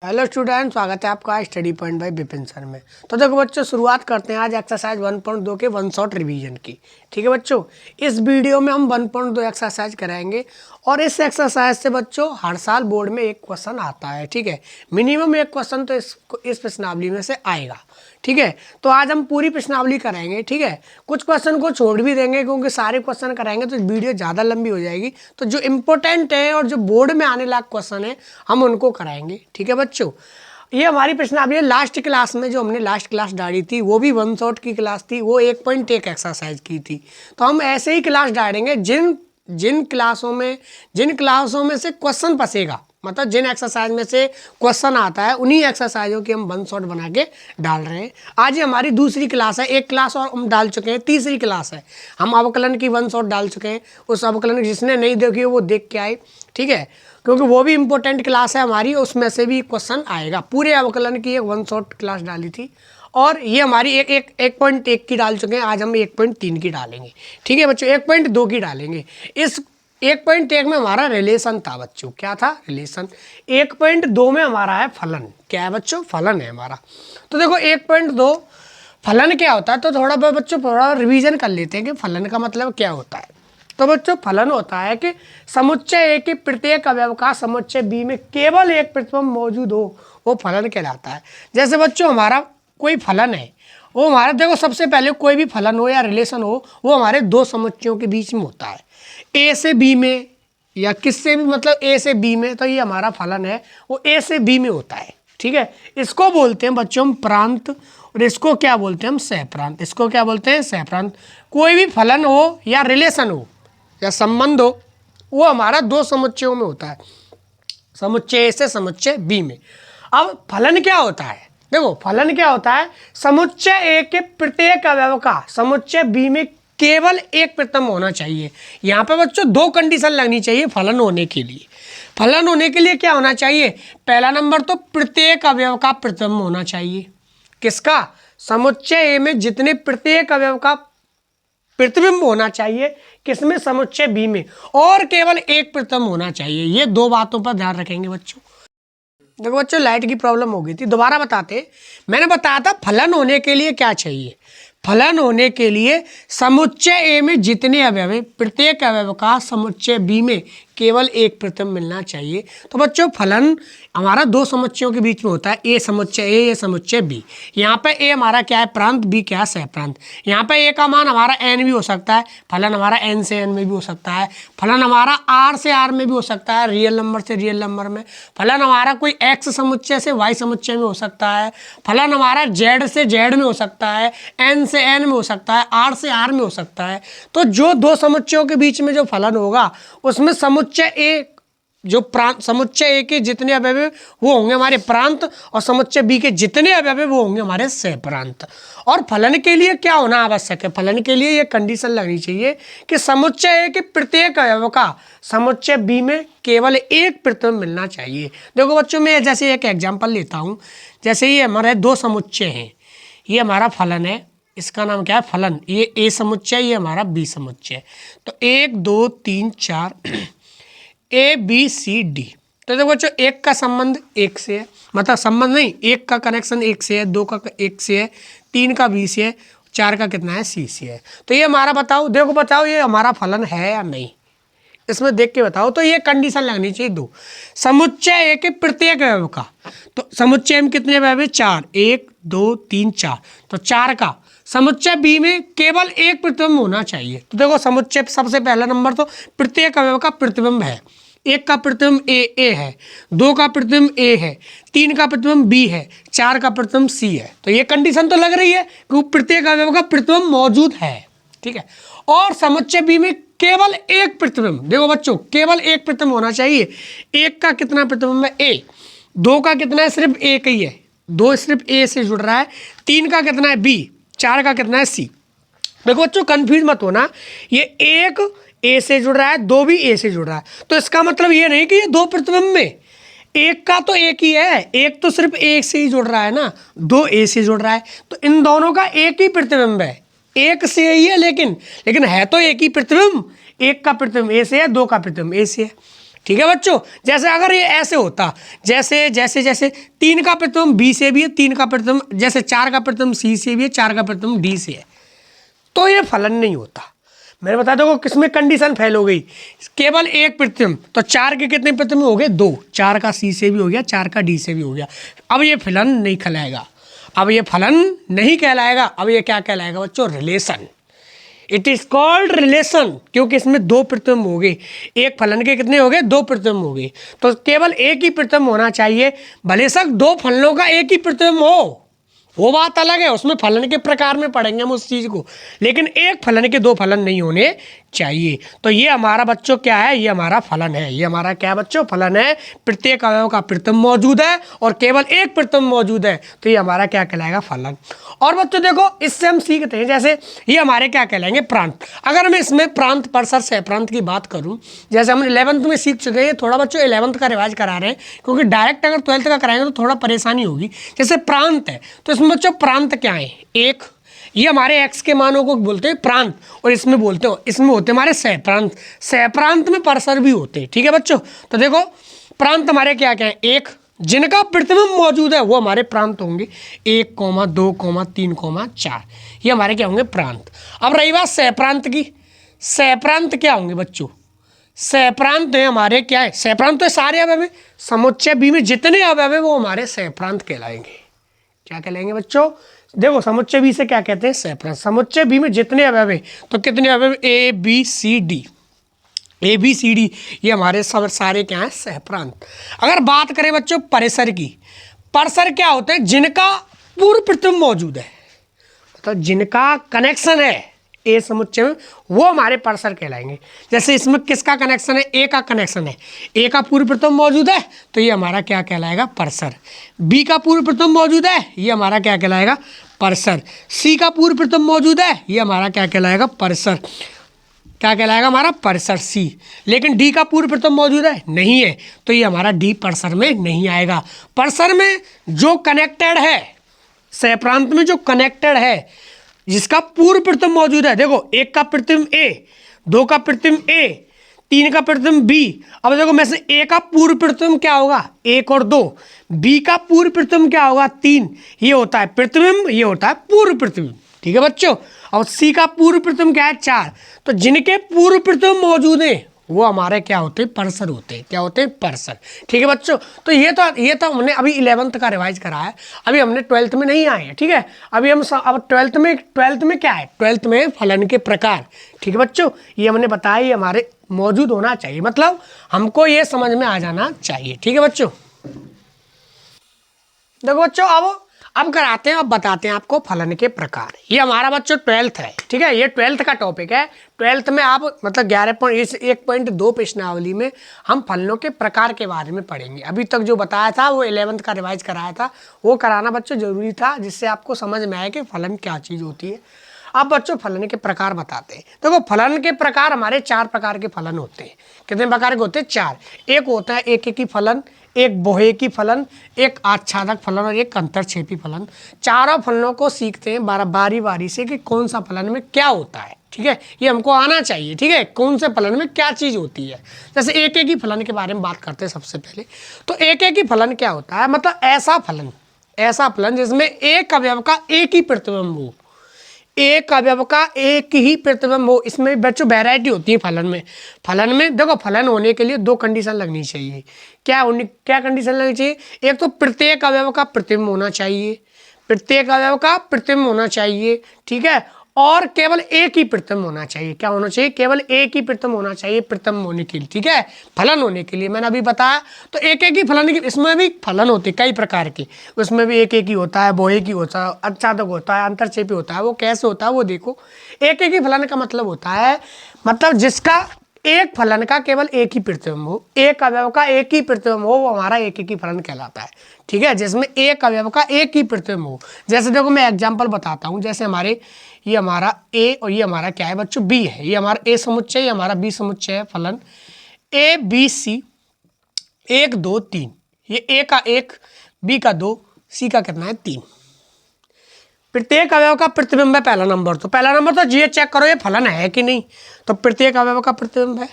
Hello student, स्वागत है आपका study point by Vipin sir में। तो देखो बच्चों, शुरुआत करते हैं आज एक्सरसाइज 1.2 के वन शॉट रिवीजन की। ठीक है बच्चों, इस वीडियो में हम 1.2 एक्सरसाइज कराएंगे और इस एक्सरसाइज से बच्चों हर साल बोर्ड में एक क्वेश्चन आता है। ठीक है, मिनिमम एक क्वेश्चन तो इस प्रश्नावली में से आएगा। ठीक है, तो आज हम पूरी प्रश्नावली कराएंगे। ठीक है, कुछ क्वेश्चन को छोड़ भी देंगे क्योंकि सारे क्वेश्चन कराएंगे तो वीडियो ज़्यादा लंबी हो जाएगी। तो जो इम्पोर्टेंट है और जो बोर्ड में आने लायक क्वेश्चन है हम उनको कराएंगे। ठीक है बच्चों, ये हमारी प्रश्नावली लास्ट क्लास में जो हमने लास्ट क्लास डाली थी वो भी वन शॉट की क्लास थी, वो 1.1 एक्सरसाइज की थी। तो हम ऐसे ही क्लास डालेंगे जिन क्लासों में से क्वेश्चन फंसेगा, मतलब जिन एक्सरसाइज में से क्वेश्चन आता है उन्हीं एक्सरसाइजों की हम वन शॉट बना के डाल रहे हैं। आज ये हमारी दूसरी क्लास है, एक क्लास और हम डाल चुके हैं, तीसरी क्लास है। हम अवकलन की वन शॉट डाल चुके हैं, उस अवकलन जिसने नहीं देखी वो देख के आए। ठीक है, क्योंकि वो भी इंपॉर्टेंट क्लास है हमारी, उसमें से भी क्वेश्चन आएगा। पूरे अवकलन की एक वन शॉट क्लास डाली थी और ये हमारी 1.1 की डाल चुके हैं। आज हम 1.3 की डालेंगे। ठीक है बच्चों, 1.2 की डालेंगे। इस 1.1 में हमारा रिलेशन था बच्चों, क्या था? रिलेशन। 1.2 में हमारा है फलन। क्या है बच्चों? फलन है हमारा। तो देखो 1.2 फलन क्या होता है, तो थोड़ा बच्चों थोड़ा रिवीजन कर लेते हैं कि फलन का मतलब क्या होता है। तो बच्चों फलन होता है कि समुच्चय ए के प्रत्येक अवयव का समुच्चय बी में केवल एक प्रतिबिंब मौजूद हो, वो फलन कहलाता है। जैसे बच्चों हमारा कोई फलन है, वो हमारा देखो सबसे पहले कोई भी फलन हो या रिलेशन हो वो हमारे दो समुच्चयों के बीच में होता है, ए से बी में या किससे भी, मतलब ए से बी में। तो ये हमारा फलन है, वो ए से बी में होता है। ठीक है, इसको बोलते हैं बच्चों हम प्रांत, और इसको क्या बोलते हैं हम? सहप्रांत। इसको क्या बोलते हैं? सहप्रांत। कोई भी फलन हो या रिलेशन हो या संबंध हो वो हमारा दो समुच्चयों में होता है, समुच्चय ए से समुच्चय बी में। अब फलन क्या होता है? देखो फलन क्या होता है, समुच्चय ए के प्रत्येक अवयव का समुच्चय बी में केवल एक प्रतिबिंब होना चाहिए। यहाँ पे बच्चों दो कंडीशन लगनी चाहिए फलन होने के लिए। फलन होने के लिए क्या होना चाहिए? पहला नंबर तो प्रत्येक अवयव का प्रतिबिंब होना चाहिए। किसका? समुच्चय ए में जितने प्रत्येक अवयव का प्रतिबिंब होना चाहिए, किसमें? समुच्चय बी में। और केवल एक प्रतिबिंब होना चाहिए। ये दो बातों पर ध्यान रखेंगे बच्चों। देखो बच्चों लाइट की प्रॉब्लम हो गई थी, दोबारा बताते। मैंने बताया था फलन होने के लिए क्या चाहिए। फलन होने के लिए समुच्चय ए में जितने अवयव हैं प्रत्येक अवयव का समुच्चय बी में केवल एक प्रतिबिंब मिलना चाहिए। तो बच्चों फलन हमारा दो समुच्चयों के बीच में होता है, ए समुच्चय ए, ये समुच्चय बी। यहाँ पे ए हमारा क्या है? प्रांत, बी क्या है? सहप्रांत। यहाँ पे ए का मान हमारा एन भी हो सकता है, फलन हमारा एन से एन में भी हो सकता है, फलन हमारा आर से आर में भी हो सकता है, रियल नंबर से रियल नंबर में, फलन हमारा कोई एक्स समुच्चय से वाई समुच्चय में हो सकता है, फलन हमारा जेड से जेड में हो सकता है, एन से एन में हो सकता है, आर से आर में हो सकता है। तो जो दो समुच्चयों के बीच में जो फलन होगा उसमें समुच्चय ए, जो प्रांत, समुच्चय ए के जितने अवयव वो होंगे हमारे प्रांत, और समुच्चय बी के जितने अवयव वो होंगे हमारे सहप्रांत। और फलन के लिए क्या होना आवश्यक है? फलन के लिए ये कंडीशन लगनी चाहिए कि समुच्चय ए के प्रत्येक अवयव का समुच्चय बी में केवल एक प्रतिबिंब मिलना चाहिए। देखो बच्चों मैं जैसे एक एग्जाम्पल लेता हूँ। जैसे ये हमारे दो समुच्चय हैं, ये हमारा फलन है, इसका नाम क्या है? फलन। ये ए समुच्चय, ये हमारा बी समुच्चय। तो 1 2 3 4 ए बी सी डी। तो देखो बच्चों एक का संबंध एक से है, मतलब संबंध नहीं, एक का कनेक्शन एक से है, दो का एक से है, तीन का बी से है, चार का कितना है? सी से है। तो ये हमारा बताओ, देखो बताओ ये हमारा फलन है या नहीं, इसमें देख के बताओ। तो ये कंडीशन लगनी चाहिए दो, समुच्चय ए के प्रत्येक अवयव का। तो समुच्चय में कितने अवयव है? 4, 1 2 3 4। तो 4 का समुच्चय बी में केवल एक प्रतिबिंब होना चाहिए। तो देखो समुच्चय सबसे पहला नंबर तो प्रत्येक अवयव का प्रतिबिंब है। एक का प्रतिबिंब ए है, दो का प्रतिबिंब ए है, तीन का प्रतिबिंब बी है, चार का प्रतिबिंब सी है। तो ये कंडीशन तो लग रही है कि प्रत्येक अवयव का प्रतिबिंब मौजूद है। ठीक है, और समुच्चय बी में केवल एक प्रतिबिंब, देखो बच्चों केवल एक प्रतिबिंब होना चाहिए। एक का कितना प्रतिबिंब है? ए। दो का कितना है? सिर्फ एक ही है, दो सिर्फ ए से जुड़ रहा है। तीन का कितना है? बी। चार का कितना है? सी। देखो बच्चों कंफ्यूज मत होना, ये एक ए से जुड़ रहा है, दो भी ए से जुड़ रहा है। तो इसका मतलब ये नहीं कि ये दो प्रतिबिंब में एक का तो एक ही है, एक तो सिर्फ एक से ही जुड़ रहा है ना, दो ए से जुड़ रहा है। तो इन दोनों का एक ही प्रतिबिंब है, एक से ही है, लेकिन है तो एक ही प्रतिबिंब। एक का प्रतिबिंब ए से है, दो का प्रतिबिंब ए से है। ठीक है बच्चों। जैसे अगर ये ऐसे होता, जैसे जैसे जैसे 3 का प्रतिबिंब बी से भी है, 3 का प्रतिबिंब, जैसे 4 का प्रतिबिंब सी से भी है, 4 का प्रतिबिंब डी से है, तो ये फलन नहीं होता। मैंने बता दो किसमें कंडीशन फेल हो गई, केवल एक प्रतिबिंब, तो 4 के कितने प्रतिबिंब हो गए, 2, 4 का सी से भी हो गया, 4 का डी से भी हो गया। अब ये फलन नहीं कहलाएगा, अब ये फलन नहीं कहलाएगा, अब ये क्या कहलाएगा बच्चों, relation. It is called relation, क्योंकि इसमें 2 प्रतिबिंब हो गए, एक फलन के कितने हो गए, 2 प्रतिबिंब हो गए, तो केवल एक ही प्रतिबिंब होना चाहिए। भले शक 2 फलनों का एक ही प्रतिबिंब हो, वो बात अलग है, उसमें फलन के प्रकार में पढ़ेंगे हम उस चीज़ को, लेकिन एक फलन के 2 फलन नहीं होने चाहिए। तो ये हमारा बच्चों क्या है, ये हमारा फलन है, ये हमारा क्या बच्चों, फलन है। प्रत्येक अवयव का प्रतिबिंब मौजूद है और केवल एक प्रतिबिंब मौजूद है, तो ये हमारा क्या कहलाएगा, फलन। और बच्चों देखो इससे हम सीखते हैं, जैसे ये हमारे क्या कहलाएंगे, प्रांत। अगर मैं इसमें प्रांत, परसर, सहप्रांत की बात करूं, जैसे हम 11th में सीख चुके हैं, थोड़ा बच्चों 11th का रिवाइज करा रहे हैं, क्योंकि डायरेक्ट अगर 12th का कराएंगे तो थोड़ा परेशानी होगी। जैसे प्रांत है, तो इसमें बच्चों प्रांत क्या है, एक, ये हमारे एक्स के मानों को बोलते हैं प्रांत, और इसमें बोलते हो, इसमें होते हैं हमारे सहप्रांत। सहप्रांत में परसर भी होते हैं, ठीक है बच्चों। तो देखो प्रांत हमारे क्या क्या है, एक, जिनका प्रतिबिंब मौजूद है वो हमारे प्रांत होंगे, 1, 2, 3, 4, ये हमारे क्या होंगे, प्रांत। अब रही बात सहप्रांत की, सहप्रांत क्या होंगे बच्चों, सहप्रांत है हमारे क्या है, सहप्रांत तो सारे अवयव है, समुच्चय बी में जितने अवयव है वो हमारे सहप्रांत कहलाएंगे। क्या कहलाएंगे बच्चों, देखो समुच्चय बी से क्या कहते हैं, सहप्रांत। समुच्चय बी में जितने अवयव है, तो कितने अवयव, A B C D, A B C D, ये हमारे सब सारे क्या हैं, सहप्रांत। अगर बात करें बच्चों परिसर की, परिसर क्या होते हैं, जिनका पूर्व प्रतिबिंब मौजूद है, मतलब जिनका कनेक्शन है ए समुच्चय में, वो हमारे परसर कहलाएंगे। जैसे इसमें किसका कनेक्शन है, ए का कनेक्शन है, ए का पूर्व प्रतिबिंब मौजूद है, तो ये हमारा क्या कहलाएगा, परसर। बी का पूर्व प्रतिबिंब मौजूद है, ये हमारा क्या कहलाएगा, परसर। सी का पूर्व प्रतिबिंब मौजूद है, ये हमारा क्या कहलाएगा, परसर। क्या कहलाएगा हमारा, परसर सी। लेकिन डी का पूर्व प्रतिबिंब मौजूद है, नहीं है, तो ये हमारा डी परसर में नहीं आएगा। परसर में जो कनेक्टेड है, सहप्रांत में जो कनेक्टेड है, जिसका पूर्व प्रतिबिंब मौजूद है, देखो 1 का प्रतिबिंब ए, 2 का प्रतिबिंब ए, 3 का प्रतिबिंब बी। अब देखो में से ए का पूर्व प्रतिबिंब क्या होगा, 1 और 2, बी का पूर्व प्रतिबिंब क्या होगा, 3, ये होता है प्रतिबिंब, ये होता है पूर्व प्रतिबिंब, ठीक है बच्चों। और सी का पूर्व प्रतिबिंब क्या है, 4, तो जिनके पूर्व प्रतिबिंब मौजूद हैं वो हमारे क्या होते हैं, परसर होते हैं। क्या होते हैं, परसर, ठीक है बच्चों। तो ये तो हमने अभी 11th का रिवाइज करा है, अभी हमने 12th में नहीं आए हैं, ठीक है। अभी हम अब 12th में क्या है, 12th में फलन के प्रकार, ठीक है बच्चों। ये हमने बताया, ये हमारे मौजूद होना चाहिए, मतलब हमको ये समझ में आ जाना चाहिए, ठीक है बच्चों। देखो बच्चों अब कराते हैं, अब बताते हैं आपको फलन के प्रकार। ये हमारा बच्चों 12th है, ठीक है, ये 12th का टॉपिक है। 12th में आप मतलब 1.2 प्रश्नावली में हम फलनों के प्रकार के बारे में पढ़ेंगे। अभी तक जो बताया था वो 11th का रिवाइज कराया था, वो कराना बच्चों जरूरी था, जिससे आपको समझ में आए कि फलन क्या चीज़ होती है। अब बच्चों फलन के प्रकार बताते हैं। देखो फलन के प्रकार हमारे 4 प्रकार के फलन होते हैं। कितने प्रकार के होते हैं, 4। एक होता है एक एकी फलन, एक बहुएकी फलन, एक आच्छादक फलन और एक अंतरक्षेपी फलन। चारों फलनों को सीखते हैं बारी बारी से कि कौन सा फलन में क्या होता है, ठीक है, ये हमको आना चाहिए, ठीक है, कौन से फलन में क्या चीज़ होती है। जैसे एक एकी फलन के बारे में बात करते हैं सबसे पहले। तो एक एकी फलन क्या होता है, मतलब ऐसा फलन जिसमें एक अवयव का एक ही प्रतिबिंब हो, एक अवयव का एक ही प्रतिबिंब हो। इसमें बच्चों वैरायटी होती है फलन में देखो फलन होने के लिए 2 कंडीशन लगनी चाहिए। क्या कंडीशन लगनी चाहिए, एक तो प्रत्येक अवयव का प्रतिबिंब होना चाहिए, ठीक है, और केवल एक ही प्रतिबिंब होना चाहिए। क्या होना चाहिए, केवल एक ही प्रतिबिंब होना चाहिए प्रतिबिंब होने के लिए, ठीक है, फलन होने के लिए। मैंने अभी बताया तो एक ही फलन की, इसमें भी फलन होते कई प्रकार के, उसमें भी एक ही होता है, बहुएकी होता है, आच्छादक होता है, अंतरक्षेपी होता है। वो कैसे होता है वो देखो। एक ही फलन का मतलब होता है, मतलब जिसका एक फलन का केवल एक ही प्रतिबिंब हो, एक अवयव का एक ही प्रतिबिंब हो, वो हमारा एक ही फलन कहलाता है, ठीक है, जिसमें एक अवयव का एक ही प्रतिबिंब हो। जैसे देखो मैं एग्जांपल बताता हूँ, जैसे हमारे ये हमारा ए और ये हमारा क्या है बच्चों, बी है। ये हमारा ए समुच्चय, ये हमारा बी समुच्चय है। फलन ए बी सी 1 2 3, ये ए का 1, बी का 2, सी का कितना है 3। प्रत्येक अवयव का प्रतिबिंब है पहला नंबर तो ये चेक करो ये फलन है कि नहीं। तो प्रत्येक अवयव का प्रतिबिंब है,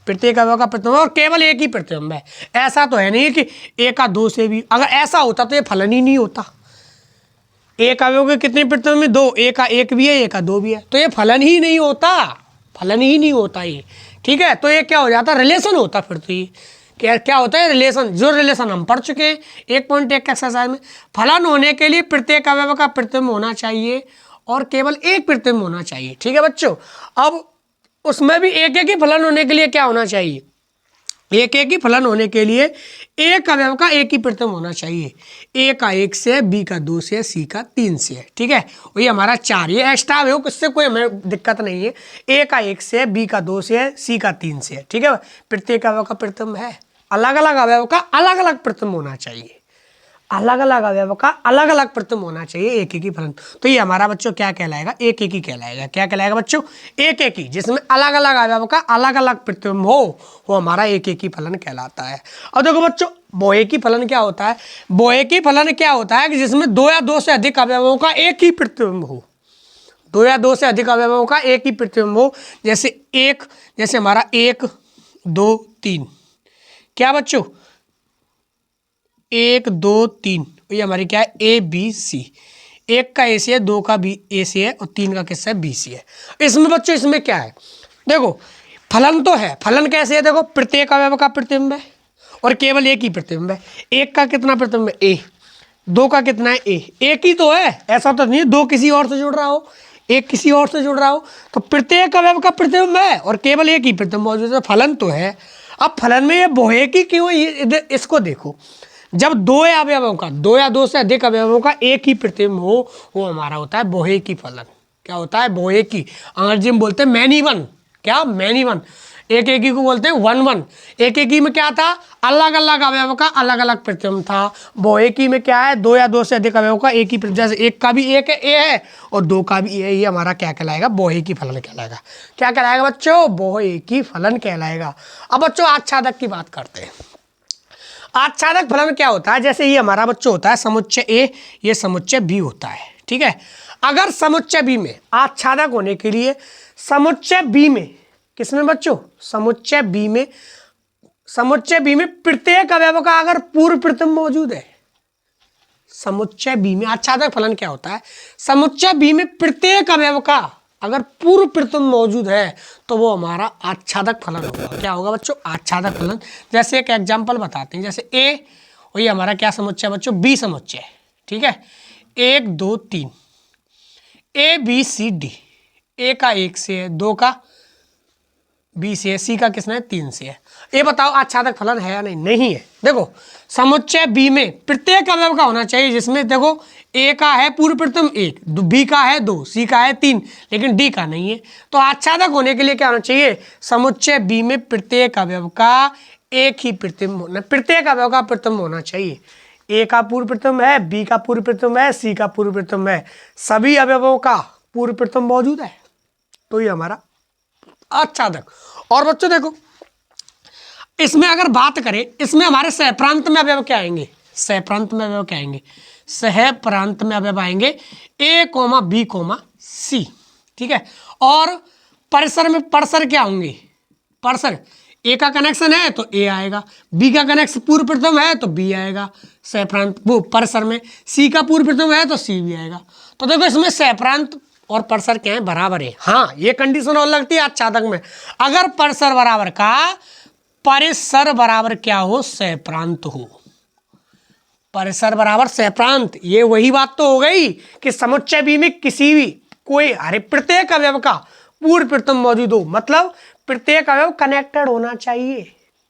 प्रत्येक अवयव का प्रतिबिंब और केवल एक ही प्रतिबिंब है। ऐसा तो है नहीं कि एक का दो से भी, अगर ऐसा होता तो ये फलन ही नहीं होता। एक अवयव के कितने प्रतिबिंब में? दो, एक का एक भी है, एक का दो भी है, तो ये फलन ही नहीं होता, फलन ही नहीं होता ये। ठीक है, तो ये क्या हो जाता? रिलेशन होता फिर तो ये क्या होता है? रिलेशन। जो रिलेशन हम पढ़ चुके हैं 1.1 एक्सरसाइज में। फलन होने के लिए प्रत्येक अवयव का प्रतिबिंब होना चाहिए और केवल एक प्रतिबिंब होना चाहिए। ठीक है बच्चों, अब उसमें भी एक एक ही फलन होने के लिए क्या होना चाहिए? एक एक ही फलन होने के लिए एक अवयव का एक ही प्रतिबिंब होना चाहिए। ए का एक से है, बी का दो से है, सी का तीन से है। ठीक है, वही हमारा चार, ये एक्स्ट्रा अवयव, इससे कोई हमें दिक्कत नहीं है। ए का एक से है, बी का दो से है, सी का तीन से है। ठीक है, प्रत्येक अवयव का प्रतिबिंब है। अलग अलग अवयव का अलग अलग प्रतिबिंब होना चाहिए, अलग अलग अवयव का अलग अलग प्रतिबिंब होना चाहिए, एक एक ही फलन। तो ये हमारा बच्चों क्या कहलाएगा? एक एक ही कहलाएगा। क्या कहलाएगा बच्चों? एक एक ही, जिसमें अलग अलग अवयव का अलग अलग प्रतिबिंब हो, वो हमारा एक एक ही फलन कहलाता है। और देखो बच्चों, बहुएकी फलन क्या होता है? बहुएकी फलन क्या होता है कि जिसमें दो या दो से अधिक अवयवों का एक ही प्रतिबिंब हो, दो या दो से अधिक अवयवों का एक ही प्रतिबिंब हो। जैसे हमारा 1 2 3, क्या बच्चों? 1 2 3, ये हमारी क्या है? A B C. एक का ए से है, दो का बी ए से है और तीन का किससे है? बी से है। इसमें बच्चों इसमें क्या है? देखो फलन तो है, फलन कैसे है? देखो प्रत्येक अवयव का प्रतिबिंब है और केवल एक ही प्रतिबिंब है। एक का कितना प्रतिबिंब है? ए। दो का कितना है? ए। एक ही तो है, ऐसा तो नहीं है दो किसी और से जुड़ रहा हो, एक किसी और से जुड़ रहा हो। तो प्रत्येक अवयव का प्रतिबिंब है और केवल एक ही प्रतिबिंब मौजूद है, फलन तो है। अब फलन में ये बहुएकी क्यों है? ये इसको देखो, जब दो अवयवों का, दो या दो से अधिक अवयवों का एक ही प्रतिबिंब हो, वो हमारा होता है बहुएकी फलन। क्या होता है? बहुएकी। अंग्रेजी में बोलते हैं मैनी वन। क्या? Many one. एक एक ही को बोलते हैं वन वन। एक एक ही में क्या था? अलग अलग अवयवों का अलग अलग प्रतिबिंब था। बहुएकी में क्या है? दो या दो से अधिक अवयवों का एक ही प्रतिबिंब, जैसे एक का भी एक है, ए है, और दो का भी ए है, ये हमारा क्या कहलाएगा? बहुएकी फलन कहलाएगा। क्या कहलाएगा बच्चों? बहुएकी फलन कहलाएगा। अब बच्चों आच्छादक की बात करते हैं। आच्छादक फलन क्या होता है? जैसे ये हमारा बच्चों होता है समुच्चय ए, ये समुच्चय बी होता है। ठीक है, अगर समुच्चय बी में आच्छादक होने के लिए, समुच्चय बी में, किसमें बच्चों? समुच्चय बी में, समुच्चय बी में प्रत्येक अवयव का अगर पूर्व प्रतिबिंब मौजूद है, समुच्चय बी में आच्छादक फलन क्या होता है? समुच्चय बी में प्रत्येक अवयव का अगर पूर्व प्रतिबिंब मौजूद है तो वो हमारा आच्छादक फलन होगा। क्या होगा बच्चों? आच्छादक फलन। जैसे एक एग्जांपल बताते हैं, जैसे ए, और ये हमारा क्या समुच्चय बच्चों? बी समुच्चय। ठीक है, 1 2 3, ए बी सी डी। ए का एक से है, दो का बी से है, सी का किसने है? तीन से है। ये बताओ आच्छादक फलन है या नहीं? नहीं है। देखो समुच्चय बी में प्रत्येक अवयव का होना चाहिए, जिसमें देखो ए का है पूर्व प्रतिबिंब 1, बी का है 2, सी का है 3, लेकिन डी का नहीं है। तो आच्छादक होने के लिए क्या होना चाहिए? समुच्चय बी में प्रत्येक अवयव का एक ही प्रतिबिंब होना, प्रत्येक अवयव का प्रतिबिंब होना चाहिए। ए का पूर्व प्रतिबिंब है, बी का पूर्व प्रतिबिंब है, सी का पूर्व प्रतिबिंब है, सभी अवयवों का पूर्व प्रतिबिंब मौजूद है, तो ये हमारा आच्छादक। और बच्चों देखो इसमें अगर बात करें, इसमें हमारे सहप्रांत में अवयव क्या आएंगे? सहप्रांत में अवयव क्या आएंगे? सहप्रांत में अवयव आएंगे ए कोमा बी कोमा सी। ठीक है, और परिसर में परसर क्या होंगे? परसर, ए का कनेक्शन है तो ए आएगा, बी का कनेक्शन पूर्व प्रतिबिंब है तो बी आएगा सहप्रांत, वो परसर में, सी का पूर्व प्रतिबिंब है तो सी भी आएगा। तो देखो इसमें सहप्रांत और परसर क्या है? बराबर है। हाँ, ये कंडीशन और लगती है आच्छादक में, अगर परसर बराबर का परिसर बराबर क्या हो? सहप्रांत हो। परिसर बराबर सहप्रांत, ये वही बात तो हो गई कि समुच्चय बी में किसी भी कोई अरे प्रत्येक अवयव का पूर्व प्रतिबिंब मौजूद हो, मतलब प्रत्येक अवयव कनेक्टेड होना चाहिए,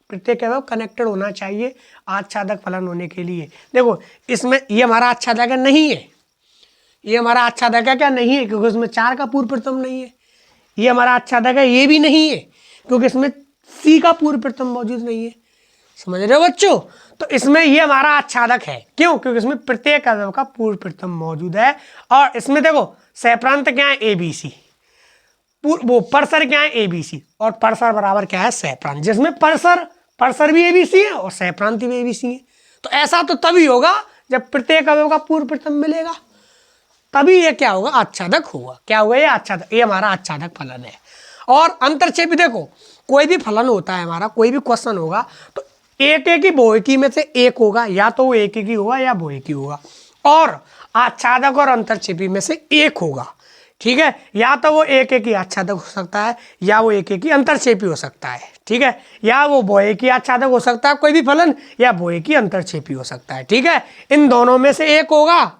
प्रत्येक अवयव कनेक्टेड होना चाहिए आच्छादक फलन होने के लिए। देखो इसमें ये हमारा आच्छादक नहीं है, ये हमारा आच्छादक है क्या? नहीं है, क्योंकि इसमें 4 का पूर्व प्रतिबिंब नहीं है। ये हमारा आच्छादक है, ये भी नहीं है, क्योंकि इसमें सी का पूर्व प्रतिबिंब मौजूद नहीं है। समझ रहे हो बच्चों? तो इसमें ये हमारा आच्छादक है, क्यों? क्योंकि इसमें प्रत्येक अवयव का पूर्व प्रतिबिंब मौजूद है। और इसमें देखो सहप्रांत क्या है? ए बी सी, वो परसर क्या है? ए बी सी, और परसर बराबर क्या है? सहप्रांत, जिसमें परसर भी ए बी सी है और सहप्रांत भी ए बी सी है। तो ऐसा तो तभी होगा जब प्रत्येक अवयव का पूर्व प्रतिबिंब मिलेगा, तभी ये क्या होगा? आच्छादक होगा। क्या होगा? ये आच्छादक, ये हमारा आच्छादक फलन है। और अंतरछेद भी देखो, कोई भी फलन होता है हमारा, कोई भी क्वेश्चन होगा तो एक एक ही बहुएकी में से एक होगा, या तो वो एक एक ही होगा या बहुएकी होगा, और आच्छादक और अंतरछेपी में से एक होगा। ठीक है, या तो वो एक एक ही आच्छादक हो सकता है या वो एक एक ही अंतरछेपी हो सकता है। ठीक है, या वो बहुएकी आच्छादक हो सकता है कोई भी फलन, या बहुएकी अंतरछेपी हो सकता है। ठीक है, इन दोनों में से एक होगा,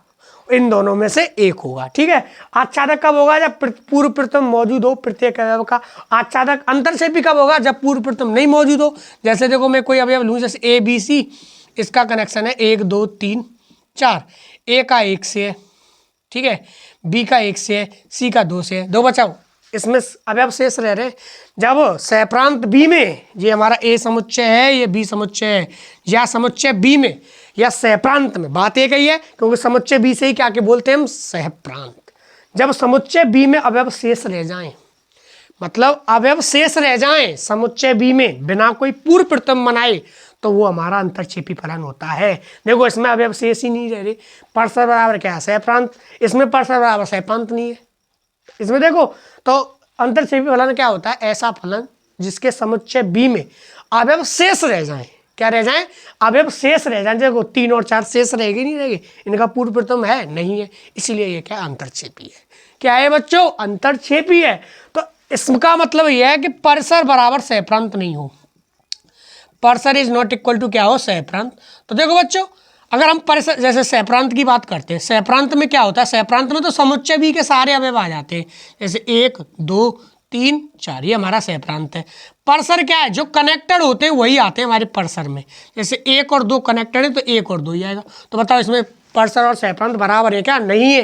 इन दोनों में से एक होगा। ठीक है, आच्छादक कब होगा? जब पूर्व प्रथम मौजूद हो प्रत्येक अवयव का। आच्छादक अंतरछेपी कब होगा? जब पूर्व प्रथम नहीं मौजूद हो। जैसे देखो मैं कोई अवयव लूँ, जैसे ए बी सी, इसका कनेक्शन है 1 2 3 4, ए का 1 से है, ठीक है, बी का 1 से है, सी का 2 से है, 2 बचाओ, इसमें अवयव शेष रह रहे। जब सहप्रांत बी में, ये हमारा ए समुच्चय है, ये बी समुच्चय है, या समुच्चय बी में या सहप्रांत में, बात एक ही है, क्योंकि समुच्चय बी से ही क्या के बोलते हैं हम? सहप्रांत। जब समुच्चय बी में अवयव शेष रह जाएं, मतलब अवयव शेष रह जाएं समुच्चय बी में बिना कोई पूर्व प्रथम बनाए, तो वो हमारा अंतरछेपी फलन होता है। देखो इसमें अवयव शेष ही नहीं रह रहे, परस्पर बराबर क्या है? सहप्रांत। इसमें परस्पर बराबर सहप्रांत नहीं है। इसमें देखो तो अंतरछेपी फलन क्या होता है? ऐसा फलन जिसके समुच्चय बी में अवयव शेष रह जाएं। क्या रह जाएं? अवयव शेष रह जाएं। देखो 3 और 4 शेष रहेगी नहीं रहेगी, इनका पूर्व प्रथम है नहीं है, इसीलिए ये क्या अंतरछेपी है। क्या है बच्चों? अंतरछेपी है। तो इसका मतलब यह है कि परस्पर बराबर सहप्रांत नहीं हो। परस्पर इज नॉट इक्वल टू क्या हो? सहप्रांत। तो देखो बच्चों, अगर हम परस्पर जैसे सहप्रांत की बात करते हैं, सहप्रांत में क्या होता है? सहप्रांत में तो समुच्चय बी के सारे अवयव आ जाते हैं, जैसे 1 2 3 4, ये हमारा सहप्रांत है। परस्पर क्या है? जो कनेक्टेड होते हैं वही आते हैं हमारे परस्पर में। जैसे 1 और 2 कनेक्टेड है तो 1 और 2 ही आएगा। तो बताओ इसमें परस्पर और सहप्रांत बराबर है क्या? नहीं है।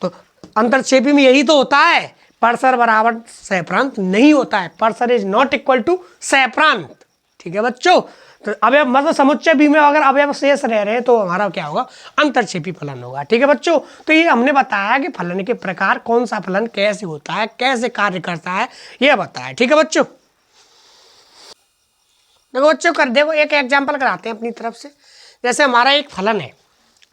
तो अंतरछेपी में यही तो होता है, परस्पर बराबर सहप्रांत नहीं होता है। परस्पर इज नॉट इक्वल टू सहप्रांत। ठीक है बच्चों, तो अवयव मतलब समुच्चय बी में अगर अवयव शेष रह रहे हैं तो हमारा क्या होगा? अंतरछेपी फलन होगा। ठीक है बच्चों, तो ये हमने बताया कि फलन के प्रकार, कौन सा फलन कैसे होता है, कैसे कार्य करता है, ये बताया। ठीक है बच्चों, देखो बच्चों कर देखो एक एग्जाम्पल कराते हैं अपनी तरफ से। जैसे हमारा एक फलन है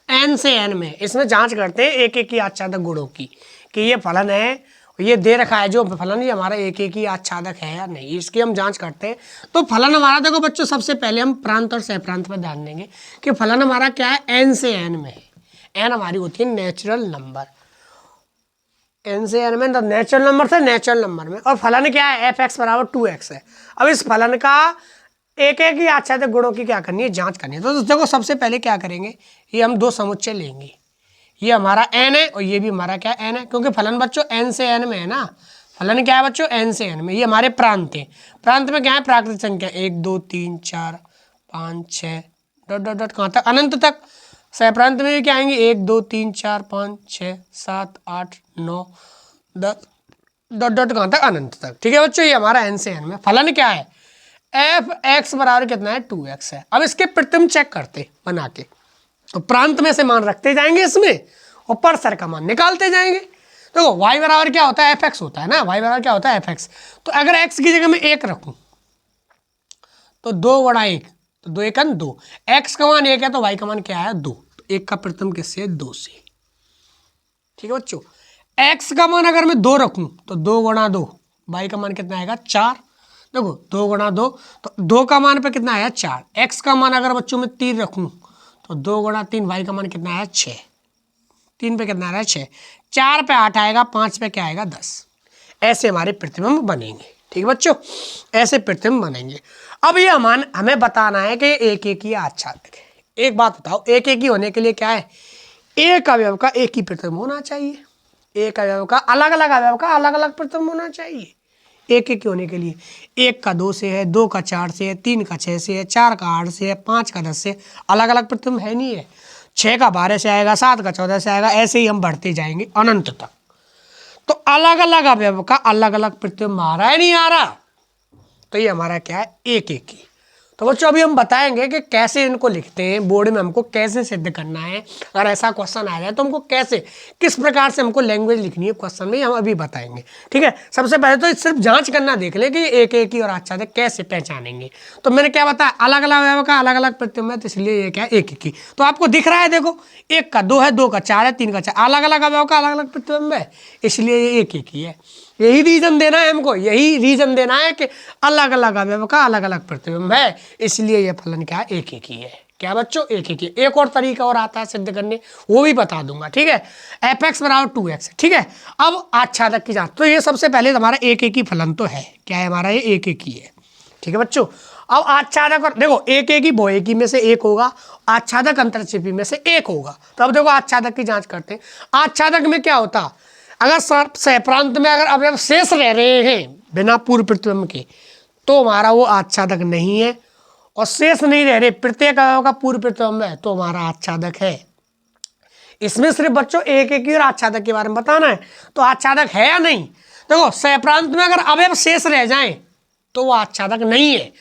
n से n में, इसमें जांच करते हैं एक एक ही आच्छादक गुणों की कि ये फलन है, ये दे रखा है जो फलन, ये हमारा एक एक ही आच्छादक है या नहीं, इसकी हम जांच करते हैं। तो फलन हमारा देखो बच्चों, सबसे पहले हम प्रांत और सहप्रांत पर ध्यान देंगे कि फलन हमारा क्या है? n से n में है। n हमारी होती है नेचुरल नंबर, n से n में तो नेचुरल नंबर से नेचुरल नंबर में, और फलन क्या है? f(x) बराबर 2x है। अब इस फलन का एक एक ही आच्छादक गुणों की क्या करनी है? जांच करनी है। तो देखो सबसे पहले क्या करेंगे, ये हम 2 समुच्चय लेंगे, ये हमारा n है और ये भी हमारा क्या n है, क्योंकि फलन बच्चों n से n में है ना। फलन क्या है बच्चों? n से n में। ये हमारे प्रांत हैं। प्रांत में क्या है? प्राकृत संख्या 1 2 3 4 5 6 डॉट डॉट डॉट कहाँ तक? अनंत तक। सहप्रांत में भी क्या आएंगे? 1 2 3 4 5 6 7 8 9 10 डॉट डॉट कहाँ तक? अनंत तक। ठीक है बच्चों, ये हमारा n से n में। फलन क्या है? f(x) बराबर कितना है? 2x है। अब इसके प्रतिम चेक करते बना के, तो प्रांत में से मान रखते जाएंगे इसमें और परस्पर का मान निकालते जाएंगे। तो y बराबर क्या होता है? f(x) होता है ना। y बराबर क्या होता है? f(x). तो अगर x की जगह में 1 रखूं तो 2 गुणा 1, तो 2 1 2, x का मान 1 है तो y का मान क्या है? 2। तो 1 का प्रतिम किससे? 2 से। ठीक है बच्चों, x का मान अगर मैं 2 रखूं तो 2 गुणा 2, y का मान कितना आएगा? 4। देखो 2 गुणा 2, तो 2 का मान पे कितना आया? 4। x का मान अगर बच्चों में 3 रखूं तो 2 गुणा 3, y का मान कितना आया? 6। 3 पे कितना आ रहा है? 6। 4 पे 8 आएगा, 5 पे क्या आएगा? 10। ऐसे हमारे प्रतिबिंब बनेंगे। ठीक है बच्चों, ऐसे प्रतिबिंब बनेंगे। अब ये हमें बताना है कि एक एक ही आच्छादक है। एक बात बताओ, एक एक ही होने के लिए क्या है? एक अवयव का एक ही प्रतिबिंब होना चाहिए, एक अवयव का अलग अलग अवयव का अलग अलग प्रतिबिंब होना चाहिए एक एक होने के लिए। 1 का 2 से है, 2 का 4 से है, 3 का 6 से है, 4 का 8 से है, 5 का 10 से, अलग अलग प्रतिबिंब है नहीं है। 6 का 12 से आएगा, 7 का 14 से आएगा, ऐसे ही हम बढ़ते जाएंगे अनंत तक। तो अलग अलग अवयव का अलग अलग प्रतिबिंब आ रहा है नहीं आ रहा? तो ये हमारा क्या है? एक एक ही। तो बच्चों अभी हम बताएंगे कि कैसे इनको लिखते हैं, बोर्ड में हमको कैसे सिद्ध करना है। अगर ऐसा क्वेश्चन आ जाए तो हमको कैसे, किस प्रकार से हमको लैंग्वेज लिखनी है क्वेश्चन में, हम अभी बताएंगे। ठीक है, सबसे पहले तो सिर्फ जांच करना देख ले कि एक एक ही और आच्छादक कैसे पहचानेंगे। तो मैंने क्या बताया? अलग अलग अवयव का अलग अलग प्रतिबिंब है, तो इसलिए ये क्या है? एक एक ही। तो आपको दिख रहा है, देखो 1 का 2 है, 2 का 4 है, 3 का 4, अलग अलग अवयव का अलग अलग प्रतिबिंब है, इसलिए ये एक एक ही है। यही रीजन देना है हमको, यही रीजन देना है कि अलग अलग अवयव का अलग अलग प्रतिबिंब है, इसलिए यह फलन क्या है, एक एक ही है। क्या बच्चों, एक एक ही। एक और तरीका और आता है सिद्ध करने, वो भी बता दूंगा, ठीक है। fx बराबर 2x, ठीक है। अब आच्छादक की जांच, तो ये सबसे पहले हमारा एक एक ही फलन तो है, क्या है हमारा, ये एक एक ही है, ठीक है बच्चों। अब आच्छादक, और देखो एक एक ही बहुएकी में से एक होगा, आच्छादक अंतरछेपी में से एक होगा। तो अब देखो आच्छादक की जांच करते हैं। आच्छादक में क्या होता, अगर सहप्रांत में अगर अवयव शेष रह रहे हैं बिना पूर्व प्रतिबिंब के, तो हमारा वो आच्छादक नहीं है, और शेष नहीं रह रहे, प्रत्येक अवयव का पूर्व प्रतिबिंब है, तो हमारा आच्छादक है। इसमें सिर्फ बच्चों एक एक ही और आच्छादक के बारे में बताना है, तो आच्छादक है या नहीं। देखो सहप्रांत में अगर अवयव शेष रह जाएं तो वो आच्छादक नहीं है,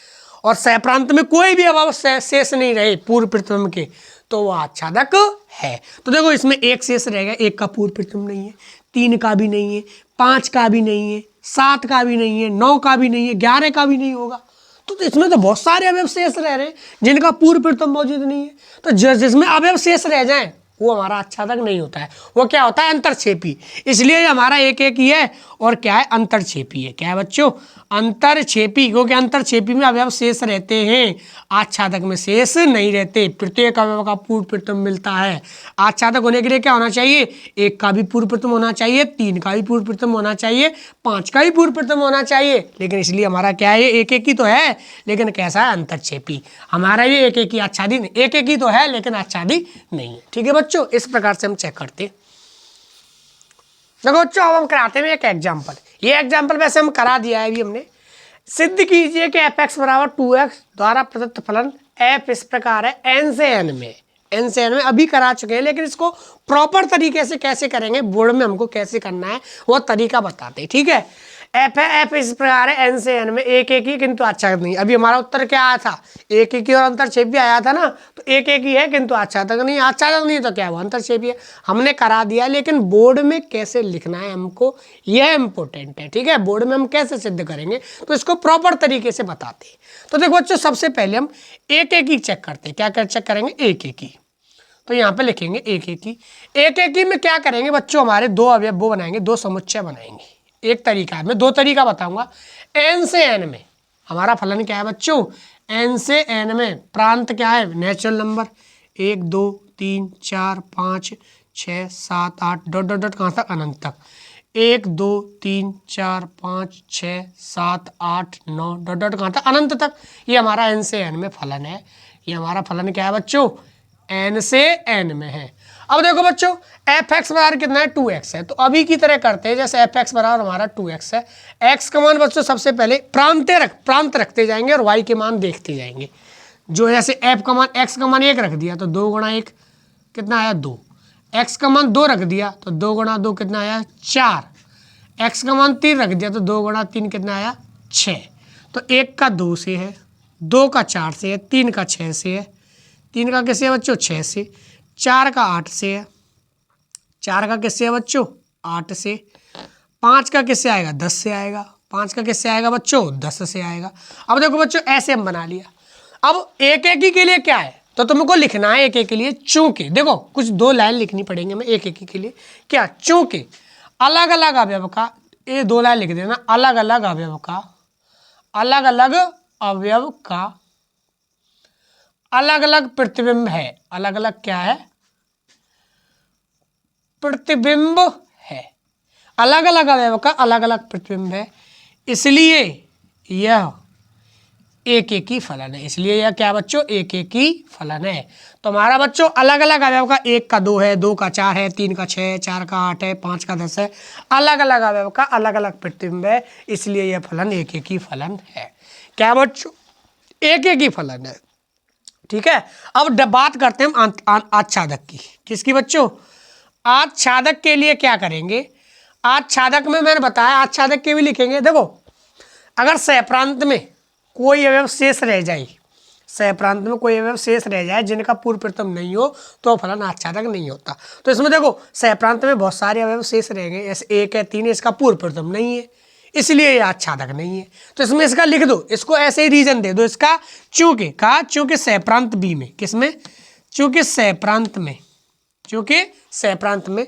और सहप्रांत में कोई भी अवयव शेष नहीं रहे पूर्व प्रतिबिंब के, तो वो आच्छादक है। तो देखो इसमें एक शेष रह गया, एक का पूर्व प्रतिबिंब नहीं है, 3 का भी नहीं है, 5 का भी नहीं है, 7 का भी नहीं है, 9 का भी नहीं है, 11 का भी नहीं होगा। तो इसमें तो बहुत सारे अवयव शेष रह रहे हैं जिनका पूर्व प्रतिबिंब मौजूद नहीं है। तो जिसमें अवयव शेष रह जाए वो हमारा आच्छादक नहीं होता है, वो क्या होता है, अंतरछेपी। इसलिए हमारा एक एक ही है, और क्या है, अंतरछेपी है। क्या है बच्चों, अंतरछेपी, क्योंकि अंतरछेपी में अवयव शेष रहते हैं, आच्छादक में शेष नहीं रहते, प्रत्येक अवयव का पूर्व प्रतिबिंब मिलता है। आच्छादक होने के लिए क्या होना चाहिए, 1 का भी पूर्व प्रतिबिंब होना चाहिए, 3 का भी पूर्व प्रतिबिंब होना चाहिए, 5 का भी पूर्व प्रतिबिंब होना चाहिए। लेकिन इसलिए हमारा क्या है, एक एक ही तो है, लेकिन कैसा है, अंतरछेपी। हमारा ये एक एक ही आच्छादी, एक एक ही तो है लेकिन आच्छादी नहीं है, ठीक है बच्चों। इस प्रकार से हम चेक करते। देखो बच्चों, अब हम कराते हैं एक एग्जाम्पल। ये एग्जाम्पल वैसे हम करा दिया है अभी हमने। सिद्ध कीजिए कि fx बराबर 2x द्वारा प्रदत्त फलन f इस प्रकार है n से n में, n से n में अभी करा चुके हैं, लेकिन इसको प्रॉपर तरीके से कैसे करेंगे, बोर्ड में हमको कैसे करना है वो तरीका बताते हैं, ठीक है। f है, f इस प्रकार है n से n में, एक एक ही किंतु आच्छादक नहीं। अभी हमारा उत्तर क्या आया था, एक एक ही और अंतरछेपी आया था ना, तो एक एक ही है किंतु आच्छादक नहीं, आच्छादक नहीं तो क्या हुआ, अंतरछेपी है। हमने करा दिया, लेकिन बोर्ड में कैसे लिखना है हमको, यह इंपॉर्टेंट है, ठीक है। बोर्ड में हम कैसे सिद्ध करेंगे, तो इसको प्रॉपर तरीके से बताते हैं। तो देखो बच्चों, सबसे पहले हम एक एक ही चेक करते हैं। क्या कर चेक करेंगे, एक एक ही। तो यहाँ पे लिखेंगे एक एक ही। एक एक ही में क्या करेंगे बच्चों, हमारे दो अवयव वो बनाएंगे, दो समुच्चय बनाएंगे। एक तरीका है, मैं दो तरीका बताऊंगा। n से n में हमारा फलन क्या है बच्चों, n से n में प्रांत क्या है, natural number 1 2 3 4 5 6 7 8 dot dot dot कहाँ तक, अनंत तक। 1 2 3 4 5 6 7 8 9 डॉट डॉट कहाँ तक, अनंत तक। ये हमारा n से n में फलन है। ये हमारा फलन क्या है बच्चों, n से n में है। अब देखो बच्चों, fx बराबर कितना है, 2x है। तो अभी की तरह करते हैं, जैसे fx बराबर हमारा 2x है। x का मान बच्चों सबसे पहले प्रांत रखते जाएंगे और y के मान देखते जाएंगे। जो जैसे f का मान, x का मान 1 रख दिया तो 2 गुणा 1 कितना आया, 2। x का मान 2 रख दिया तो 2 गुणा 2 कितना आया, 4। x का मान 3 रख दिया तो 2 गुणा 3 कितना आया, 6। तो 1 का 2 से है, 2 का 4 से है, 3 का 6 से है, 3 का किससे है बच्चों, 6 से, 4 का 8 से है, 4 का किससे है बच्चों, 8 से, 5 का किससे आएगा, 10 से आएगा, 5 का किससे आएगा बच्चों, 10 से आएगा। अब देखो बच्चों, ऐसे हम बना लिया। अब एक एक ही के लिए क्या है, तो तुमको लिखना है एक एक के लिए, चूंकि देखो कुछ 2 लाइन लिखनी पड़ेंगे मैं एक एक के लिए। क्या, चूंकि अलग अलग अवयव का, ये 2 लाइन लिख देना, अलग अलग अवयव का, अलग अलग अवयव का अलग अलग प्रतिबिंब है। अलग अलग क्या है, प्रतिबिंब है। अलग अलग अवयव का अलग अलग प्रतिबिंब है, इसलिए यह एक एक ही फलन है। इसलिए यह क्या बच्चों, एक एक ही फलन है। तो हमारा बच्चों अलग अलग अवयव का 1 का 2 है, 2 का 4 है, 3 का 6 है, 4 का 8 है, 5 का 10 है। अलग अलग अवयव का अलग अलग प्रतिबिंब है, इसलिए यह फलन एक एक ही फलन है। क्या बच्चों, एक एक ही फलन है, ठीक है। अब बात करते हैं हम आच्छादक की। किसकी बच्चों, आच्छादक के लिए क्या करेंगे, आच्छादक में मैंने बताया आच्छादक के भी लिखेंगे। देखो अगर सहप्रांत में कोई अवयव शेष रह जाए, सहप्रांत में कोई अवयव शेष रह जाए जिनका पूर्व प्रतिबिंब नहीं हो, तो फलन आच्छादक नहीं होता। तो इसमें देखो सहप्रांत में बहुत सारे अवयव शेष रह गए, जैसे 1 है, 3 है, इसका पूर्व प्रतिबिंब नहीं है, इसलिए ये आच्छादक नहीं है। तो इसमें इसका लिख दो, इसको ऐसे ही रीजन दे दो इसका, चूंकि कहा, चूंकि सहप्रांत बी में, किसमें, चूंकि सहप्रांत में, चूंकि सहप्रांत में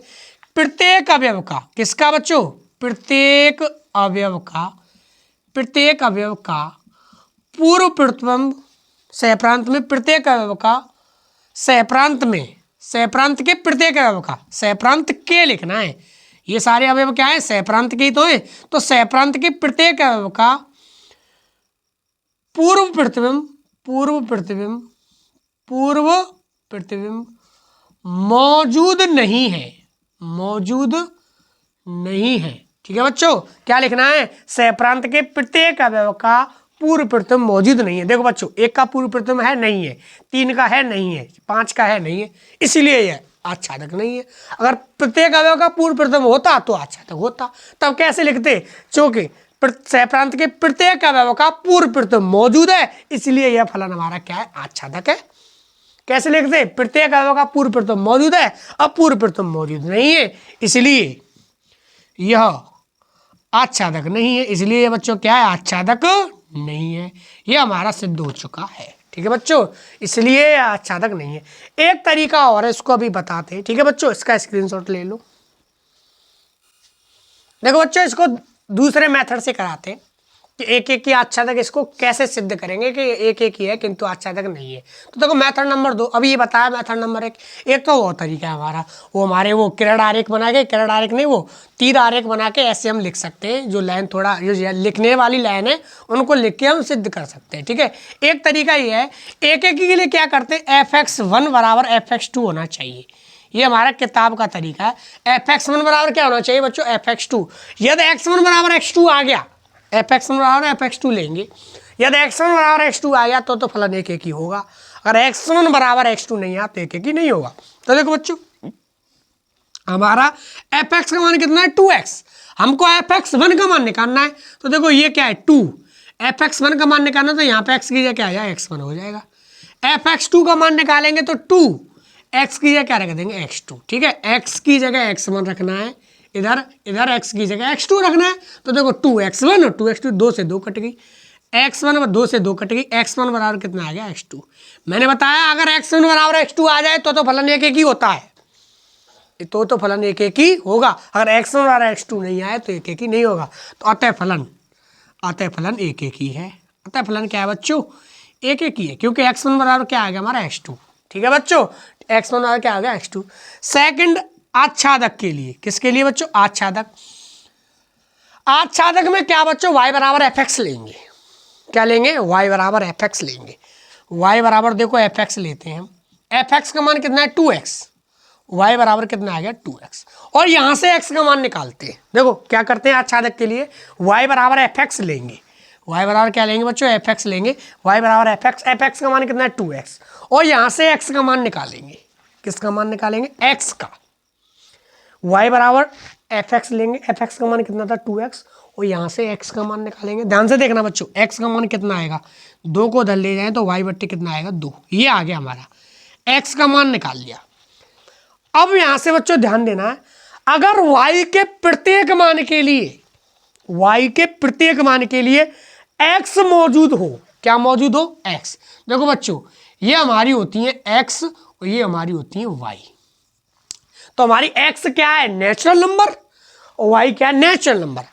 प्रत्येक अवयव का, किसका बच्चों, प्रत्येक अवयव का पूर्व प्रतिबिंब सहप्रांत में, प्रत्येक अवयव का सहप्रांत में, सहप्रांत के प्रत्येक अवयव का, सहप्रांत के लिखना है, ये सारे अवयव क्या है, सहप्रांत के ही तो है, तो सहप्रांत के प्रत्येक अवयव का पूर्व प्रतिबिंब मौजूद नहीं है। ठीक है बच्चों, क्या लिखना है, सहप्रांत के प्रत्येक अवयव का पूर्व प्रतिबिंब मौजूद नहीं है। देखो बच्चों, 1 का पूर्व प्रतिबिंब है, नहीं है, 3 का है, नहीं है, 5 का है, नहीं है, इसलिए यह आच्छादक नहीं है। अगर प्रत्येक अवयव का पूर्व प्रतिबिंब होता तो आच्छादक होता। तब कैसे लिखते, क्योंकि सहप्रांत के प्रत्येक अवयव का पूर्व प्रतिबिंब मौजूद है, इसलिए यह फलन हमारा क्या है, आच्छादक है। कैसे लिखते, प्रत्येक अवयव का पूर्व प्रतिबिंब मौजूद है, अब पूर्व प्रतिबिंब मौजूद नहीं है, इसलिए यह आच्छादक नहीं है। इसलिए ये बच्चों क्या है, आच्छादक नहीं है। ये हमारा सिद्ध हो चुका है। ठीक है बच्चों, इसलिए आच्छादक नहीं है। एक तरीका और है, इसको अभी बताते हैं। ठीक है बच्चों, इसका स्क्रीनशॉट ले लो। देखो बच्चों, इसको दूसरे मेथड से कराते हैं कि एक एक की आच्छादक, इसको कैसे सिद्ध करेंगे कि एक एक ही है किंतु आच्छादक नहीं है। तो देखो मेथड नंबर 2 अभी ये बताया, मेथड नंबर 1 एक तो वो तरीका है हमारा, वो हमारे वो किरण आरेख बना के, किरण आरेख नहीं, वो तीर आरेख बना के ऐसे हम लिख सकते हैं। जो लाइन थोड़ा जो लिखने वाली लाइन है उनको लिख के हम सिद्ध कर सकते हैं। ठीक है, एक तरीका ये है, एक एक के लिए क्या करते हैं, fx1 बराबर fx2 होना चाहिए। ये हमारा किताब का तरीका है। fx1 बराबर क्या होना चाहिए बच्चों, fx2। यदि x1 बराबर x2 आ गया, fx1 बराबर fx2 लेंगे, यदि x1 बराबर x2 आ गया तो फलन एक एक ही होगा। अगर x1 बराबर x2 नहीं आया तो एक एक ही नहीं होगा। तो देखो बच्चों, हमारा fx का मान कितना है, 2x। हमको fx1 का मान निकालना है, तो देखो ये क्या है, 2। fx1 का मान निकालना तो यहाँ पे x की जगह क्या आ जाएगा, x1 हो जाएगा। fx2 का मान निकालेंगे तो 2, x की जगह क्या रख देंगे, x2। ठीक है, x की जगह x1 रखना है, इधर x की जगह x2 रखना है। तो देखो 2x1 और 2x2, 2 से 2 कट गई, x1 और 2 से 2 कट गई, x1 बराबर कितना आ गया, x2। मैंने बताया अगर x1 बराबर x2 आ जाए तो फलन एक एक ही होता है, तो फलन एक एक ही होगा। अगर x1 बराबर x2 नहीं आए तो एक एक ही नहीं होगा। तो अतः फलन एक एक ही है। अतः फलन क्या है बच्चों, एक एक ही है, क्योंकि x1 बराबर क्या आ गया हमारा, x2। ठीक है बच्चों, x1 बराबर क्या आ गया, x2। सेकंड आच्छादक के लिए, किसके लिए बच्चों, आच्छादक में क्या बच्चों, y बराबर fx लेंगे। क्या लेंगे, y बराबर fx लेंगे। y बराबर देखो fx लेते हैं हम, fx का मान कितना है, 2x, y बराबर कितना आ गया, 2x। और यहां से x का मान निकालते हैं। देखो क्या करते हैं, आच्छादक के लिए y बराबर fx लेंगे, y बराबर क्या लेंगे बच्चों, fx लेंगे, y बराबर fx का मान कितना है, 2x। और यहां से x का मान निकालेंगे, किसका मान निकालेंगे, x का। y बराबर fx लेंगे, fx का मान कितना था, 2x, और यहाँ से x का मान निकालेंगे। ध्यान से देखना बच्चों, x का मान कितना आएगा, 2 को उधर ले जाएं तो y बट्टे कितना आएगा, 2। ये आ गया हमारा, x का मान निकाल लिया। अब यहाँ से बच्चों ध्यान देना है, अगर y के प्रत्येक मान के लिए x मौजूद हो, क्या मौजूद हो, x। देखो बच्चों, ये हमारी होती है x और ये हमारी होती है y। तो हमारी x क्या है, नेचुरल नंबर, और y क्या है, नेचुरल नंबर।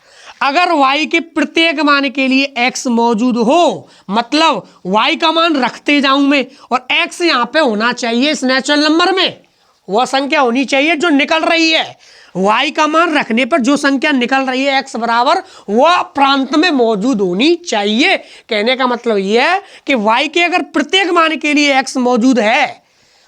अगर y के प्रत्येक मान के लिए x मौजूद हो, मतलब y का मान रखते जाऊं मैं, और x यहाँ पे होना चाहिए इस नेचुरल नंबर में, वह संख्या होनी चाहिए जो निकल रही है। y का मान रखने पर जो संख्या निकल रही है x बराबर, वह प्रांत में मौजूद होनी चाहिए। कहने का मतलब यह है कि y के अगर प्रत्येक मान के लिए x मौजूद है,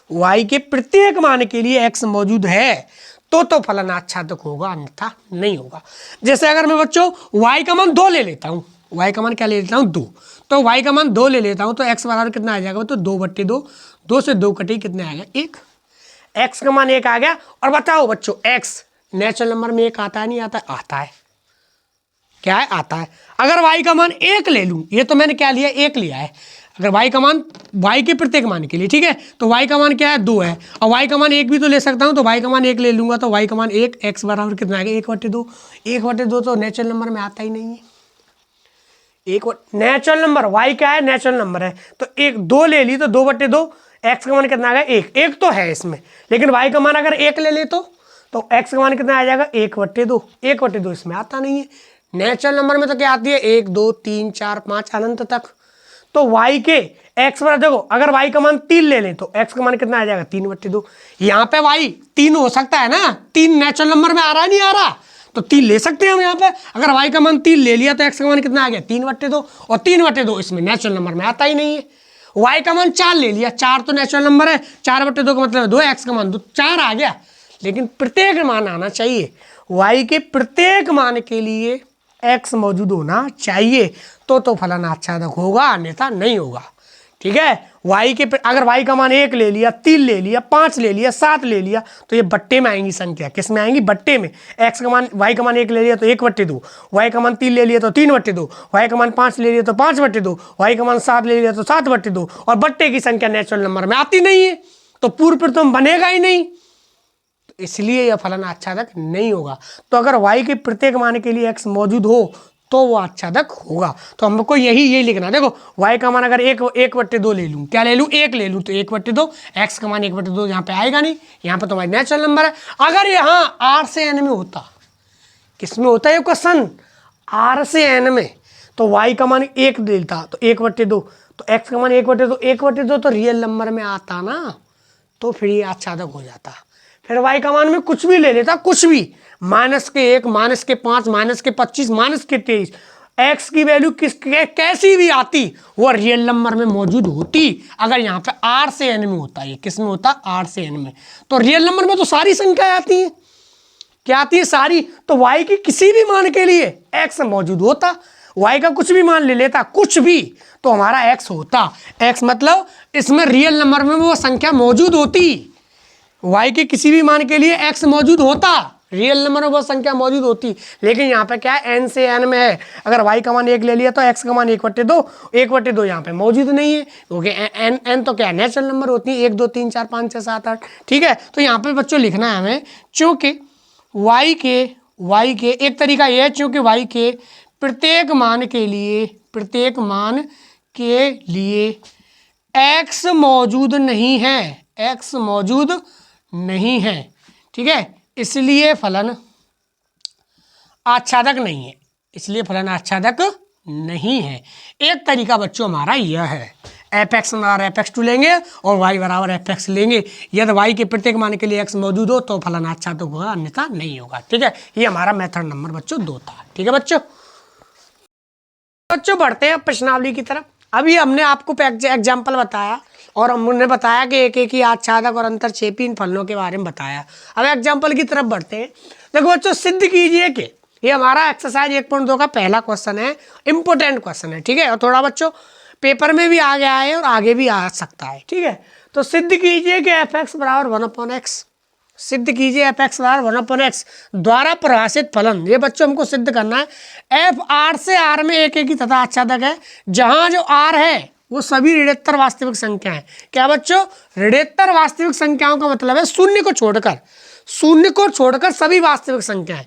y के प्रत्येक मान के लिए x मौजूद है तो फलन आच्छादक होगा, अन्यथा नहीं होगा। जैसे अगर मैं बच्चों y का मान 2 ले लेता हूँ, y का मान क्या ले लेता हूँ, 2, तो y का मान 2 ले लेता हूँ तो x बराबर कितना आ जाएगा, तो 2/2, 2 से 2 कटी कितने आ गया, 1। x का मान 1 आ गया। और बताओ बच्चों, x नेचुरल नंबर में 1 आता है, नहीं आता, आता है, क्या है, आता है। अगर y का मान 1 ले लूँ, ये तो मैंने क्या लिया, 1 लिया है। अगर y का मान, y के प्रत्येक मान के लिए, ठीक है, तो y का मान क्या है, 2 है, और y का मान 1 भी तो ले सकता हूँ, तो y का मान 1 ले लूंगा तो y का मान 1, x बराबर कितना आ गया, 1/2। 1/2 तो नेचुरल नंबर में आता ही नहीं है। नेचुरल नंबर y क्या है, नेचुरल नंबर है, तो 2 ले ली तो 2/2, x का मान कितना आ गया, 1 तो है इसमें। लेकिन y का मान अगर 1 ले ले तो तो x का मान कितना आ जाएगा 1/2। 1/2 इसमें आता नहीं है। नेचुरल नंबर में तो क्या आती है 1 2 3 4 5 अनंत तक। तो y के x पर देखो, अगर y का मान 3 ले लें तो x का मान कितना आ जाएगा 3/2। यहाँ पे y 3 हो सकता है ना, 3 नेचुरल नंबर में आ रहा है नहीं आ रहा, तो 3 ले सकते हैं हम यहाँ पे। अगर y का मान 3 ले लिया तो x का मान कितना आ गया 3/2, और 3/2 इसमें नेचुरल नंबर में आता ही नहीं है। y का मान 4 ले लिया, 4 तो नेचुरल नंबर है, 4/2 का मतलब 2, x का मान 2, 4 आ गया। लेकिन प्रत्येक मान आना चाहिए, y के प्रत्येक मान के लिए x मौजूद होना चाहिए, तो फलन आच्छादक होगा, अन्यथा नहीं होगा। ठीक है, y के अगर y का मान 1 ले लिया, 3 ले लिया, 5 ले लिया, 7 ले लिया, तो ये बट्टे में आएंगी संख्या। किस में आएंगी? बट्टे में। x का मान y का मान 1 ले लिया तो 1/2, y का मान 3 ले लिया तो 3/2, y का मान 5 ले लिया तो 5/2, y का मान 7 ले लिया तो 7/2, और बट्टे की संख्या नेचुरल नंबर में आती नहीं है, तो पूर्व प्रथम बनेगा ही नहीं, इसलिए यह फलन आच्छादक नहीं होगा। तो अगर y के प्रत्येक मान के लिए x मौजूद हो तो वो आच्छादक होगा। तो हमको यही लिखना। देखो y का मान अगर 1/2 ले लूँ, क्या ले लूँ 1 ले लूँ तो 1/2, x का मान 1/2 यहाँ पे आएगा नहीं, यहाँ पे तो हमारी नेचुरल नंबर है। अगर यहाँ r से n में होता, किस में होता है ये क्वेश्चन? r से n में, तो y का मान 1 देता तो 1/2, तो x का मान 1/2, 1/2 तो रियल नंबर में आता ना, तो फिर ये आच्छादक हो जाता। फिर y का मान में कुछ भी ले लेता, कुछ भी, -1, -5, -25, -23, x की वैल्यू कैसी भी आती, वो रियल नंबर में मौजूद होती। अगर यहाँ पे r से n में होता, ये किस में होता? r से n में, तो रियल नंबर में तो सारी संख्याएं आती हैं। क्या आती है? सारी। तो y की किसी भी मान के लिए x मौजूद होता, y का कुछ भी मान ले लेता, कुछ भी, तो हमारा x होता। x मतलब इसमें रियल नंबर में वो संख्या मौजूद होती। y के किसी भी मान के लिए x मौजूद होता, रियल नंबर में वो संख्या मौजूद होती। लेकिन यहाँ पे क्या है, n से n में है। अगर y का मान 1 ले लिया तो x का मान 1/2, 1/2 यहाँ पे मौजूद नहीं है, क्योंकि n तो क्या नेचुरल नंबर होती है, 1 2 3 4 5 6 7 8। ठीक है, तो यहाँ पे बच्चों लिखना है हमें, चूँकि y के एक तरीका यह है, चूँकि y के प्रत्येक मान के लिए x मौजूद नहीं है, x मौजूद नहीं है। ठीक है, इसलिए फलन आच्छादक नहीं है, इसलिए फलन आच्छादक नहीं है। एक तरीका बच्चों हमारा यह है, fx बराबर fx2 लेंगे और y बराबर fx लेंगे। यदि y के प्रत्येक मान के लिए x मौजूद हो तो फलन आच्छादक होगा, अन्यथा नहीं होगा। ठीक है, ये हमारा मेथड नंबर बच्चों 2 था। ठीक है बच्चों, बढ़ते हैं प्रश्नावली की तरफ। अभी हमने आपको एग्जाम्पल बताया और हमने बताया कि एक ही आच्छादक और अंतरक्षेपी इन फलनों के बारे में बताया। अब एग्जाम्पल की तरफ बढ़ते हैं। देखो बच्चों, सिद्ध कीजिए कि ये हमारा एक्सरसाइज 1.2 का पहला क्वेश्चन है, इंपोर्टेंट क्वेश्चन है। ठीक है, और थोड़ा बच्चों पेपर में भी आ गया है और आगे भी आ सकता है। ठीक है, तो सिद्ध कीजिए कि fx बराबर 1/x, सिद्ध कीजिए fx बराबर 1/x द्वारा परिभाषित फलन। ये बच्चों हमको सिद्ध करना है। f r से r में एक ही तथा आच्छादक है, जहाँ जो r है वो सभी ऋणोत्तर वास्तविक संख्या है। क्या बच्चों? ऋणोत्तर वास्तविक संख्याओं का मतलब है शून्य को छोड़कर सभी वास्तविक संख्याएं।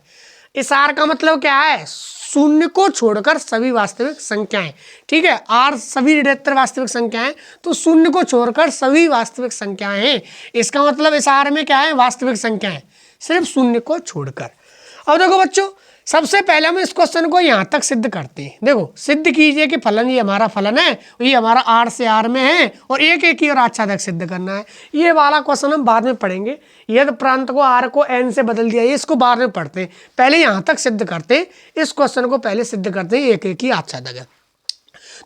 इस r का मतलब क्या है? शून्य को छोड़कर सभी वास्तविक संख्याएं। ठीक है, r सभी ऋणोत्तर वास्तविक संख्याएं, तो शून्य को छोड़कर सभी वास्तविक संख्याएं हैं। इसका मतलब इस r में क्या है? वास्तविक संख्याएं, सिर्फ शून्य को छोड़कर। अब देखो बच्चों, सबसे पहले हम इस क्वेश्चन को यहाँ तक सिद्ध करते हैं। देखो, सिद्ध कीजिए कि फलन, ये हमारा फलन है, ये हमारा r से r में है और एक ही और आच्छादक सिद्ध करना है। ये वाला क्वेश्चन हम बाद में पढ़ेंगे। यदि प्रांत को r को n से बदल दिया, ये इसको बाद में पढ़ते हैं, पहले यहाँ तक सिद्ध करते हैं। इस क्वेश्चन को पहले सिद्ध करते हैं, एक ही आच्छादक है।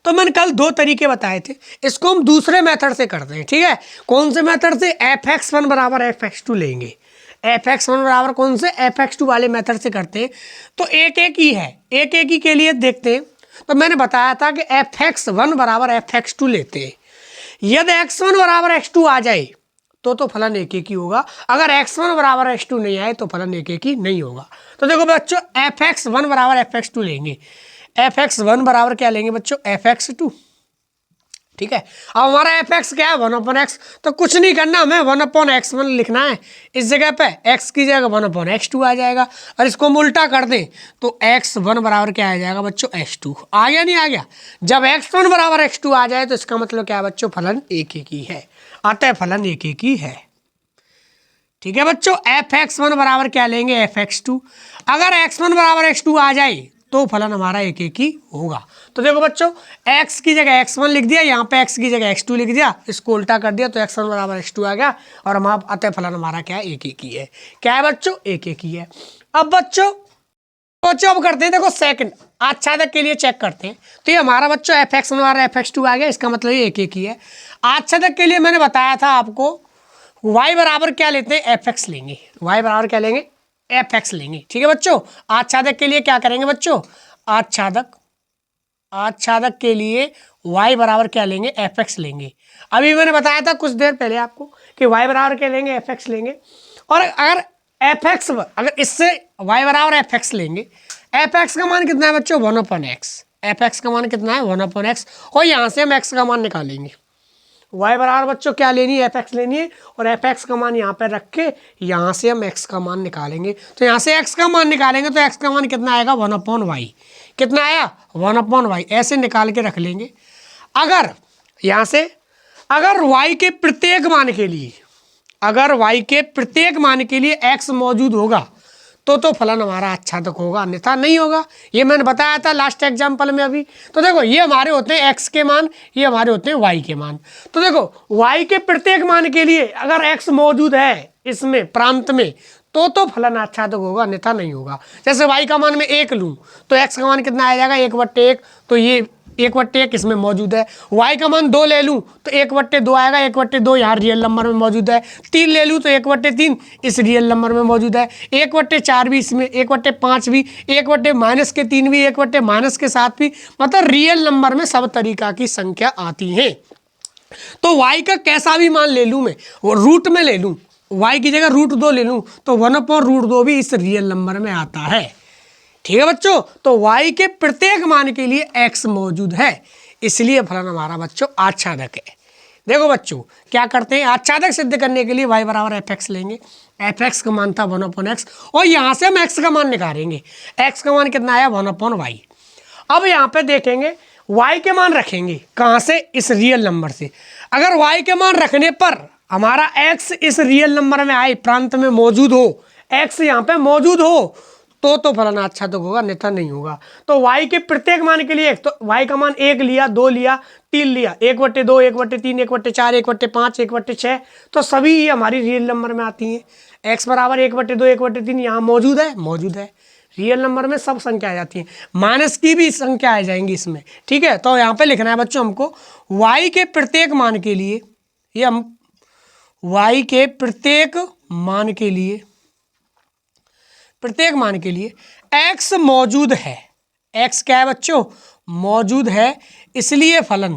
तो मैंने कल 2 तरीके बताए थे, इसको हम दूसरे मेथड से करते हैं। ठीक है, कौन से मेथड से? fx1 बराबर fx2 लेंगे। fx1 बराबर कौन से? fx2 वाले मेथड से करते हैं। तो एक ही है, एक ही के लिए देखते हैं। तो मैंने बताया था कि fx1 बराबर fx2 लेते हैं। यदि x1 बराबर x2 आ जाए तो फलन एक ही होगा। अगर x1 बराबर x2 नहीं आए तो फलन एक ही नहीं होगा। तो देखो बच्चों, fx1 बराबर fx2 लेंगे। fx1 बराबर क्या लेंगे बच्चों? fx2। ठीक है, अब हमारा fx क्या है? 1/x। तो कुछ नहीं करना, हमें 1/x1 लिखना है। इस जगह पे x की जगह 1/x2 आ जाएगा, और इसको हम उल्टा कर दें तो x1 बराबर क्या आ जाएगा बच्चों? x2। आ गया नहीं आ गया? जब x1 बराबर x2 आ जाए तो इसका मतलब क्या है बच्चों? फलन एक ही है, अतः फलन एक ही है। ठीक है बच्चों, f(x1) बराबर क्या लेंगे, f(x2). अगर x1 बराबर x2 आ जाए तो फलन हमारा एक एक ही होगा। तो देखो बच्चों, x की जगह x1 लिख दिया, यहाँ पे x की जगह x2 लिख दिया, इसको उल्टा कर दिया तो x1 बराबर x2 आ गया और हम अतः फलन हमारा क्या है, एक एक ही है। क्या है बच्चों, एक एक ही है। अब बच्चों अब करते हैं, देखो सेकंड आच्छादक के लिए चेक करते हैं। तो ये हमारा बच्चों f(x1) बराबर f(x2) आ गया, इसका मतलब ये एक एक ही है। आच्छादक के लिए मैंने बताया था आपको y बराबर क्या लेते हैं, fx लेंगे। y बराबर क्या लेंगे, fx लेंगे। ठीक है बच्चों, आच्छादक के लिए क्या करेंगे बच्चों, आच्छादक के लिए y बराबर क्या लेंगे, fx लेंगे। अभी मैंने बताया था कुछ देर पहले आपको कि y बराबर क्या लेंगे, fx लेंगे। और अगर fx अगर इससे y बराबर fx लेंगे, fx का मान कितना है बच्चों, 1/x। fx का मान कितना है, 1/x। और यहाँ से हम x का मान निकालेंगे। y बराबर बच्चों क्या लेनी है, fx लेनी है, और fx का मान यहाँ पर रख के यहाँ से हम x का मान निकालेंगे। तो यहाँ से x का मान निकालेंगे तो x का मान कितना आएगा, 1/y। कितना आया, 1/y। ऐसे निकाल के रख लेंगे। अगर यहाँ से अगर y के प्रत्येक मान के लिए, अगर y के प्रत्येक मान के लिए x मौजूद होगा तो फलन हमारा आच्छादक होगा, अन्यथा नहीं होगा। ये मैंने बताया था लास्ट एग्जाम्पल में अभी। तो देखो ये हमारे होते हैं x के मान, ये हमारे होते हैं y के मान। तो देखो y के प्रत्येक मान के लिए अगर x मौजूद है इसमें प्रांत में तो फलन आच्छादक होगा, अन्यथा नहीं होगा। जैसे y का मान मैं 1 लूँ तो x का मान कितना आ जाएगा, 1/1। तो ये 1/1 इसमें मौजूद है। y का मान 2 ले लूँ तो 1/2 आएगा, 1/2 यहाँ रियल नंबर में मौजूद है। 3 ले लूँ तो 1/3 इस रियल नंबर में मौजूद है। 1/4 भी इसमें, 1/5 भी, 1/-3 भी, 1/-7 भी, मतलब रियल नंबर में सब तरीका की संख्या आती है। तो y का कैसा भी मान ले लूँ मैं, वो रूट में ले लूँ, y की जगह √2 ले लूँ तो 1/√2 भी इस रियल नंबर में आता है। ठीक है बच्चों, तो y के प्रत्येक मान के लिए x मौजूद है, इसलिए फलन हमारा बच्चों आच्छादक है। देखो बच्चों क्या करते हैं, आच्छादक सिद्ध करने के लिए y बराबर fx लेंगे। fx का मान था 1/x और यहाँ से हम x का मान निकालेंगे। x का मान कितना आया, 1/y। अब यहाँ पे देखेंगे y के मान रखेंगे कहाँ से, इस रियल नंबर से। अगर y के मान रखने पर हमारा x इस रियल नंबर में आए, प्रांत में मौजूद हो, x यहाँ पे मौजूद हो तो फलन आच्छादक होगा, अन्यथा नहीं होगा। तो y के प्रत्येक मान के लिए तो y का मान 1 लिया, 2 लिया, 3 लिया, 1/2, 1/3, 1/4, 1/5, 1/6, तो सभी ये हमारी रियल नंबर में आती हैं। x बराबर 1/2, 1/3 यहाँ मौजूद है। रियल नंबर में सब संख्या आ जाती हैं, माइनस की भी संख्या आ जाएंगी इसमें। ठीक है, तो यहाँ पे लिखना है बच्चों हमको y के प्रत्येक मान के लिए, ये हम y के प्रत्येक मान के लिए x मौजूद है। x क्या है बच्चों, मौजूद है, इसलिए फलन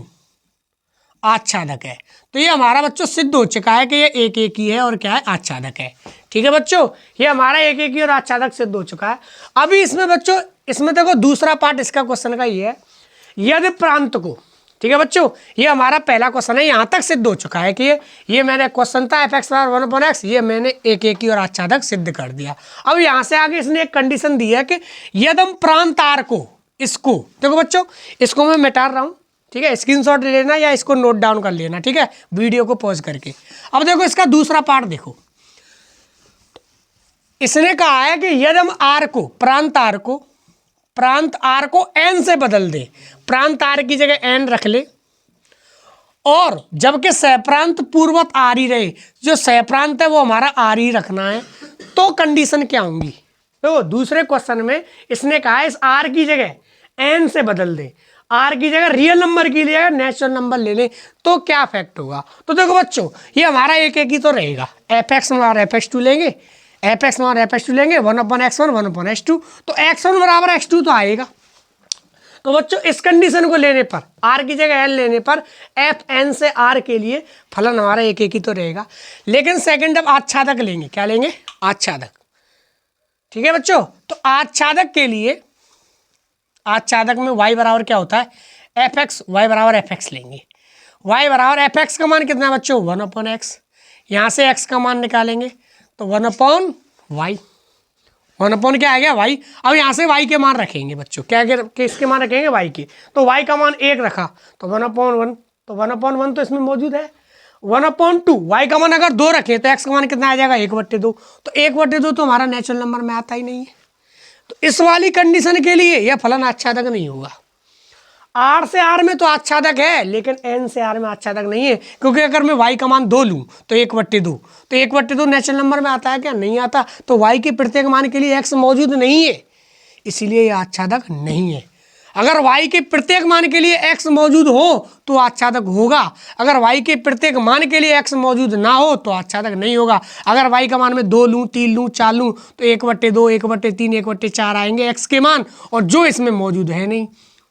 आच्छादक है। तो ये हमारा बच्चों सिद्ध हो चुका है कि ये एक एक ही है और क्या है, आच्छादक है। ठीक है बच्चों, ये हमारा एक एक ही और आच्छादक सिद्ध हो चुका है। अभी इसमें बच्चों, इसमें देखो दूसरा पार्ट इसका क्वेश्चन का ये है, यदि प्रांत को, ठीक है बच्चों, ये हमारा पहला क्वेश्चन है, यहाँ तक सिद्ध हो चुका है कि ये मैंने क्वेश्चन था fx बराबर 1/x, ये मैंने एक एक ही और आच्छादक सिद्ध कर दिया। अब यहाँ से आगे इसने एक कंडीशन दी है कि यदि हम प्रांत आर को, इसको देखो बच्चों, इसको मैं मिटा रहा हूँ, ठीक है, स्क्रीनशॉट ले लेना या इसको नोट डाउन कर लेना, ठीक है, वीडियो को पॉज करके। अब देखो इसका दूसरा पार्ट देखो, इसने कहा है कि यदि हम आर को, प्रांत आर को एन से बदल दे, प्रांत आर की जगह एन रख ले, और जबकि सहप्रांत पूर्वत आर ही रहे, जो सहप्रांत है वो हमारा आर ही रखना है, तो कंडीशन क्या होंगी। तो दूसरे क्वेश्चन में इसने कहा है इस आर की जगह एन से बदल दे, आर की जगह रियल नंबर की लिए नेचुरल नंबर ले ले, तो क्या इफेक्ट होगा। तो देखो बच्चों, ये हमारा एक एक ही तो रहेगा, fx और fx2 लेंगे, fx और fx2 लेंगे, 1/x1 1/x2, तो x1 बराबर x2 तो आएगा। तो बच्चों इस कंडीशन को लेने पर, r की जगह n लेने पर fn से r के लिए फलन हमारा एक एक ही तो रहेगा। लेकिन सेकंड अब आच्छादक लेंगे, क्या लेंगे, आच्छादक। ठीक है बच्चों, तो आच्छादक के लिए, आच्छादक में y बराबर क्या होता है, fx, y बराबर fx लेंगे। y बराबर fx का मान कितना है बच्चों, 1/x। यहाँ से x का मान निकालेंगे तो 1/y, 1/ क्या आ गया, y। अब यहाँ से y के मान रखेंगे बच्चों, क्या किसके मान रखेंगे, y के। तो y का मान 1 रखा तो 1/1, तो 1/1 तो इसमें मौजूद है, 1/2। वाई का मान अगर 2 रखें तो एक्स का मान कितना आ जाएगा 1/2। तो 1/2 तो हमारा नेचुरल नंबर में आता ही नहीं है। तो इस वाली कंडीशन के लिए यह फलन आच्छादक नहीं होगा। आर से आर में तो आच्छादक है, लेकिन एन से आर में आच्छादक नहीं है, क्योंकि अगर मैं वाई का मान 2 लूँ तो 1/2, तो 1/2 नेचुरल नंबर में आता है क्या? नहीं आता। तो वाई के प्रत्येक मान के लिए एक्स मौजूद नहीं है, इसीलिए यह आच्छादक नहीं है। अगर y के प्रत्येक मान के लिए x मौजूद हो तो आच्छादक होगा, अगर y के प्रत्येक मान के लिए x मौजूद ना हो तो आच्छादक नहीं होगा। अगर y का मान में 2 लूँ, 3 लूँ, 4 लूँ तो 1/2, 1/3, 1/4 आएंगे x के मान, और जो इसमें मौजूद है नहीं,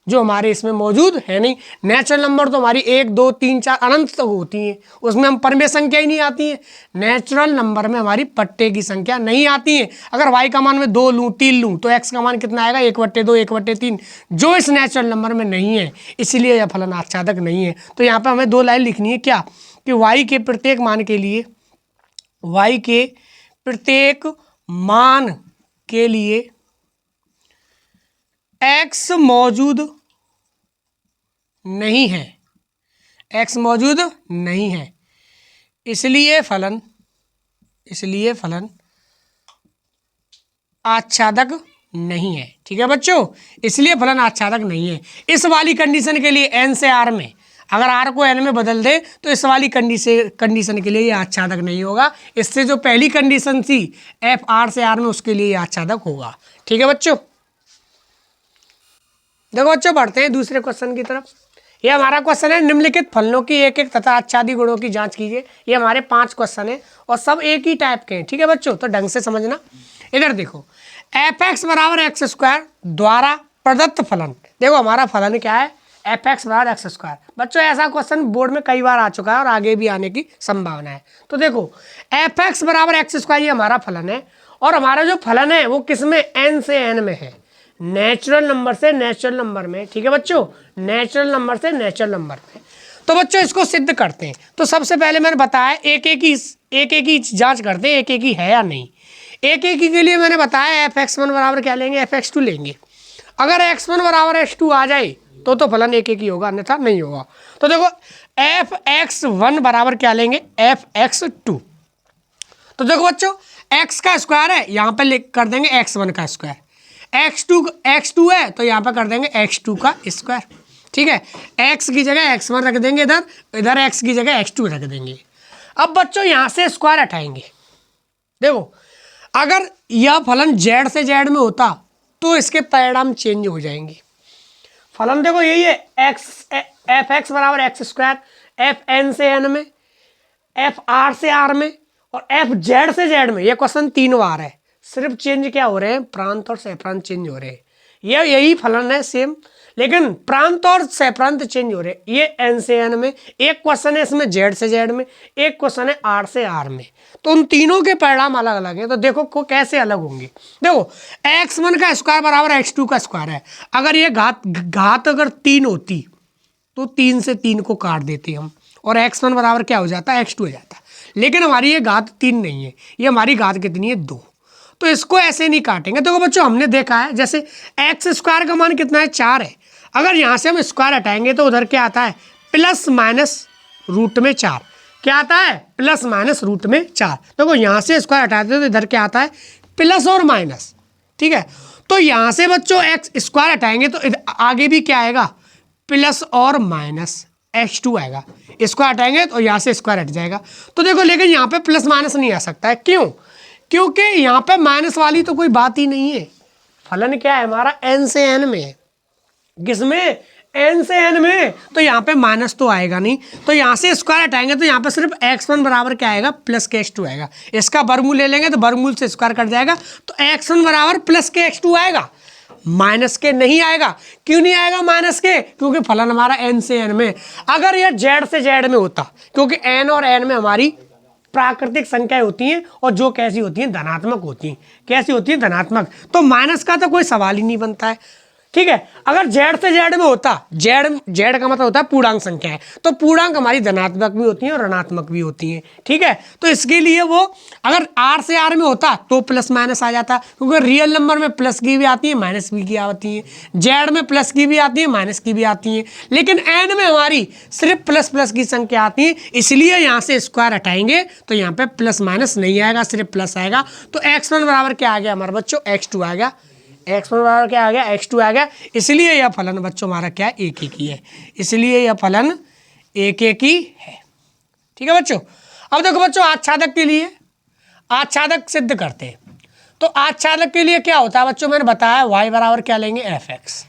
जो हमारे इसमें मौजूद है नहीं। नेचुरल नंबर तो हमारी 1, 2, 3, 4 अनंत तक होती हैं, उसमें हम परमे संख्या ही नहीं आती है। नेचुरल नंबर में हमारी पट्टे की संख्या नहीं आती है। अगर y का मान में 2 लूँ, 3 लूँ तो x का मान कितना आएगा 1/2, 1/3, जो इस नेचुरल नंबर में नहीं है, इसीलिए यह फलन आच्छादक नहीं है। तो यहाँ पर हमें 2 लाइन लिखनी है क्या, कि y के प्रत्येक मान के लिए, y के प्रत्येक मान के लिए x मौजूद नहीं है, x मौजूद नहीं है, इसलिए फलन आच्छादक नहीं है। ठीक है बच्चों, इसलिए फलन आच्छादक नहीं है। इस वाली कंडीशन के लिए n से r में, अगर r को n में बदल दे तो इस वाली कंडीशन के लिए ये आच्छादक नहीं होगा। इससे जो पहली कंडीशन थी f r से r में, उसके लिए ये आच्छादक होगा। ठीक है बच्चों, देखो बच्चों बढ़ते हैं दूसरे क्वेश्चन की तरफ। ये हमारा क्वेश्चन है, निम्नलिखित फलनों की एक एक तथा आच्छादी गुणों की जांच कीजिए। ये हमारे 5 क्वेश्चन है और सब एक ही टाइप के हैं। ठीक है बच्चों, तो ढंग से समझना। इधर देखो, f(x = x² द्वारा प्रदत्त फलन। देखो हमारा फलन क्या है, f(x = x²। बच्चों ऐसा क्वेश्चन बोर्ड में कई बार आ चुका है और आगे भी आने की संभावना है। तो देखो f(x = x², ये हमारा फलन है, और हमारा जो फलन है वो किसमें, n से n में है, नेचुरल नंबर से नेचुरल नंबर में। ठीक है बच्चों, नेचुरल नंबर से नेचुरल नंबर में। तो बच्चों इसको सिद्ध करते हैं। तो सबसे पहले मैंने बताया एक एक ही जांच करते हैं, एक एक ही है या नहीं। एक एक ही के लिए मैंने बताया f(x1) बराबर क्या लेंगे, f(x2) लेंगे। अगर x1 = x2 आ जाए तो फलन एक एक ही होगा, अन्यथा नहीं होगा। तो देखो f(x1) बराबर क्या लेंगे, f(x2). तो देखो बच्चों x का स्क्वायर है, यहाँ पे लिख कर देंगे x1 का स्क्वायर, x2 है तो यहाँ पर कर देंगे x2 का स्क्वायर। ठीक है, x की जगह x1 रख देंगे, इधर x की जगह x2 रख देंगे। अब बच्चों यहाँ से स्क्वायर हटाएंगे। देखो अगर यह फलन z से z में होता तो इसके परिणाम चेंज हो जाएंगे। फलन देखो यही है, f(x = x², f(n) से n में, f(r) से r में, और f(z) से z में। ये क्वेश्चन 3 बार है, सिर्फ चेंज क्या हो रहे हैं, प्रांत और सह-प्रांत चेंज हो रहे हैं। यही फलन है सेम, लेकिन प्रांत और सह-प्रांत चेंज हो रहे हैं। ये n से n में, एक क्वेश्चन है इसमें z से z में, एक क्वेश्चन है r से r में। तो उन तीनों के परिणाम अलग अलग हैं। तो देखो को कैसे अलग होंगे। देखो x1 का स्क्वायर बराबर x2 का स्क्वायर है। अगर ये घात अगर 3 होती तो 3 से 3 को काट देते हम, और x1 बराबर क्या हो जाता है, x2 हो जाता। लेकिन हमारी ये घात 3 नहीं है, ये हमारी घात कितनी है, 2। तो इसको ऐसे नहीं काटेंगे। देखो बच्चों हमने देखा है, जैसे x² का मान कितना है, 4 है। अगर यहाँ से हम स्क्वायर हटाएंगे तो उधर क्या आता है, ±√4। क्या आता है, ±√4। देखो यहाँ से स्क्वायर हटाते हैं तो इधर क्या आता है, प्लस और माइनस। ठीक है, तो यहाँ से बच्चों x² हटाएंगे तो आगे भी क्या आएगा, प्लस और माइनस x2 आएगा। स्क्वायर हटाएंगे तो यहाँ से स्क्वायर हट जाएगा। तो देखो लेकिन यहाँ पे प्लस माइनस नहीं आ सकता है, क्यों, क्योंकि यहाँ पे माइनस वाली तो कोई बात ही नहीं है। फलन क्या है हमारा, n से n में है। किसमें, n से n में, तो यहाँ पे माइनस तो आएगा नहीं। तो यहाँ से स्क्वायर हटाएंगे तो यहाँ पे सिर्फ x1 बराबर क्या आएगा, प्लस के x2 आएगा। इसका वर्गमूल ले लेंगे तो वर्गमूल से स्क्वायर कट जाएगा, तो x1 बराबर प्लस के x2 आएगा, माइनस के नहीं आएगा। क्यों नहीं आएगा माइनस के, क्योंकि फलन हमारा n से n में। अगर यह z से z में होता, क्योंकि n और n में हमारी प्राकृतिक संख्याएं होती हैं, और जो कैसी होती हैं, धनात्मक होती हैं। कैसी होती हैं, धनात्मक। तो माइनस का तो कोई सवाल ही नहीं बनता है। ठीक है। अगर जेड से जेड में होता, जेड जेड का मतलब होता है पूर्णांक संख्या है, तो पूर्णांक हमारी धनात्मक भी होती हैं और ऋणात्मक भी होती हैं, ठीक है। तो इसके लिए वो अगर आर से आर में होता तो प्लस माइनस आ जाता, क्योंकि रियल नंबर में प्लस की भी आती है माइनस भी की आती है, जेड में प्लस की भी आती है माइनस की भी आती है, लेकिन एन में हमारी सिर्फ प्लस प्लस की संख्या आती है, इसलिए यहाँ से स्क्वायर हटाएंगे तो यहाँ पे प्लस माइनस नहीं आएगा, सिर्फ प्लस आएगा। तो x1 बराबर क्या आ गया हमारे बच्चों, x2 आ गया, x1 बराबर क्या आ गया, x2 आ गया। इसलिए यह फलन बच्चों हमारा क्या है, एक एक ही है, इसलिए यह फलन एक एक ही है, ठीक है बच्चों। अब देखो बच्चों आच्छादक के लिए आच्छादक सिद्ध करते हैं, तो आच्छादक के लिए क्या होता है बच्चों, मैंने बताया y बराबर क्या लेंगे, fx,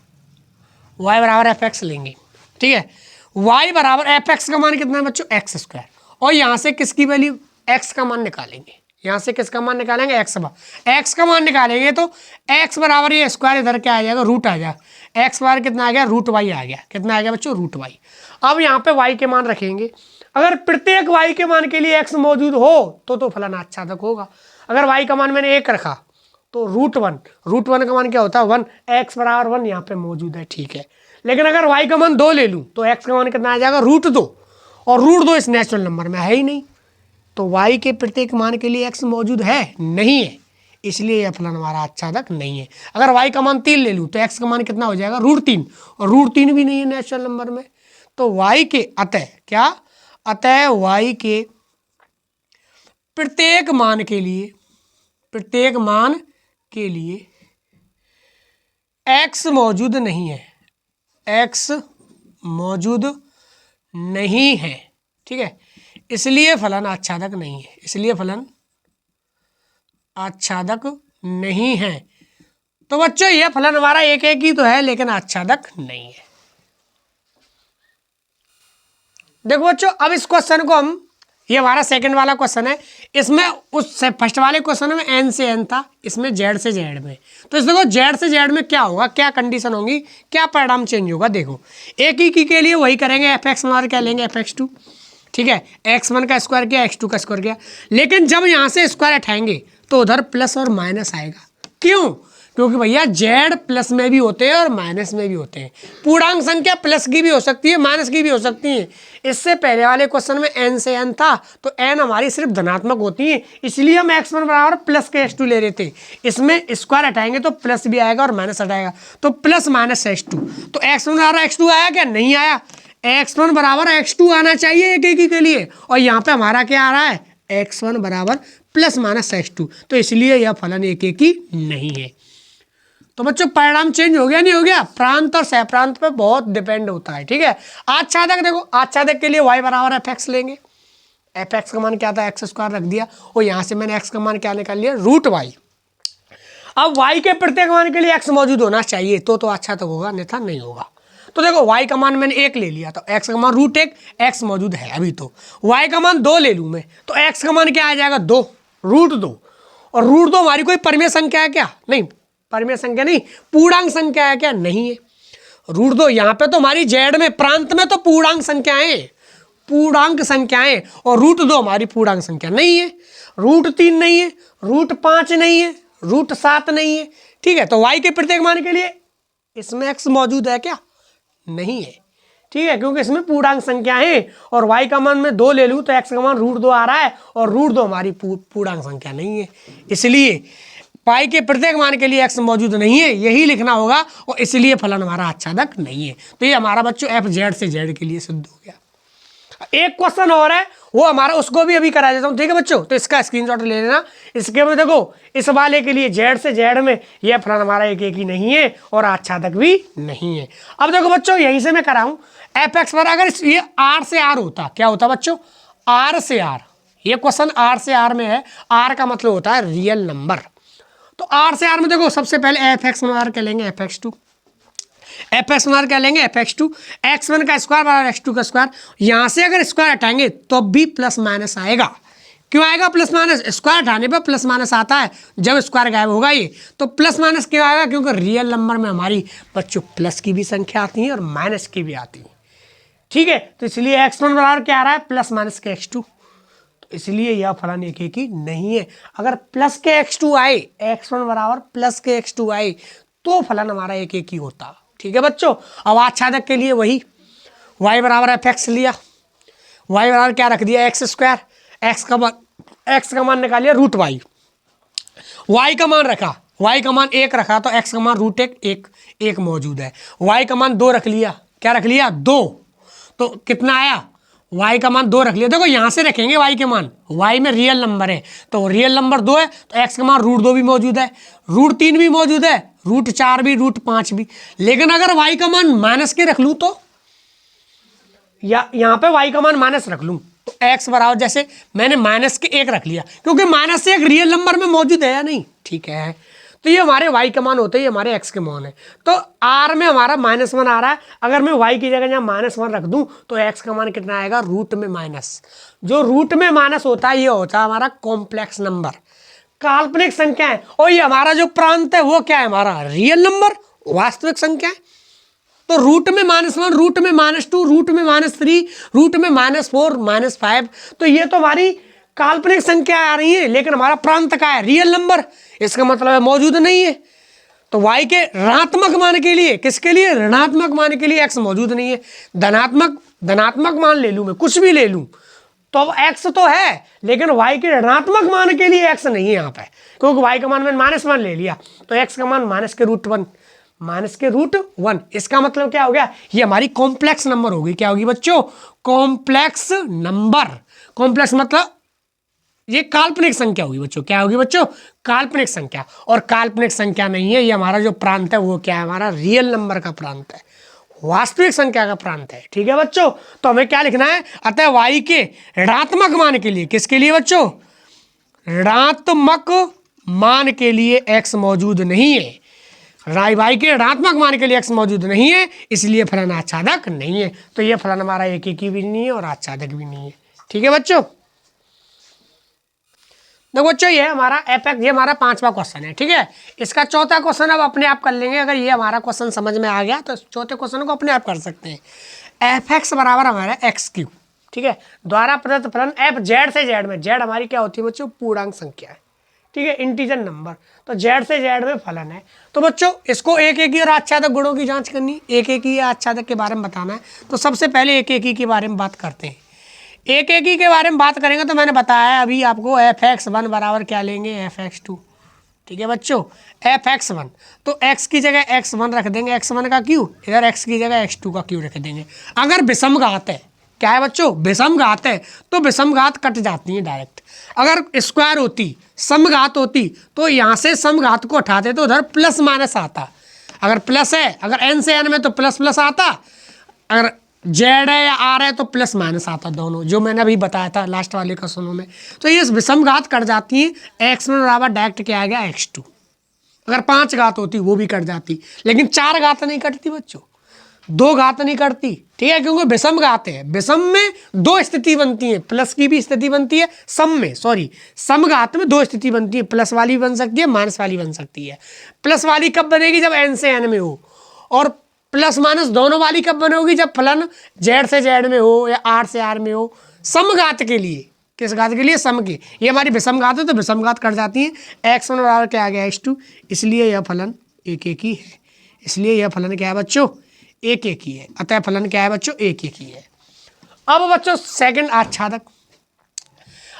y बराबर fx लेंगे, ठीक है। y बराबर fx का मान कितना है बच्चों, x स्क्वायर, और यहाँ से किसकी वैल्यू, x का मान निकालेंगे, यहाँ से किसका मान निकालेंगे, x का मान निकालेंगे तो x बराबर ये स्क्वायर इधर क्या आ जाएगा, रूट आ जाएगा, x बराबर कितना आ गया, रूट y आ गया, कितना आ गया बच्चों, रूट y। अब यहाँ पे y के मान रखेंगे, अगर प्रत्येक y के मान के लिए x मौजूद हो तो फलन आच्छादक होगा। अगर y का मान मैंने 1 रखा तो रूट वन का मान क्या होता है 1, x बराबर 1 यहाँ पे मौजूद है, ठीक है। लेकिन अगर y का मान 2 ले लूँ तो x का मान कितना आ जाएगा, रूट 2, और रूट 2 इस नेचुरल नंबर में है ही नहीं, तो y के प्रत्येक मान के लिए x मौजूद है नहीं है, इसलिए यह फलन हमारा आच्छादक नहीं है। अगर y का मान 3 ले लूँ तो x का मान कितना हो जाएगा, रूट 3, और रूट 3 भी नहीं है नेचुरल नंबर में, तो y के अतः क्या, अतः y के प्रत्येक मान के लिए x मौजूद नहीं है, x मौजूद नहीं है, ठीक है, इसलिए फलन आच्छादक नहीं है, इसलिए फलन आच्छादक नहीं है। तो बच्चों यह फलन हमारा एक एक ही तो है लेकिन आच्छादक नहीं है। देखो बच्चों अब इस क्वेश्चन को हम, ये हमारा सेकंड वाला क्वेश्चन है, इसमें उस फर्स्ट वाले क्वेश्चन में n से n था, इसमें z से z में, तो इस देखो z से z में क्या होगा, क्या कंडीशन होगी, क्या परिणाम चेंज होगा। देखो एक ही के लिए वही करेंगे, fx हमारा क्या लेंगे, fx2, ठीक है, x1 का स्क्वायर किया, x2 का स्क्वायर किया, लेकिन जब यहाँ से स्क्वायर हटाएंगे तो उधर प्लस और माइनस आएगा, क्यों, क्योंकि भैया जेड प्लस में भी होते हैं और माइनस में भी होते हैं, पूर्णांक संख्या प्लस की भी हो सकती है माइनस की भी हो सकती है। इससे पहले वाले क्वेश्चन में n से n था तो n हमारी सिर्फ धनात्मक होती है, इसलिए हम x1 बराबर प्लस के x2 ले रहे थे, इसमें स्क्वायर हटाएंगे तो प्लस भी आएगा और माइनस हटाएगा तो प्लस माइनस x2, तो x1 बराबर x2 आया क्या, नहीं आया, x1 बराबर x2 आना चाहिए एक एक के लिए, और यहाँ पे हमारा क्या आ रहा है, x1 बराबर प्लस माइनस x2, तो इसलिए यह फलन एक एक ही नहीं है। तो बच्चों परिणाम चेंज हो गया नहीं हो गया, प्रांत और सहप्रांत पे बहुत डिपेंड होता है, ठीक है। आच्छादक देखो, आच्छादक के लिए y बराबर fx लेंगे, fx का मान क्या था, x स्क्वायर रख दिया, और यहाँ से मैंने x का मान क्या निकाल लिया, रूट y। अब y के प्रत्येक मान के लिए x मौजूद होना चाहिए तो आच्छादक होगा, अन्यथा नहीं होगा। तो देखो y का मान मैंने 1 ले लिया तो x का मान रूट 1, x मौजूद है अभी, तो y का मान 2 ले लूँ मैं तो x का मान क्या आ जाएगा, 2, रूट 2, और रूट 2 हमारी कोई परिमेय संख्या है क्या, नहीं, परिमेय संख्या नहीं, पूर्णांक संख्या है क्या, नहीं है, रूट 2, यहाँ पे तो हमारी जेड में प्रांत में तो पूर्णांक संख्याएं, और रूट 2 हमारी पूर्णांक संख्या नहीं है, रूट 3 नहीं है, रूट 5 नहीं है, रूट 7 नहीं है, ठीक है। तो y के प्रत्येक मान के लिए इसमें x मौजूद है क्या, नहीं है, ठीक है, क्योंकि इसमें पूर्णांक संख्या है, और y का मान मैं 2 ले लूँ तो x का मान रूट 2 आ रहा है, और रूट 2 हमारी पूर्णांक संख्या नहीं है, इसलिए पाई के प्रत्येक मान के लिए x मौजूद नहीं है, यही लिखना होगा, और इसलिए फलन हमारा आच्छादक नहीं है। तो ये हमारा बच्चों f z से z के लिए सिद्ध हो गया। एक क्वेश्चन और है वो हमारा, उसको भी अभी करा देता हूँ, ठीक है बच्चों, तो इसका स्क्रीनशॉट ले लेना। इसके में देखो इस वाले के लिए z से z में यह फलन हमारा एक एक ही नहीं है और आच्छादक भी नहीं है। अब देखो बच्चों यहीं से मैं कराऊँ fx पर, अगर ये r से r होता, क्या होता बच्चों, r से r, ये क्वेश्चन r से r में है, r का मतलब होता है रियल नंबर, तो r से r में देखो सबसे पहले fx बराबर क्या लेंगे, fx2, fx बराबर क्या लेंगे, fx2, x1 का स्क्वायर बराबर x2 का स्क्वायर, यहाँ से अगर स्क्वायर हटाएंगे तो भी प्लस माइनस आएगा, क्यों आएगा प्लस माइनस, स्क्वायर हटाने पर प्लस माइनस आता है, जब स्क्वायर गायब होगा ये तो प्लस माइनस क्यों आएगा, क्योंकि रियल नंबर में हमारी बच्चों प्लस की भी संख्या आती है और माइनस की भी आती है, ठीक है। तो इसलिए x1 बराबर क्या आ रहा है, प्लस माइनस के x2, इसलिए यह फलन एक एक ही नहीं है। अगर प्लस के x2 आए, x1 बराबर प्लस के x2 आए तो फलन हमारा एक एक ही होता। ठीक है बच्चों। अब आच्छादक के लिए वही y बराबर एफ एक्स लिया, y बराबर क्या रख दिया एक्स स्क्वायर, एक्स का मान निकालिए रूट वाई, y का मान रखा, y का मान 1 रखा तो x का मान रूट एक मौजूद है, y का मान 2 रख लिया, क्या रख लिया 2, तो कितना आया y का मान 2 रख लिया। देखो यहाँ से रखेंगे y के मान, y में रियल नंबर है तो रियल नंबर 2 है तो x का मान रूट 2 भी मौजूद है, रूट 3 भी मौजूद है, रूट 4 भी, रूट 5 भी। लेकिन अगर y का मान माइनस के रख लूँ तो या यहाँ पे y का मान माइनस रख लूँ तो x बराबर, जैसे मैंने माइनस के 1 रख लिया क्योंकि माइनस से 1 रियल नंबर में मौजूद है या नहीं, ठीक है। तो ये हमारे y का मान होते हैं, ये हमारे x के मान है। तो r में हमारा -1 आ रहा है, अगर मैं y की जगह यहाँ -1 रख दूं तो x का मान कितना आएगा रूट में माइनस। जो रूट में माइनस होता है ये होता है हमारा कॉम्प्लेक्स नंबर, काल्पनिक संख्या है। और ये हमारा जो प्रांत है वो क्या है हमारा रियल नंबर, वास्तविक संख्या है। तो रूट में -1, रूट में -2, रूट में -3, रूट में -4, -5, तो ये तो हमारी काल्पनिक संख्या आ रही है, लेकिन हमारा प्रांत का है रियल नंबर, इसका मतलब है मौजूद नहीं है। तो y के ऋणात्मक मान के लिए, किसके लिए ऋणात्मक मान के लिए x मौजूद नहीं है। धनात्मक मान ले लूँ मैं, कुछ भी ले लूँ तो अब x तो है, लेकिन y के ऋणात्मक मान के लिए x नहीं है यहाँ पे, क्योंकि y का मान मैंने -1 ले लिया तो x का मान -√1। इसका मतलब क्या हो गया, ये हमारी कॉम्प्लेक्स नंबर होगी। क्या होगी बच्चों, कॉम्प्लेक्स नंबर। कॉम्प्लेक्स मतलब ये काल्पनिक संख्या होगी बच्चों। क्या होगी बच्चों, काल्पनिक संख्या। और काल्पनिक संख्या नहीं है, ये हमारा जो प्रांत है वो क्या है, हमारा रियल नंबर का प्रांत है, वास्तविक संख्या का प्रांत है। ठीक है बच्चों। तो हमें क्या लिखना है, अतः y के ऋणात्मक मान के लिए, किसके लिए बच्चों, ऋणात्मक मान के लिए x मौजूद नहीं है। y के ऋणात्मक मान के लिए x मौजूद नहीं है, इसलिए फलन आच्छादक नहीं है। तो ये फलन हमारा एक एक भी नहीं है और आच्छादक भी नहीं है। ठीक है बच्चों। देखो बच्चों ये हमारा एफ, ये हमारा 5वां क्वेश्चन है। ठीक है। इसका चौथा क्वेश्चन अब अपने आप कर लेंगे। अगर ये हमारा क्वेश्चन समझ में आ गया तो चौथे क्वेश्चन को अपने आप कर सकते हैं। एफ एक्स बराबर हमारा एक्स क्यू, ठीक है, द्वारा प्रदत्त फलन एफ जेड से जेड में, जेड हमारी क्या होती है बच्चों, पूर्णांक संख्या है। ठीक है, इंटीजर नंबर। तो जेड से जेड में फलन है। तो बच्चों इसको एक एक और आच्छादक गुणों की जांच करनी, एक एक ही आच्छादक के बारे में बताना है। तो सबसे पहले एक एक ही के बारे में बात करते हैं। एक एक ही के बारे में बात करेंगे तो मैंने बताया अभी आपको f(x1) बराबर क्या लेंगे, f(x2). ठीक है बच्चों, f(x1) तो x की जगह x1 रख देंगे, x1 का क्यू, इधर x की जगह x2 का क्यू रख देंगे। अगर विषम घात है, क्या है बच्चों, विषम घात है तो विषम घात कट जाती है डायरेक्ट। अगर स्क्वायर होती, समघात होती तो यहाँ से समघात को हटाते तो उधर प्लस माइनस आता। अगर प्लस है, अगर n से n में तो प्लस प्लस आता, अगर जेड है या आर है तो प्लस माइनस आता दोनों, जो मैंने अभी बताया था लास्ट वाले क्वेश्चनों में। तो ये विषम घात कट जाती है, x में बराबर डायरेक्ट क्या आ गया x2। अगर 5 घात होती वो भी कट जाती, लेकिन 4 घात नहीं कटती बच्चों, 2 घात नहीं कटती। ठीक है, क्योंकि विषम घात है। विषम में 2 स्थिति बनती है, प्लस की भी स्थिति बनती है, समघात में 2 स्थिति बनती है, प्लस वाली बन सकती है, माइनस वाली बन सकती है। प्लस वाली कब बनेगी, जब n से n में हो, और प्लस माइनस दोनों वाली कब बनोगी, जब फलन जेड से जेड में हो या आर से आर में हो। समघात के लिए, किस घात के लिए, सम के। ये हमारी विषम घात है तो विषम घात कट जाती है। x1 बराबर क्या आ गया x2, इसलिए यह फलन एक एक ही है। इसलिए यह फलन क्या है बच्चों, एक एक ही है। अतः फलन क्या है बच्चों, एक एक ही है। अब बच्चों सेकंड आच्छादक।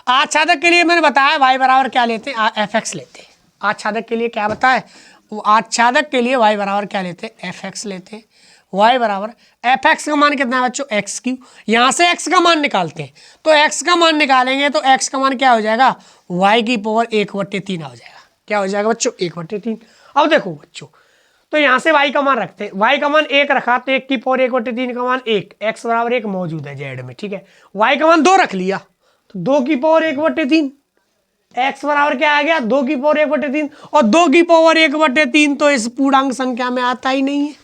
आच्छादक के लिए मैंने बताया y बराबर क्या लेते हैं, f(x) लेते हैं। आच्छादक के लिए क्या बताया, वो आच्छादक के लिए y बराबर क्या लेते हैं, f(x) लेते हैं। y बराबर f(x) का मान कितना है बच्चों, x3। यहाँ से x का मान निकालते हैं, तो x का मान निकालेंगे तो x का मान क्या हो जाएगा, y की पावर 1/3 हो जाएगा। क्या हो जाएगा बच्चों, 1/3। अब देखो बच्चों, तो यहाँ से y का मान रखते हैं, y का मान 1 रखा तो 1 की पावर 1/3 का मान 1, x बराबर 1 मौजूद है जेड में। ठीक है, y का मान 2 रख लिया तो 2 की पावर 1/3, x बराबर क्या आ गया, 2 की पावर 1/3। और 2 की पावर 1/3 तो इस पूर्णांक संख्या में आता ही नहीं है।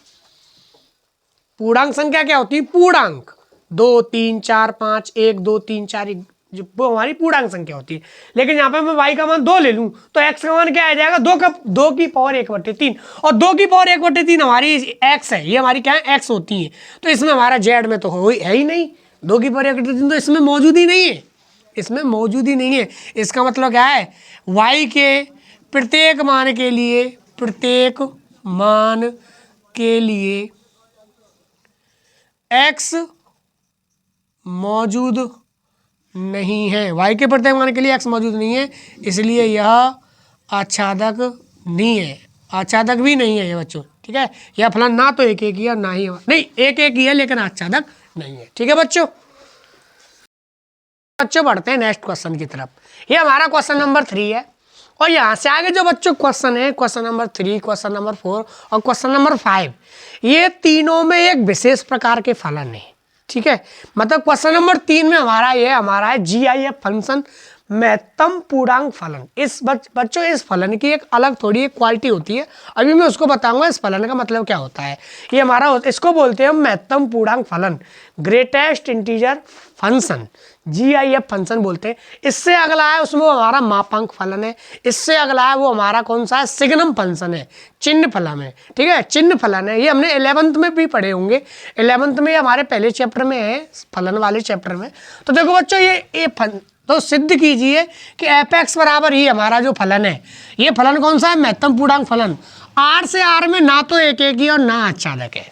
पूर्णांक संख्या क्या होती है, पूर्णांक 2 3 4 5 1 2 3 4 जो वो हमारी पूर्णांक संख्या होती है। लेकिन यहाँ पे मैं y का मान 2 ले लूँ तो x का मान क्या आ जाएगा, 2 की पावर 1/3। और 2 की पावर 1/3 हमारी x है, ये हमारी क्या है, x होती है। तो इसमें हमारा z में तो है ही नहीं, 2 की पावर 1/3 तो इसमें मौजूद ही नहीं है, इसमें मौजूद ही नहीं है। इसका मतलब क्या है, y के प्रत्येक मान के लिए, प्रत्येक मान के लिए x मौजूद नहीं है, y के प्रत्येक मान के लिए x मौजूद नहीं है, इसलिए यह आच्छादक नहीं है, आच्छादक भी नहीं है ये बच्चों। ठीक है, यह फलन ना तो एक एक ही है ना ही नहीं, एक एक ही है लेकिन आच्छादक नहीं है। ठीक है बच्चों, बढ़ते हैं नेक्स्ट क्वेश्चन की तरफ। ये हमारा क्वेश्चन नंबर 3 है और यहाँ से आगे जो बच्चों क्वेश्चन है, क्वेश्चन नंबर 3, क्वेश्चन नंबर 4 और क्वेश्चन नंबर 5, ये तीनों में एक विशेष प्रकार के फलन है। ठीक है, मतलब क्वेश्चन नंबर 3 में हमारा है GIF फंक्शन, महत्तम पूर्णांक फलन। इस बच्चों इस फलन की एक अलग थोड़ी एक क्वालिटी होती है, अभी मैं उसको बताऊंगा इस फलन का मतलब क्या होता है। ये हमारा इसको बोलते हैं महत्तम पूर्णांक फलन, greatest integer function, GIF function बोलते हैं। इससे अगला है उसमें हमारा मापांक फलन है, इससे अगला है वो हमारा कौन सा है, सिग्नम फंक्शन है, चिन्ह फलन है। ठीक है, चिन्ह फलन है, ये हमने 11th में भी पढ़े होंगे, 11th में हमारे पहले चैप्टर में है, फलन वाले चैप्टर में। तो देखो बच्चों ये तो सिद्ध कीजिए कि fx बराबर ही हमारा जो फलन है, ये फलन कौन सा है, महत्तम पूर्णांक फलन। R से R में ना तो एक एक ही और ना आच्छादक है।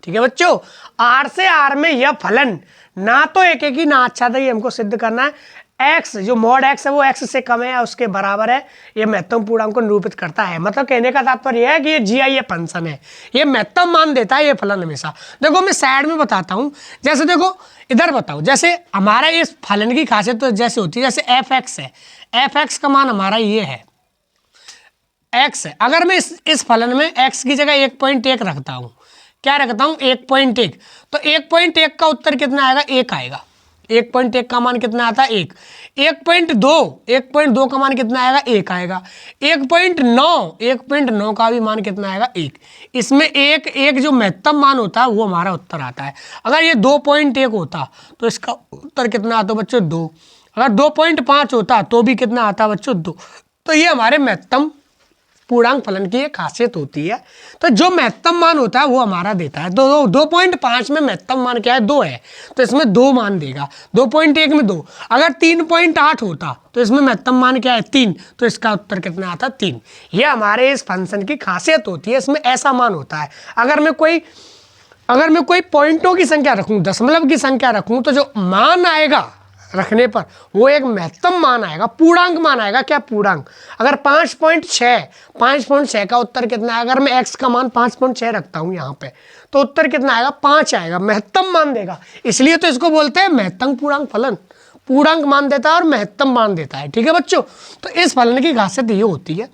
ठीक है बच्चों, R से R में यह फलन ना तो एक एक ही ना आच्छादक, ये हमको सिद्ध करना है। x जो मॉड x है वो x से कम है या उसके बराबर है, ये महत्तम पूर्णांक को निरूपित करता है। मतलब कहने का तात्पर्य यह है कि ये GIF फंक्शन है, ये महत्तम मान देता है ये फलन हमेशा। देखो मैं साइड में बताता हूँ, जैसे देखो इधर बताओ, जैसे हमारा इस फलन की खासियत तो जैसे होती है, जैसे fx है, fx का मान हमारा ये है, x है। अगर मैं इस फलन में x की जगह 1.1 रखता हूँ, क्या रखता हूँ 1.1, तो 1.1 का उत्तर कितना आएगा, 1 आएगा। 1.1 का मान कितना आता है, 1। 1.2 का मान कितना आएगा, 1 आएगा। 1.9 का भी मान कितना आएगा, 1। इसमें एक जो महत्तम मान होता है वो हमारा उत्तर आता है। अगर ये 2.1 होता तो इसका उत्तर कितना आता बच्चों, 2। अगर 2.5 होता तो भी कितना आता बच्चों, 2। तो ये हमारे महत्तम पूर्णांक फलन की एक खासियत होती है। तो जो महत्तम मान होता है वो हमारा देता है। 2.5 में महत्तम मान क्या है, 2 है, तो इसमें 2 मान देगा। 2.1 में 2। अगर 3.8 होता तो इसमें महत्तम मान क्या है, 3, तो इसका उत्तर कितना आता, 3। ये हमारे इस फंक्शन की खासियत होती है, इसमें ऐसा मान होता है। अगर मैं कोई पॉइंटों की संख्या रखूँ, दशमलव की संख्या रखूँ, तो जो मान आएगा रखने पर वो एक महत्तम मान आएगा, पूर्णांक मान आएगा। क्या पूर्णांक, अगर 5.6 का उत्तर कितना है, अगर मैं x का मान 5.6 रखता हूँ यहाँ पे, तो उत्तर कितना आएगा, 5 आएगा, महत्तम मान देगा। इसलिए तो इसको बोलते हैं महत्तम पूर्णांक फलन, पूर्णांक मान देता है और महत्तम मान देता है। ठीक है बच्चों, तो इस फलन की खासियत ये होती है।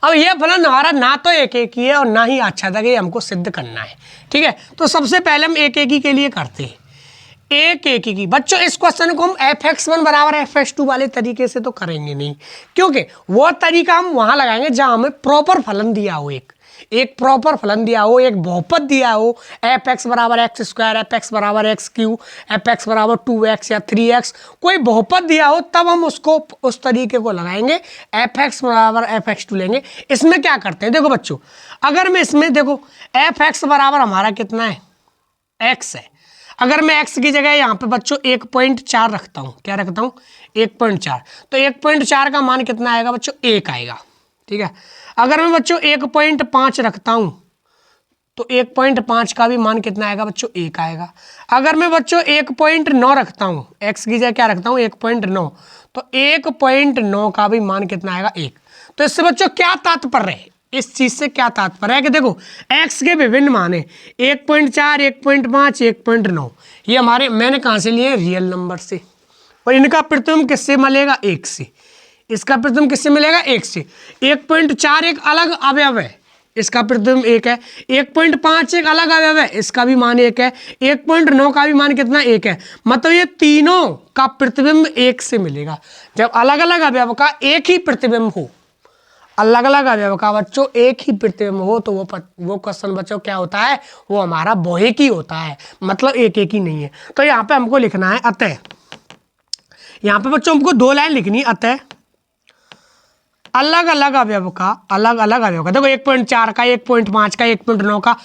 अब यह फलन हमारा ना तो एक एक ही है और ना ही आच्छादक है, हमको सिद्ध करना है। ठीक है, तो सबसे पहले हम एक एक ही के लिए करते हैं, एक एक ही की। बच्चों इस क्वेश्चन को हम fx1 बराबर fx2 वाले तरीके से तो करेंगे नहीं, क्योंकि वो तरीका हम वहां लगाएंगे जहां हमें प्रॉपर फलन दिया हो, एक प्रॉपर फलन दिया हो, एक बहुपद दिया हो, fx बराबर x स्क्वायर, fx बराबर x क्यू, fx बराबर 2x या 3x, कोई बहुपद दिया हो, तब हम उसको उस तरीके को लगाएंगे, fx बराबर fx2 लेंगे। इसमें क्या करते हैं, देखो बच्चों, अगर मैं इसमें देखो fx बराबर हमारा कितना है, x है। अगर मैं x की जगह यहाँ पे बच्चों 1.4 रखता हूँ, क्या रखता हूँ, 1.4, तो 1.4 का मान कितना आएगा बच्चों, 1 आएगा। ठीक है, अगर मैं बच्चों 1.5 रखता हूँ तो 1.5 का भी मान कितना आएगा बच्चों, 1 आएगा। अगर मैं बच्चों 1.9 रखता हूँ, x की जगह क्या रखता हूँ, 1.9, तो 1.9 का भी मान कितना आएगा, 1। तो इससे बच्चों क्या तात्पर्य है, इस चीज से क्या तात्पर्य है कि देखो x के विभिन्न मान है, 1.4, 1.5, 1.9, ये हमारे मैंने कहाँ से लिए, रियल नंबर से, और इनका प्रतिबिंब किससे मिलेगा, 1 से। इसका प्रतिबिंब किससे मिलेगा, 1 से। 1.4 एक अलग अवयव है, इसका प्रतिबिंब 1 है। 1.5 एक अलग अवयव है, इसका भी मान 1 है। 1.9 का भी मान कितना, 1 है। मतलब ये तीनों का प्रतिबिंब 1 से मिलेगा। जब अलग अलग अवयव का एक ही प्रतिबिंब हो, अलग अलग अवयव का बच्चों एक ही प्रतिबिंब हो, तो वो क्वेश्चन बच्चों क्या होता है, वो हमारा बहुएकी होता है, मतलब एक एक ही नहीं है। तो यहाँ पे हमको लिखना है अतः, यहाँ पे बच्चों हमको 2 लाइन लिखनी, अतः अलग अलग अवयव का देखो 1.4 का, 1.5 का, 1.9 का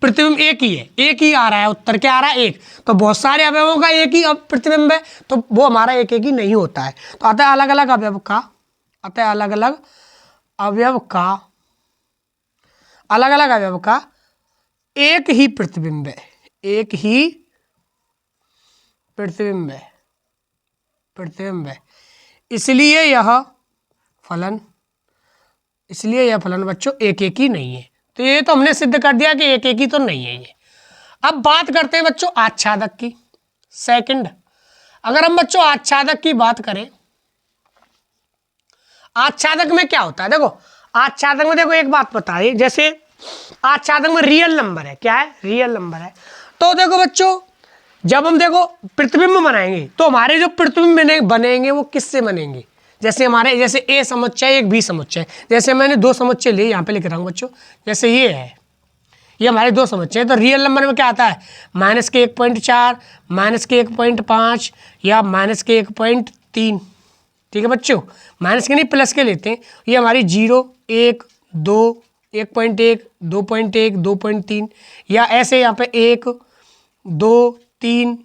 प्रतिबिंब एक ही है, एक ही आ रहा है, उत्तर क्या आ रहा है, 1। तो बहुत सारे अवयवों का एक ही प्रतिबिंब है, तो वो हमारा एक एक ही नहीं होता है। तो अतः अलग अलग अवयव का अलग अलग अवयव का एक ही प्रतिबिंब है, एक ही प्रतिबिंब है, प्रतिबिंब है, इसलिए यह फलन, इसलिए यह फलन बच्चों एक एक ही नहीं है। तो ये तो हमने सिद्ध कर दिया कि एक एक ही तो नहीं है ये। अब बात करते हैं बच्चों आच्छादक की। सेकंड, अगर हम बच्चों आच्छादक की बात करें, आच्छादक में क्या होता है, देखो आच्छादक में देखो एक बात बताइए, जैसे आच्छादक में रियल नंबर है, क्या है, रियल नंबर है। तो देखो बच्चों जब हम देखो प्रतिबिंब बनाएंगे तो हमारे जो प्रतिबिंब बनेंगे वो किससे बनेंगे, जैसे हमारे जैसे ए समुच्चय एक बी समुच्चय, जैसे मैंने दो समुच्चय लिए यहाँ पे लिख रहा हूँ बच्चों, जैसे ये है, ये हमारे दो समुच्चय। तो रियल नंबर में क्या आता है, माइनस के 1.4, माइनस के 1.5 या माइनस के 1.3, ठीक है बच्चों, माइनस के नहीं प्लस के लेते हैं। ये हमारी 0, 1, 2, 1.1, 2.1, 2.3 या ऐसे यहाँ पे 1, 2, 3,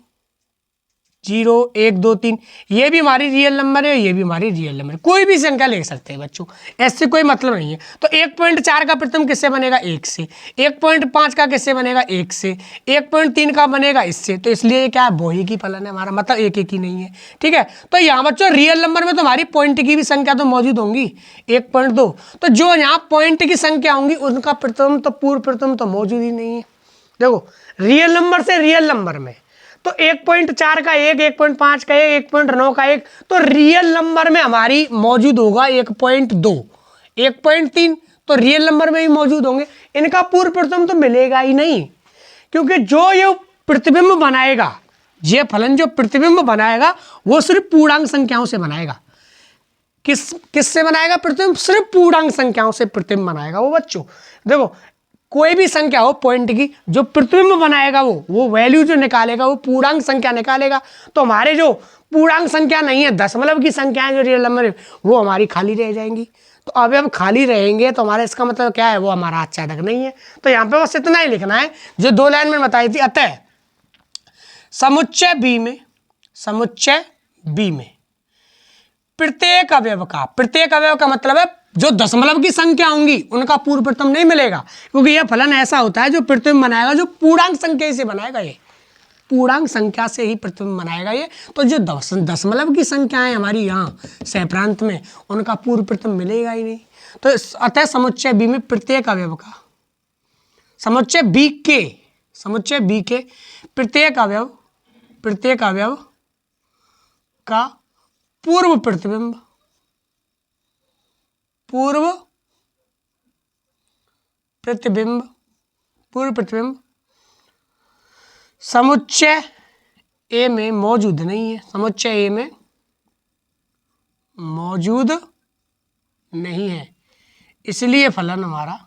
0, 1, 2, 3, ये भी हमारी रियल नंबर है, ये भी हमारी रियल नंबर है, कोई भी संख्या ले सकते हैं बच्चों, ऐसे कोई मतलब नहीं है। तो 1.4 का प्रतिबिंब किससे बनेगा, 1 से, 1.5 का किससे बनेगा, 1 से, 1.3 का बनेगा इससे, तो इसलिए क्या है, बहुही की फलन है हमारा, मतलब एक एक ही नहीं है, ठीक है। तो यहाँ बच्चों रियल नंबर में तो हमारी पॉइंट की भी संख्या तो मौजूद होंगी 1.2, तो जो यहाँ पॉइंट की संख्या होंगी उनका प्रतिबिंब तो पूर्व प्रतिबिंब तो मौजूद ही नहीं है। देखो रियल नंबर से रियल नंबर में तो 1.4 का 1, 1.5 का 1, 1.9 का 1, तो रियल नंबर में हमारी मौजूद होगा 1.2, 1.3, तो रियल नंबर में ही मौजूद होंगे, इनका पूर्व प्रतिबिंब तो मिलेगा ही नहीं, क्योंकि जो ये प्रतिबिंब बनाएगा, ये फलन जो प्रतिबिंब बनाएगा वो सिर्फ पूर्णांक संख्याओं से बनाएगा। किससे बनाएगा प्रतिबिंब, सिर्फ पूर्णांक संख्याओं से प्रतिबिंब बनाएगा वो बच्चों। देखो कोई भी संख्या हो पॉइंट की, जो प्रतिबिंब बनाएगा वो वैल्यू जो निकालेगा वो पूर्णांक संख्या निकालेगा। तो हमारे जो पूर्णांक संख्या नहीं है, दशमलव की संख्याएं जो रियल नंबर है वो हमारी खाली रह जाएंगी। तो अब हम खाली रहेंगे तो हमारा इसका मतलब क्या है, वो हमारा आच्छादक नहीं है। तो यहाँ पे बस इतना ही लिखना है जो 2 लाइन में बताई थी। अतः समुच्चय बी में, समुच्चय बी में प्रत्येक अवयव का मतलब है जो दशमलव की संख्या होंगी उनका पूर्व प्रतिबिंब नहीं मिलेगा, क्योंकि यह फलन ऐसा होता है जो प्रतिबिंब बनाएगा जो पूर्णांक संख्या से बनाएगा, ये पूर्णांक संख्या से ही प्रतिबिंब बनाएगा ये। तो जो दशमलव की संख्याएं हमारी यहाँ सहप्रांत में उनका पूर्व प्रतिबिंब मिलेगा ही नहीं। तो अतः समुच्चय बी में प्रत्येक अवयव का, समुच्चय बी के प्रत्येक अवयव का पूर्व प्रतिबिंब समुच्चय ए में मौजूद नहीं है, समुच्चय ए में मौजूद नहीं है, इसलिए फलन हमारा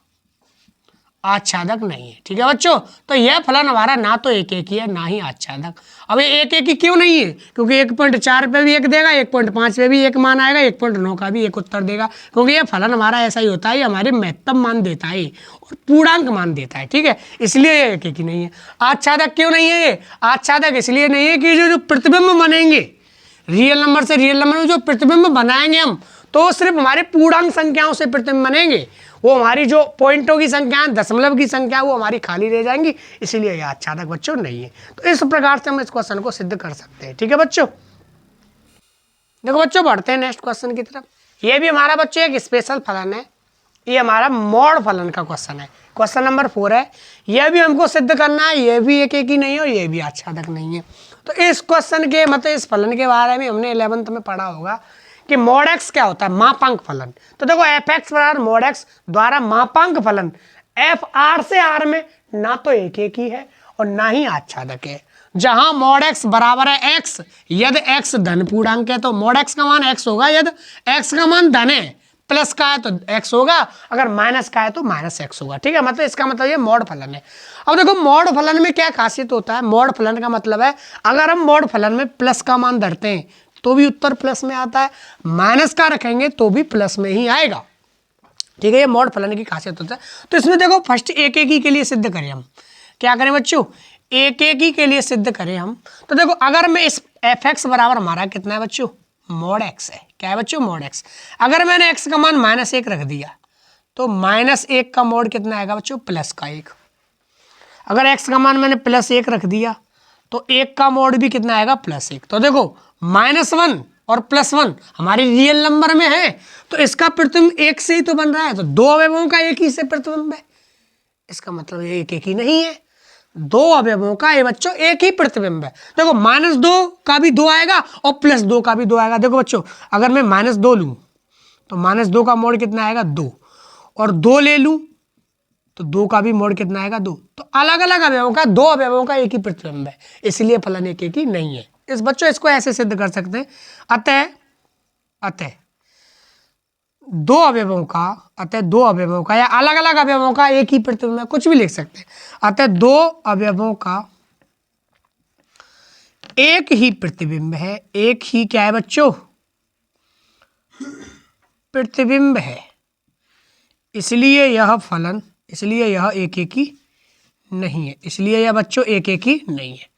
आच्छादक नहीं है, ठीक है बच्चों। तो यह फलन हमारा ना तो एक एक ही है ना ही आच्छादक। अब ये एक एक ही क्यों नहीं है, क्योंकि 1.4 पे भी एक देगा, 1.5 पे भी एक मान आएगा, 1.9 का भी एक उत्तर देगा, क्योंकि ये फलन हमारा ऐसा ही होता है, हमारे महत्तम मान देता है और पूर्णांक मान देता है, ठीक है, इसलिए ये एक एक ही नहीं है। आच्छादक क्यों नहीं है ये, आच्छादक इसलिए नहीं है कि जो प्रतिबिंब बनेंगे रियल नंबर से रियल नंबर में जो प्रतिबिंब बनाएंगे हम, तो सिर्फ हमारे पूर्णांक संख्याओं से प्रतिबिंब बनेंगे, वो हमारी जो पॉइंटों की संख्या, दशमलव की संख्या वो हमारी खाली रह जाएंगी, इसीलिए यह आच्छादक बच्चों नहीं है। तो इस प्रकार से हम इस क्वेश्चन को सिद्ध कर सकते हैं, ठीक है बच्चों। देखो बच्चों बढ़ते हैं नेक्स्ट क्वेश्चन की तरफ। ये भी हमारा बच्चों एक स्पेशल फलन है, ये हमारा मॉड फलन का क्वेश्चन है, क्वेश्चन नंबर 4 है। यह भी हमको सिद्ध करना है, ये भी एक एक ही नहीं है और ये भी आच्छादक नहीं है। तो इस क्वेश्चन के मतलब इस फलन के बारे में हमने 11th में पढ़ा होगा कि मॉड एक्स क्या होता है, मापांक फलन। तो देखो एफ एक्स बराबर मॉड एक्स द्वारा मापांक फलन एफ आर से आर में ना तो एक एक ही है और ना ही आच्छादक है। जहां मॉड एक्स बराबर है एक्स, यदि एक्स धन पूर्णांक है तो मॉड एक्स का मान एक्स होगा, यदि एक्स का मान धन है प्लस का है तो एक्स होगा, अगर माइनस का है तो माइनस एक्स होगा, ठीक है। मतलब इसका मतलब ये मॉड फलन है। अब देखो मॉड फलन में क्या खासियत होता है, मॉड फलन का मतलब है अगर हम मॉड फलन में प्लस का मान धरते हैं तो भी उत्तर प्लस में आता है, माइनस का रखेंगे तो भी प्लस में ही आएगा, ठीक है। ये मॉड फलन की खासियत होता है। तो इसमें देखो फर्स्ट एक एक ही के लिए सिद्ध करें हम, क्या करें बच्चों, एक एक ही के लिए सिद्ध करें हम। तो देखो अगर मैं इस एफ एक्स बराबर हमारा कितना है बच्चों, मॉड एक्स है, क्या है बच्चों, मॉड एक्स। अगर मैंने एक्स का मान -1 रख दिया तो -1 का मोड कितना आएगा बच्चों? +1। अगर x का मान मैंने +1 रख दिया तो 1 का मोड भी कितना आएगा? +1। तो देखो -1 और +1 हमारी रियल नंबर में है, तो इसका प्रतिबिंब 1 से ही तो बन रहा है, तो 2 अवयवों का एक ही से प्रतिबिंब है। इसका मतलब ये एक ही नहीं है, 2 अवयवों का ये बच्चों एक ही प्रतिबिंब है। देखो -2 का भी 2 आएगा और +2 का भी 2 आएगा। देखो बच्चों, अगर मैं -2 लूँ तो -2 का मोड कितना आएगा? 2, और 2 ले लूँ तो 2 का भी मोड कितना आएगा? 2। तो अलग अलग अवयवों का 2 अवयवों का एक ही प्रतिबिंब है, इसलिए फलन एक ही नहीं है। इस बच्चों इसको ऐसे सिद्ध कर सकते हैं, अतः 2 अवयवों का या अलग अलग अवयवों का एक ही प्रतिबिंब है, कुछ भी लिख सकते हैं। अतः 2 अवयवों का एक ही प्रतिबिंब है, एक ही क्या है बच्चों? प्रतिबिंब है, इसलिए यह फलन, इसलिए यह एक ही नहीं है, इसलिए यह बच्चों एक ही नहीं है।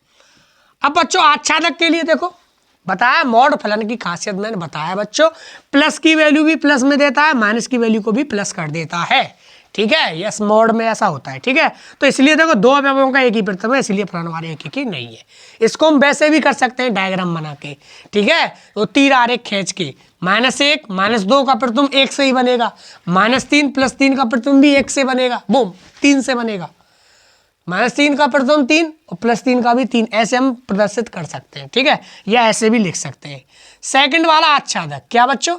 अब बच्चों आच्छादक के लिए देखो, बताया मॉड फलन की खासियत मैंने बताया बच्चों, प्लस की वैल्यू भी प्लस में देता है, माइनस की वैल्यू को भी प्लस कर देता है, ठीक है। यस, मॉड में ऐसा होता है, ठीक है। तो इसलिए देखो 2 अवयवों का एक ही प्रतिबिंब है, इसलिए फलन हमारे एक ही नहीं है। इसको हम वैसे भी कर सकते हैं डायग्राम बना के, ठीक है। तो तीर आरेख खींच के -1 -2 का प्रतिबिंब 1 से ही बनेगा, -3 +3 का प्रतिबिंब भी 1 से बनेगा, बूम 3 से बनेगा, -3 का प्रतिबिंब 3 और +3 का भी 3, ऐसे हम प्रदर्शित कर सकते हैं, ठीक है। या ऐसे भी लिख सकते हैं। सेकंड वाला आच्छादक, क्या बच्चों?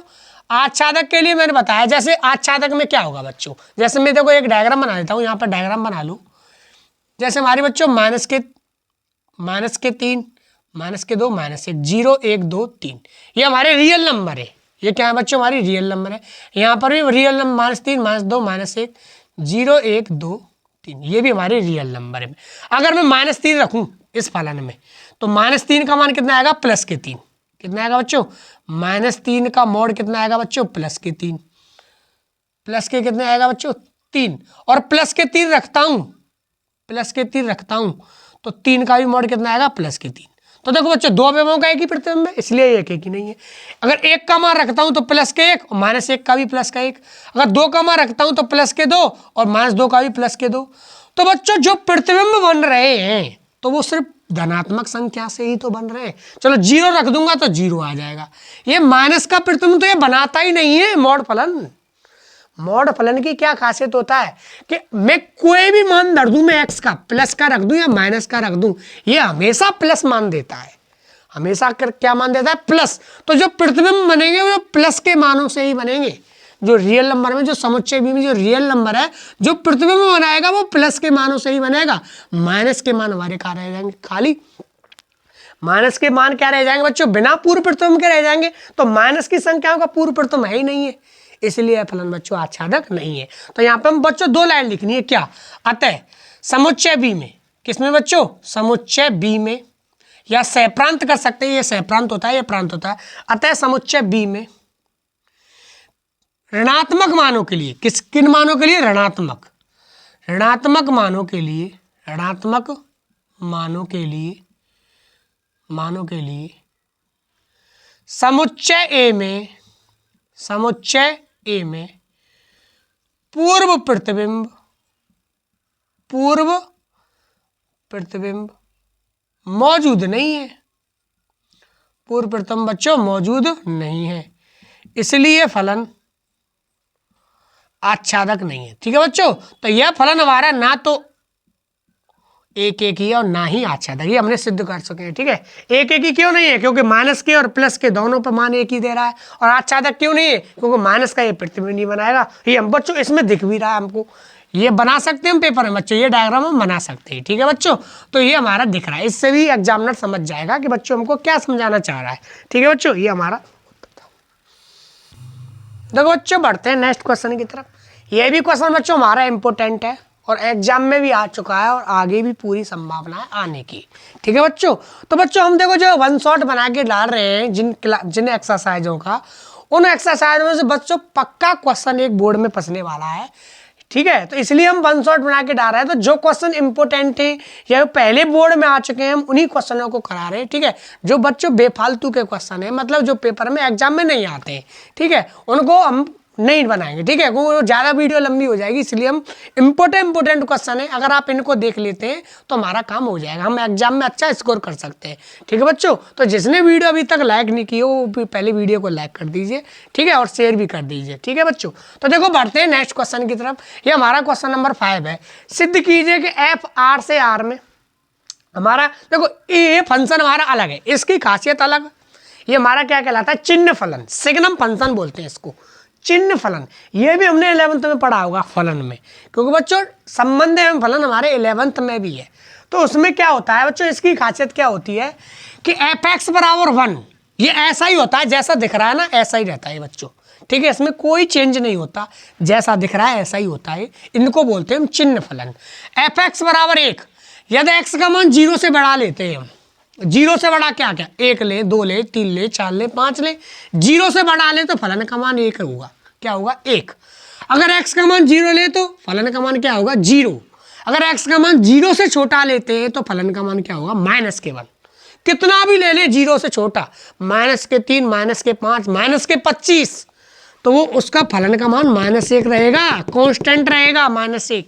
आच्छादक के लिए मैंने बताया, जैसे आच्छादक में क्या होगा बच्चों, जैसे मैं देखो एक डायग्राम बना देता हूँ, यहाँ पर डायग्राम बना लूँ। जैसे हमारे बच्चों -3 -2 -1 0 1 2 3, ये हमारे रियल नंबर है। ये क्या है बच्चों? हमारी रियल नंबर है। यहाँ पर भी रियल नंबर -3 -2 -1 0 1 2 3, ये भी हमारे रियल नंबर है। अगर मैं -3 रखूँ इस फलन में, तो -3 का मान कितना आएगा? +3। कितना आएगा बच्चों? -3 का मोड कितना आएगा बच्चों? +3। प्लस के कितने आएगा बच्चों? 3, और +3 रखता हूँ, तो 3 का भी मोड कितना आएगा? +3। तो देखो बच्चों 2 अवयवों का एक ही प्रतिबिंब है, इसलिए एक ही नहीं है। अगर 1 का मान रखता हूँ तो +1 और -1 का भी +1। अगर 2 का मान रखता हूँ तो +2 और -2 का भी +2। तो बच्चों जो प्रतिबिंब बन रहे हैं तो वो सिर्फ धनात्मक संख्या से ही तो बन रहे हैं। चलो 0 रख दूंगा तो 0 आ जाएगा। ये माइनस का प्रतिबिंब तो ये बनाता ही नहीं है मॉड फलन। मॉड फलन की क्या खासियत होता है कि मैं कोई भी मान धर दूं, मैं x का प्लस का रख दूं या माइनस का रख दूं, ये हमेशा प्लस मान देता है, हमेशा क्या मान देता है? प्लस। तो जो प्रतिबिंब बनेंगे वो प्लस के मानों से ही बनेंगे। जो रियल नंबर में, जो समुच्चय बी में जो रियल नंबर है, जो प्रतिबिंब बनाएगा वो प्लस के मानों से ही बनेगा। माइनस के मान हमारे कहाँ रह जाएंगे? खाली माइनस के मान क्या रह जाएंगे बच्चों? बिना पूर्व प्रतिबिंब के रह जाएंगे। तो माइनस की संख्याओं का पूर्व प्रतिबिंब है ही नहीं है, इसलिए फलन बच्चों आच्छादक नहीं है। तो यहाँ पे हम बच्चों 2 लाइन लिखनी है, क्या? अतः समुच्चय बी में, किसमें बच्चों? समुच्चय बी में, या सहप्रांत कर सकते हैं, ये सहप्रांत होता है, ये प्रांत होता है। अतः समुच्चय बी में ऋणात्मक मानों के लिए, किन मानों के लिए? ऋणात्मक मानों के लिए, समुच्चय ए में पूर्व प्रतिबिंब मौजूद नहीं है, पूर्व प्रतिबिंब बच्चों मौजूद नहीं है, इसलिए फलन आच्छादक नहीं है। ठीक है बच्चों, तो यह फलन हमारा ना तो एक ही है और ना ही आच्छादक, ये हमने सिद्ध कर सके हैं। ठीक है, एक ही क्यों नहीं है? क्योंकि माइनस के और प्लस के दोनों पर मान एक ही दे रहा है। और आच्छादक क्यों नहीं है? क्योंकि माइनस का ये प्रतिबिंब नहीं बनाएगा। ये हम बच्चों इसमें दिख भी रहा है, हमको ये बना सकते हैं हम पेपर में बच्चों, ये डायग्राम हम बना सकते हैं। ठीक है बच्चों, तो ये हमारा दिख रहा है, इससे भी एग्जामिनर समझ जाएगा कि बच्चों हमको क्या समझाना चाह रहा है। ठीक है बच्चों, ये हमारा। देखो बच्चों बढ़ते हैं नेक्स्ट क्वेश्चन की तरफ। ये भी क्वेश्चन बच्चों हमारा इंपॉर्टेंट है और एग्जाम में भी आ चुका है और आगे भी पूरी संभावना है आने की। ठीक है बच्चों, तो बच्चों हम देखो जो वन शॉट बना के डाल रहे हैं जिन एक्सरसाइजों का, उन एक्सरसाइज में से बच्चों पक्का क्वेश्चन एक बोर्ड में फंसने वाला है। ठीक है, तो इसलिए हम वन शॉट बना के डाल रहे हैं। तो जो क्वेश्चन इंपॉर्टेंट है या पहले बोर्ड में आ चुके हैं, हम उन्हीं क्वेश्चनों को करा रहे हैं। ठीक है, जो बच्चों बेफालतू के क्वेश्चन है, मतलब जो पेपर में एग्जाम में नहीं आते हैं, ठीक है, उनको हम नहीं बनाएंगे, ठीक है, वो ज़्यादा वीडियो लंबी हो जाएगी, इसलिए हम इम्पोर्टेंट क्वेश्चन है, अगर आप इनको देख लेते हैं तो हमारा काम हो जाएगा, हम एग्जाम में अच्छा स्कोर कर सकते हैं। ठीक है बच्चों, तो जिसने वीडियो अभी तक लाइक नहीं की हो वो पहले वीडियो को लाइक कर दीजिए, ठीक है, और शेयर भी कर दीजिए। ठीक है बच्चों, तो देखो बढ़ते हैं नेक्स्ट क्वेश्चन की तरफ। ये हमारा क्वेश्चन नंबर 5 है। सिद्ध कीजिए कि एफ आर से आर में हमारा, देखो ये फंक्शन हमारा अलग है, इसकी खासियत अलग। ये हमारा क्या कहलाता है, चिन्ह फलन, सिग्नम फंक्शन बोलते हैं इसको, चिन्ह फलन। ये भी हमने 11th में पढ़ा होगा फलन में, क्योंकि बच्चों संबंध एवं फलन हमारे 11th में भी है। तो उसमें क्या होता है बच्चों, इसकी खासियत क्या होती है कि एफ एक्स बराबर 1, ये ऐसा ही होता है, जैसा दिख रहा है ना ऐसा ही रहता है बच्चों। ठीक है, इसमें कोई चेंज नहीं होता, जैसा दिख रहा है ऐसा ही होता है। इनको बोलते हैं हम चिन्ह फलन। एफ एक्स बराबर 1, यदि एक्स का मान 0 से बढ़ा लेते हैं हम, 0 से बड़ा क्या क्या, 1 ले, 2 ले, 3 ले, 4 ले, 5 ले, 0 से बढ़ा ले तो फलन का मान 1 होगा। क्या होगा, 1। अगर x का मान 0 ले तो फलन का मान क्या होगा, 0। अगर x का मान 0 से छोटा लेते हैं तो फलन का मान क्या होगा, -1। कितना भी ले ले 0 से छोटा, -3, -5, -25, तो वो उसका फलन का मान -1 रहेगा, कांस्टेंट रहेगा -1।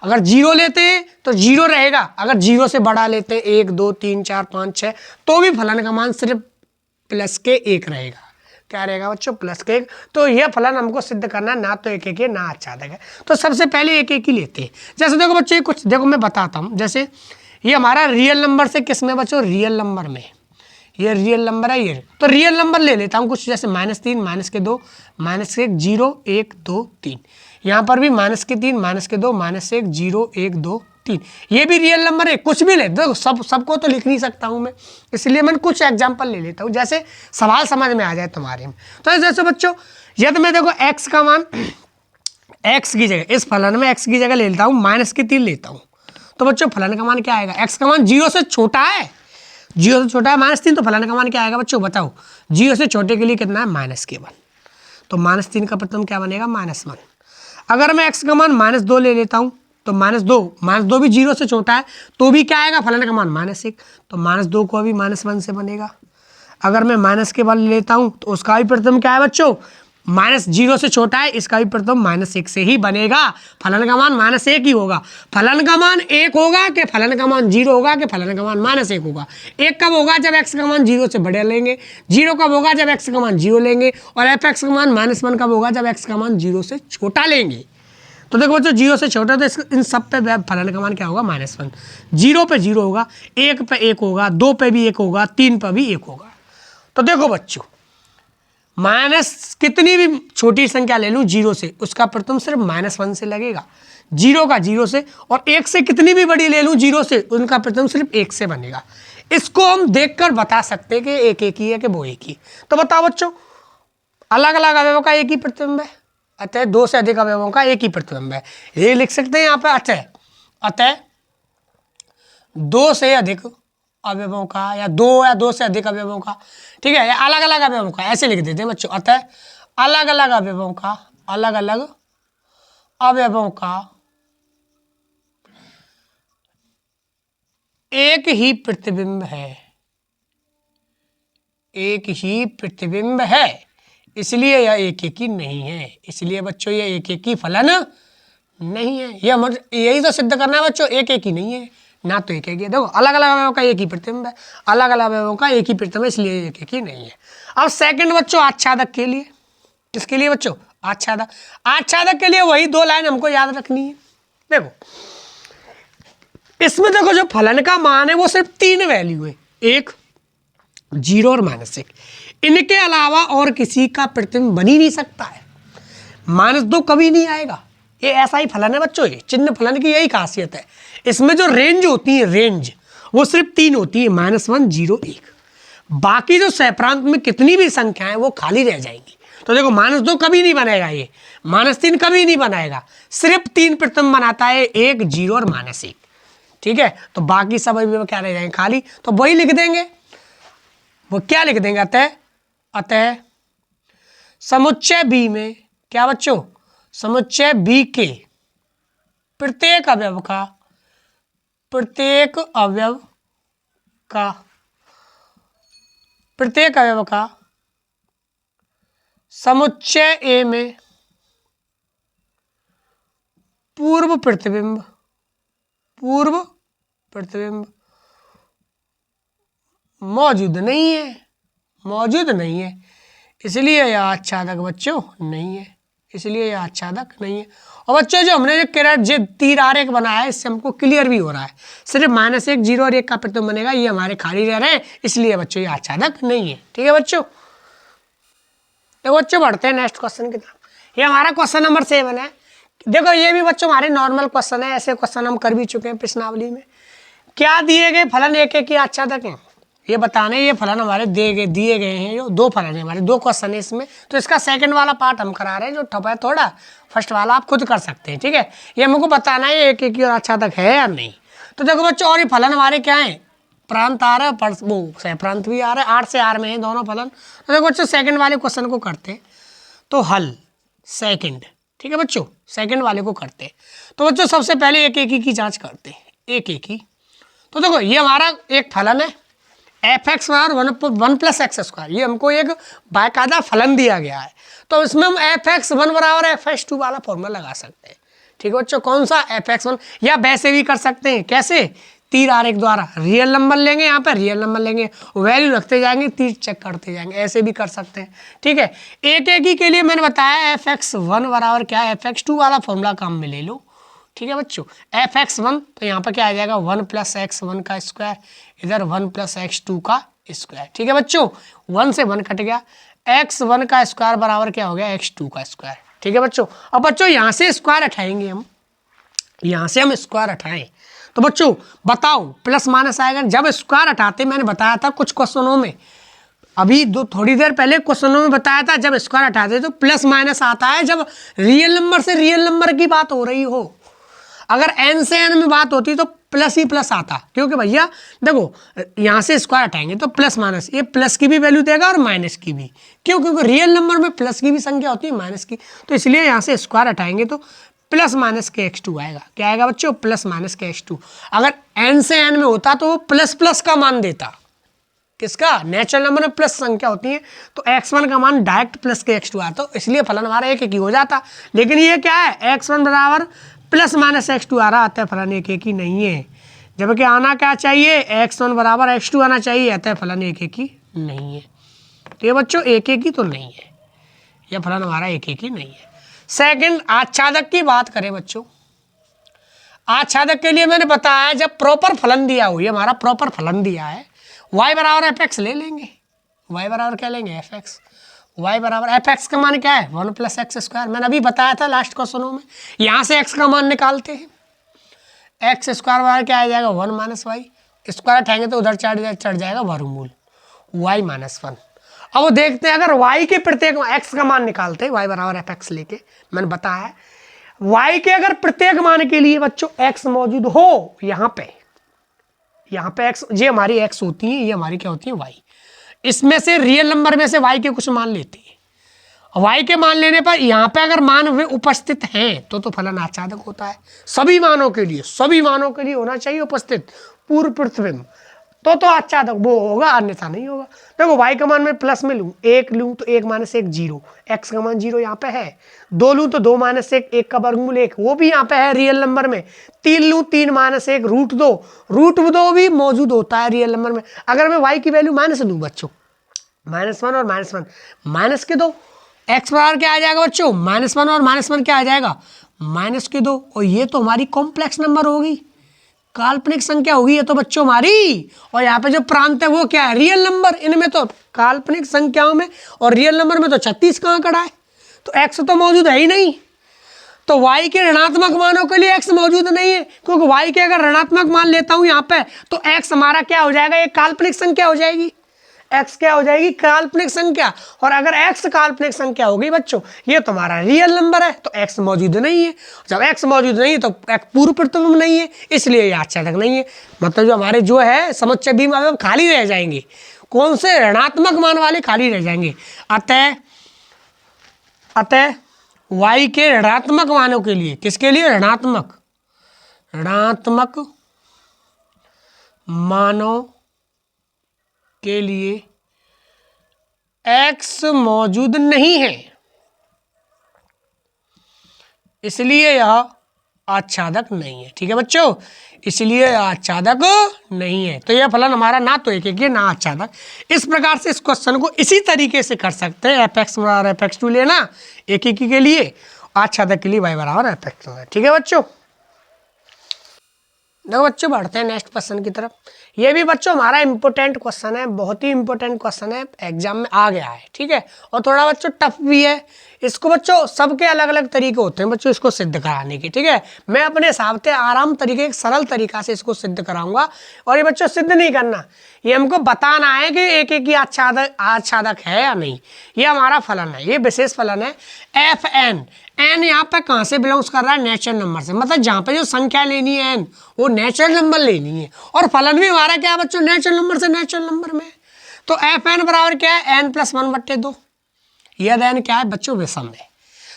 अगर 0 लेते हैं तो 0 रहेगा, अगर 0 से बढ़ा लेते हैं 1, 2, 3, 4, 5, 6, तो भी फलन का मान सिर्फ +1 रहेगा। क्या रहेगा बच्चों, +1। तो यह फलन हमको सिद्ध करना है, ना तो एक है ना आच्छादक है। तो सबसे पहले एक ही लेते हैं। जैसे देखो बच्चों, ये कुछ देखो मैं बताता हूँ। जैसे ये हमारा रियल नंबर से किस में बच्चों, रियल नंबर में, ये रियल नंबर है ये, तो रियल नंबर ले लेता हूँ कुछ, जैसे -3, -2, -1, 0, 1, 2, 3। यहाँ पर भी -3, -2, -1, 0, 1, 2, 3। ये भी रियल नंबर है, कुछ भी ले दो, सबको तो लिख नहीं सकता हूँ मैं, इसलिए मैं कुछ एग्जांपल ले लेता हूँ, जैसे सवाल समझ में आ जाए तुम्हारे में। तो जैसे बच्चों, यदि मैं देखो x का मान, x की जगह, इस फलन में x की जगह ले लेता हूँ -3 लेता हूँ, तो बच्चों फलन का मान क्या आएगा, x का मान 0 से छोटा है, 0 से छोटा है -3, तो फलन का मान क्या आएगा बच्चों, बताओ। 0 से छोटे के लिए कितना है, -1, तो -3 का प्रथम क्या बनेगा, -1। अगर मैं x का मान -2 ले लेता हूँ, तो -2 भी 0 से छोटा है, तो भी क्या आएगा, फलन का मान -1, तो -2 को अभी -1 से बनेगा। अगर मैं माइनस के वाले लेता हूँ तो उसका भी प्रथम क्या है बच्चों, -0 से छोटा है, इसका भी प्रथम -1 से ही बनेगा, फलन का मान -1 ही होगा। फलन का मान 1 होगा कि फलन का मान 0 होगा कि फलन का मान -1 होगा। 1 कब होगा, जब x का मान 0 से बड़ा लेंगे, 0 कब होगा, जब x का मान 0 लेंगे, और f(x) का मान -1 कब होगा, जब x का मान 0 से छोटा लेंगे। तो देखो बच्चों 0 से छोटा, तो इन सब पे फलन का मान क्या होगा, -1। 0 पे 0 होगा, 1 पे 1 होगा, 2 पे भी 1 होगा, 3 पे भी 1 होगा। तो देखो बच्चों, माइनस कितनी भी छोटी संख्या ले लूँ 0 से, उसका प्रथम सिर्फ -1 से लगेगा, 0 का 0 से, और 1 से कितनी भी बड़ी ले लूँ 0 से, उनका प्रथम सिर्फ 1 से बनेगा। इसको हम देखकर बता सकते हैं कि एक ही है कि वो एक ही। तो बताओ बच्चों, अलग अलग अवयवों का एक ही प्रतिबिंब है, अतः 2 से अधिक अवयवों का एक ही प्रतिबिंब है। ये लिख सकते हैं यहाँ पे, अतः 2 से अधिक अवयवों का, या 2 से अधिक अवयवों का, ठीक है, या अलग अलग अवयवों का, ऐसे लिख देते हैं बच्चों। अतः अलग अलग अवयवों का, अलग अलग अवयवों का एक ही प्रतिबिंब है, एक ही प्रतिबिंब है, इसलिए यह एक ही नहीं है। इसलिए बच्चों ये एक ही फलन नहीं है। यही तो सिद्ध करना है बच्चों, एक ही नहीं है, ना तो एक ही है। देखो अलग अलग अवयवों का एक ही प्रतिबिंब है, अलग अलग अवयवों का एक ही प्रतिबिंब है, इसलिए एक ही नहीं है। अब सेकंड बच्चों, आच्छादक के लिए, किसके लिए बच्चों, आच्छादक। आच्छादक के लिए वही 2 लाइन हमको याद रखनी है। देखो इसमें देखो जो फलन का मान है वो सिर्फ 3 वैल्यू है, 1, 0 और -1। इनके अलावा और किसी का प्रतिबिंब बन ही नहीं सकता है। -2 कभी नहीं आएगा, ये ऐसा ही फलन है बच्चों। ये चिन्ह फलन की यही खासियत है। इसमें जो रेंज होती है, रेंज वो सिर्फ 3 होती है, -1, 0, 1। बाकी जो सहप्रांत में कितनी भी संख्याएं वो खाली रह जाएंगी। तो देखो -2 कभी नहीं बनेगा, ये -3 कभी नहीं बनाएगा, सिर्फ 3 प्रतिबिंब बनाता है, 1, 0 और -1। ठीक है, तो बाकी सब अभी क्या रह जाएंगे, खाली। तो वही लिख देंगे, वो क्या लिख देंगे, अतः समुच्चय B में क्या बच्चों, समुच्चय B के प्रत्येक अवयव का समुच्चय A में पूर्व प्रतिबिंब, पूर्व प्रतिबिंब मौजूद नहीं है, मौजूद नहीं है, इसलिए यह आच्छादक बच्चों नहीं है, इसलिए यह आच्छादक नहीं है। और बच्चों जो हमने जो तीर आरेख बनाया है इससे हमको क्लियर भी हो रहा है, सिर्फ -1 0 और 1 का प्रतिबिंब बनेगा, ये हमारे खाली रह रहे हैं, इसलिए बच्चों ये आच्छादक नहीं है। ठीक है बच्चों, तो बच्चों बढ़ते हैं नेक्स्ट क्वेश्चन की तरफ। ये हमारा क्वेश्चन नंबर 7 है। देखो ये भी बच्चों हमारे नॉर्मल क्वेश्चन है, ऐसे क्वेश्चन हम कर भी चुके हैं प्रश्नावली में। क्या दिए गए फलन एक एक ही आच्छादक हैं, ये बताने, ये फलन हमारे दिए गए हैं, जो 2 फलन है हमारे, 2 क्वेश्चन है इसमें, तो इसका सेकंड वाला पार्ट हम करा रहे हैं, जो ठप है थोड़ा, फर्स्ट वाला आप खुद कर सकते हैं। ठीक है, ये हमको बताना है एक एक ही आच्छादक है या नहीं। तो देखो बच्चों, और ये फलन हमारे क्या है, प्रांत आ रहा है, वो सह प्रांत भी आ रहा है, 8 से R में है दोनों फलन। तो देखो बच्चों सेकंड वाले क्वेश्चन को करते हैं, तो हल सेकंड, ठीक है बच्चों, सेकंड वाले को करते हैं। तो बच्चों सबसे पहले एक एक ही की जांच करते हैं, एक एक ही। तो देखो ये हमारा एक फलन है f(x) बराबर 1 + x², ये हमको एक बाकायदा फलन दिया गया है, तो इसमें हम f(x1) बराबर f(x2) वाला फॉर्मूला लगा सकते हैं। ठीक है बच्चों, कौन सा f(x1), या वैसे भी कर सकते हैं, कैसे, तीर आरेख द्वारा, रियल नंबर लेंगे, यहाँ पर रियल नंबर लेंगे, वैल्यू रखते जाएंगे, तीर चेक करते जाएंगे, ऐसे भी कर सकते हैं। ठीक है, एक एक ही के लिए मैंने बताया f(x1) बराबर क्या है, f(x2) वाला फॉर्मूला काम में ले लो। ठीक है बच्चों, f(x1) तो यहाँ पर क्या आ जाएगा 1 + x1 का स्क्वायर, इधर 1 + x2 का स्क्वायर। ठीक है बच्चों, 1 से 1 कट गया, x1 का स्क्वायर बराबर क्या हो गया, x2 का स्क्वायर। ठीक है बच्चों, अब बच्चों यहाँ से स्क्वायर हटाएंगे हम, यहाँ से हम स्क्वायर हटाएं, तो बच्चों बताओ प्लस माइनस आएगा। जब स्क्वायर हटाते, मैंने बताया था कुछ क्वेश्चनों में, अभी थोड़ी देर पहले क्वेश्चनों में बताया था, जब स्क्वायर हटाते तो प्लस माइनस आता है, जब रियल नंबर से रियल नंबर की बात हो रही हो। अगर n से n में बात होती तो प्लस ही प्लस आता, क्योंकि भैया देखो यहाँ से स्क्वायर हटाएंगे तो प्लस माइनस, ये प्लस की भी वैल्यू देगा और माइनस की भी, क्यों, क्योंकि रियल नंबर में प्लस की भी संख्या होती है माइनस की, तो इसलिए यहाँ से स्क्वायर हटाएंगे तो प्लस माइनस के x2 आएगा। क्या आएगा बच्चों, प्लस माइनस के x2। अगर n से n में होता तो वो प्लस प्लस का मान देता, किसका, नेचुरल नंबर में प्लस संख्या होती है, तो x1 का मान डायरेक्ट प्लस के x2 आता, तो इसलिए फलन हमारा एक एक ही हो जाता। लेकिन ये क्या है, x1 बराबर प्लस माइनस x2 आ रहा, आता है फलन एक एक ही नहीं है, जबकि आना क्या चाहिए, x1 बराबर x2 आना चाहिए, आता है फलन एक एक ही नहीं है। तो ये बच्चों एक एक ही तो नहीं है, यह फलन हमारा एक एक ही नहीं है। सेकंड, आच्छादक की बात करें बच्चों, आच्छादक के लिए मैंने बताया जब प्रॉपर फलन दिया हो, ये हमारा प्रॉपर फलन दिया है, y बराबर f(x) ले लेंगे, y बराबर क्या लेंगे, f(x), y बराबर f(x) का मान क्या है, 1 + x²। मैंने अभी बताया था लास्ट क्वेश्चनों में, यहाँ से x का मान निकालते हैं, x² बराबर क्या आ जाएगा, 1 - y, स्क्वायर उठाएंगे तो उधर चढ़ जाएगा वर्गमूल y - 1। अब वो देखते हैं, अगर y के प्रत्येक x का मान निकालते हैं, y बराबर f(x) लेके, मैंने बताया है y के अगर प्रत्येक मान के लिए बच्चों x मौजूद हो, यहाँ पे x, ये हमारी x होती है, ये हमारी क्या होती है, y, इसमें से रियल नंबर में से y के कुछ मान लेती है, y के मान लेने पर यहाँ पे अगर मान वे उपस्थित हैं तो फलन आच्छादक होता है। सभी मानों के लिए होना चाहिए उपस्थित पूर्व प्रतिबिंब, तो आच्छादक वो होगा, अन्यथा नहीं होगा। देखो y का मान मैं प्लस में लूँ, 1 लूँ तो 1 - 1 0, x का मान 0 यहाँ पे है, 2 लूँ तो 2 - 1, 1 का वर्गमूल 1, वो भी यहाँ पे है रियल नंबर में, 3 लूँ 3 - 1 √2 भी मौजूद होता है रियल नंबर में। अगर मैं y की वैल्यू माइनस लूँ बच्चों, -1 और -1, माइनस के 2, x बराबर क्या आ जाएगा बच्चों, -1 और -1 क्या आ जाएगा, -2, और ये तो हमारी कॉम्प्लेक्स नंबर होगी, काल्पनिक संख्या होगी ये तो बच्चों हमारी। और यहाँ पे जो प्रांत है वो क्या है, रियल नंबर, इनमें तो काल्पनिक संख्याओं में और रियल नंबर में तो 36 कहाँ कड़ा है, तो x तो मौजूद है ही नहीं, तो y के ऋणात्मक मानों के लिए x मौजूद नहीं है, क्योंकि y के अगर ऋणात्मक मान लेता हूँ यहाँ पे तो x हमारा क्या हो जाएगा, एक काल्पनिक संख्या हो जाएगी, x क्या हो जाएगी, काल्पनिक संख्या। और अगर x काल्पनिक संख्या होगी बच्चों, ये तुम्हारा रियल नंबर है, तो x मौजूद नहीं है, जब x मौजूद नहीं है तो x पूर्व प्रतिबिंब नहीं है, इसलिए ये आच्छादक नहीं है। मतलब जो हमारे जो है समुच्चय बीम अवयव खाली रह जाएंगे, कौन से, ऋणात्मक मान वाले खाली रह जाएंगे। अतः y के ऋणात्मक मानों के लिए, किसके लिए, ऋणात्मक मानों के लिए x मौजूद नहीं है, इसलिए यह आच्छादक नहीं है। ठीक है बच्चों, इसलिए आच्छादक नहीं है। तो यह फलन हमारा ना तो एक एक ना आच्छादक। इस प्रकार से इस क्वेश्चन को इसी तरीके से कर सकते हैं। fx बराबर fx2 लेना एक एक के लिए, आच्छादक के लिए y बराबर fx2 है। ठीक है बच्चों, देखो बच्चों बढ़ते हैं नेक्स्ट क्वेश्चन की तरफ। ये भी बच्चों हमारा इंपॉर्टेंट क्वेश्चन है, बहुत ही इंपॉर्टेंट क्वेश्चन है, एग्जाम में आ गया है। ठीक है, और थोड़ा बच्चों टफ भी है। इसको बच्चों सबके अलग अलग तरीके होते हैं बच्चों इसको सिद्ध कराने के। ठीक है, मैं अपने हिसाब से आराम तरीके, एक सरल तरीका से इसको सिद्ध कराऊंगा। और ये बच्चों सिद्ध नहीं करना, ये हमको बताना है कि एक एक ही आच्छादक है या नहीं। ये हमारा फलन है, ये विशेष फलन है एफ एन। एन यहाँ पे कहाँ से बिलोंग्स कर रहा है? नेचुरल नंबर से। मतलब जहाँ पे जो संख्या लेनी है एन, वो नेचुरल नंबर लेनी है। और फलन भी हमारा क्या है बच्चों? नेचुरल नंबर से नेचुरल नंबर में। तो एफ एन बराबर क्या है? N plus 1/2। यह एन क्या है बच्चों? विषम है।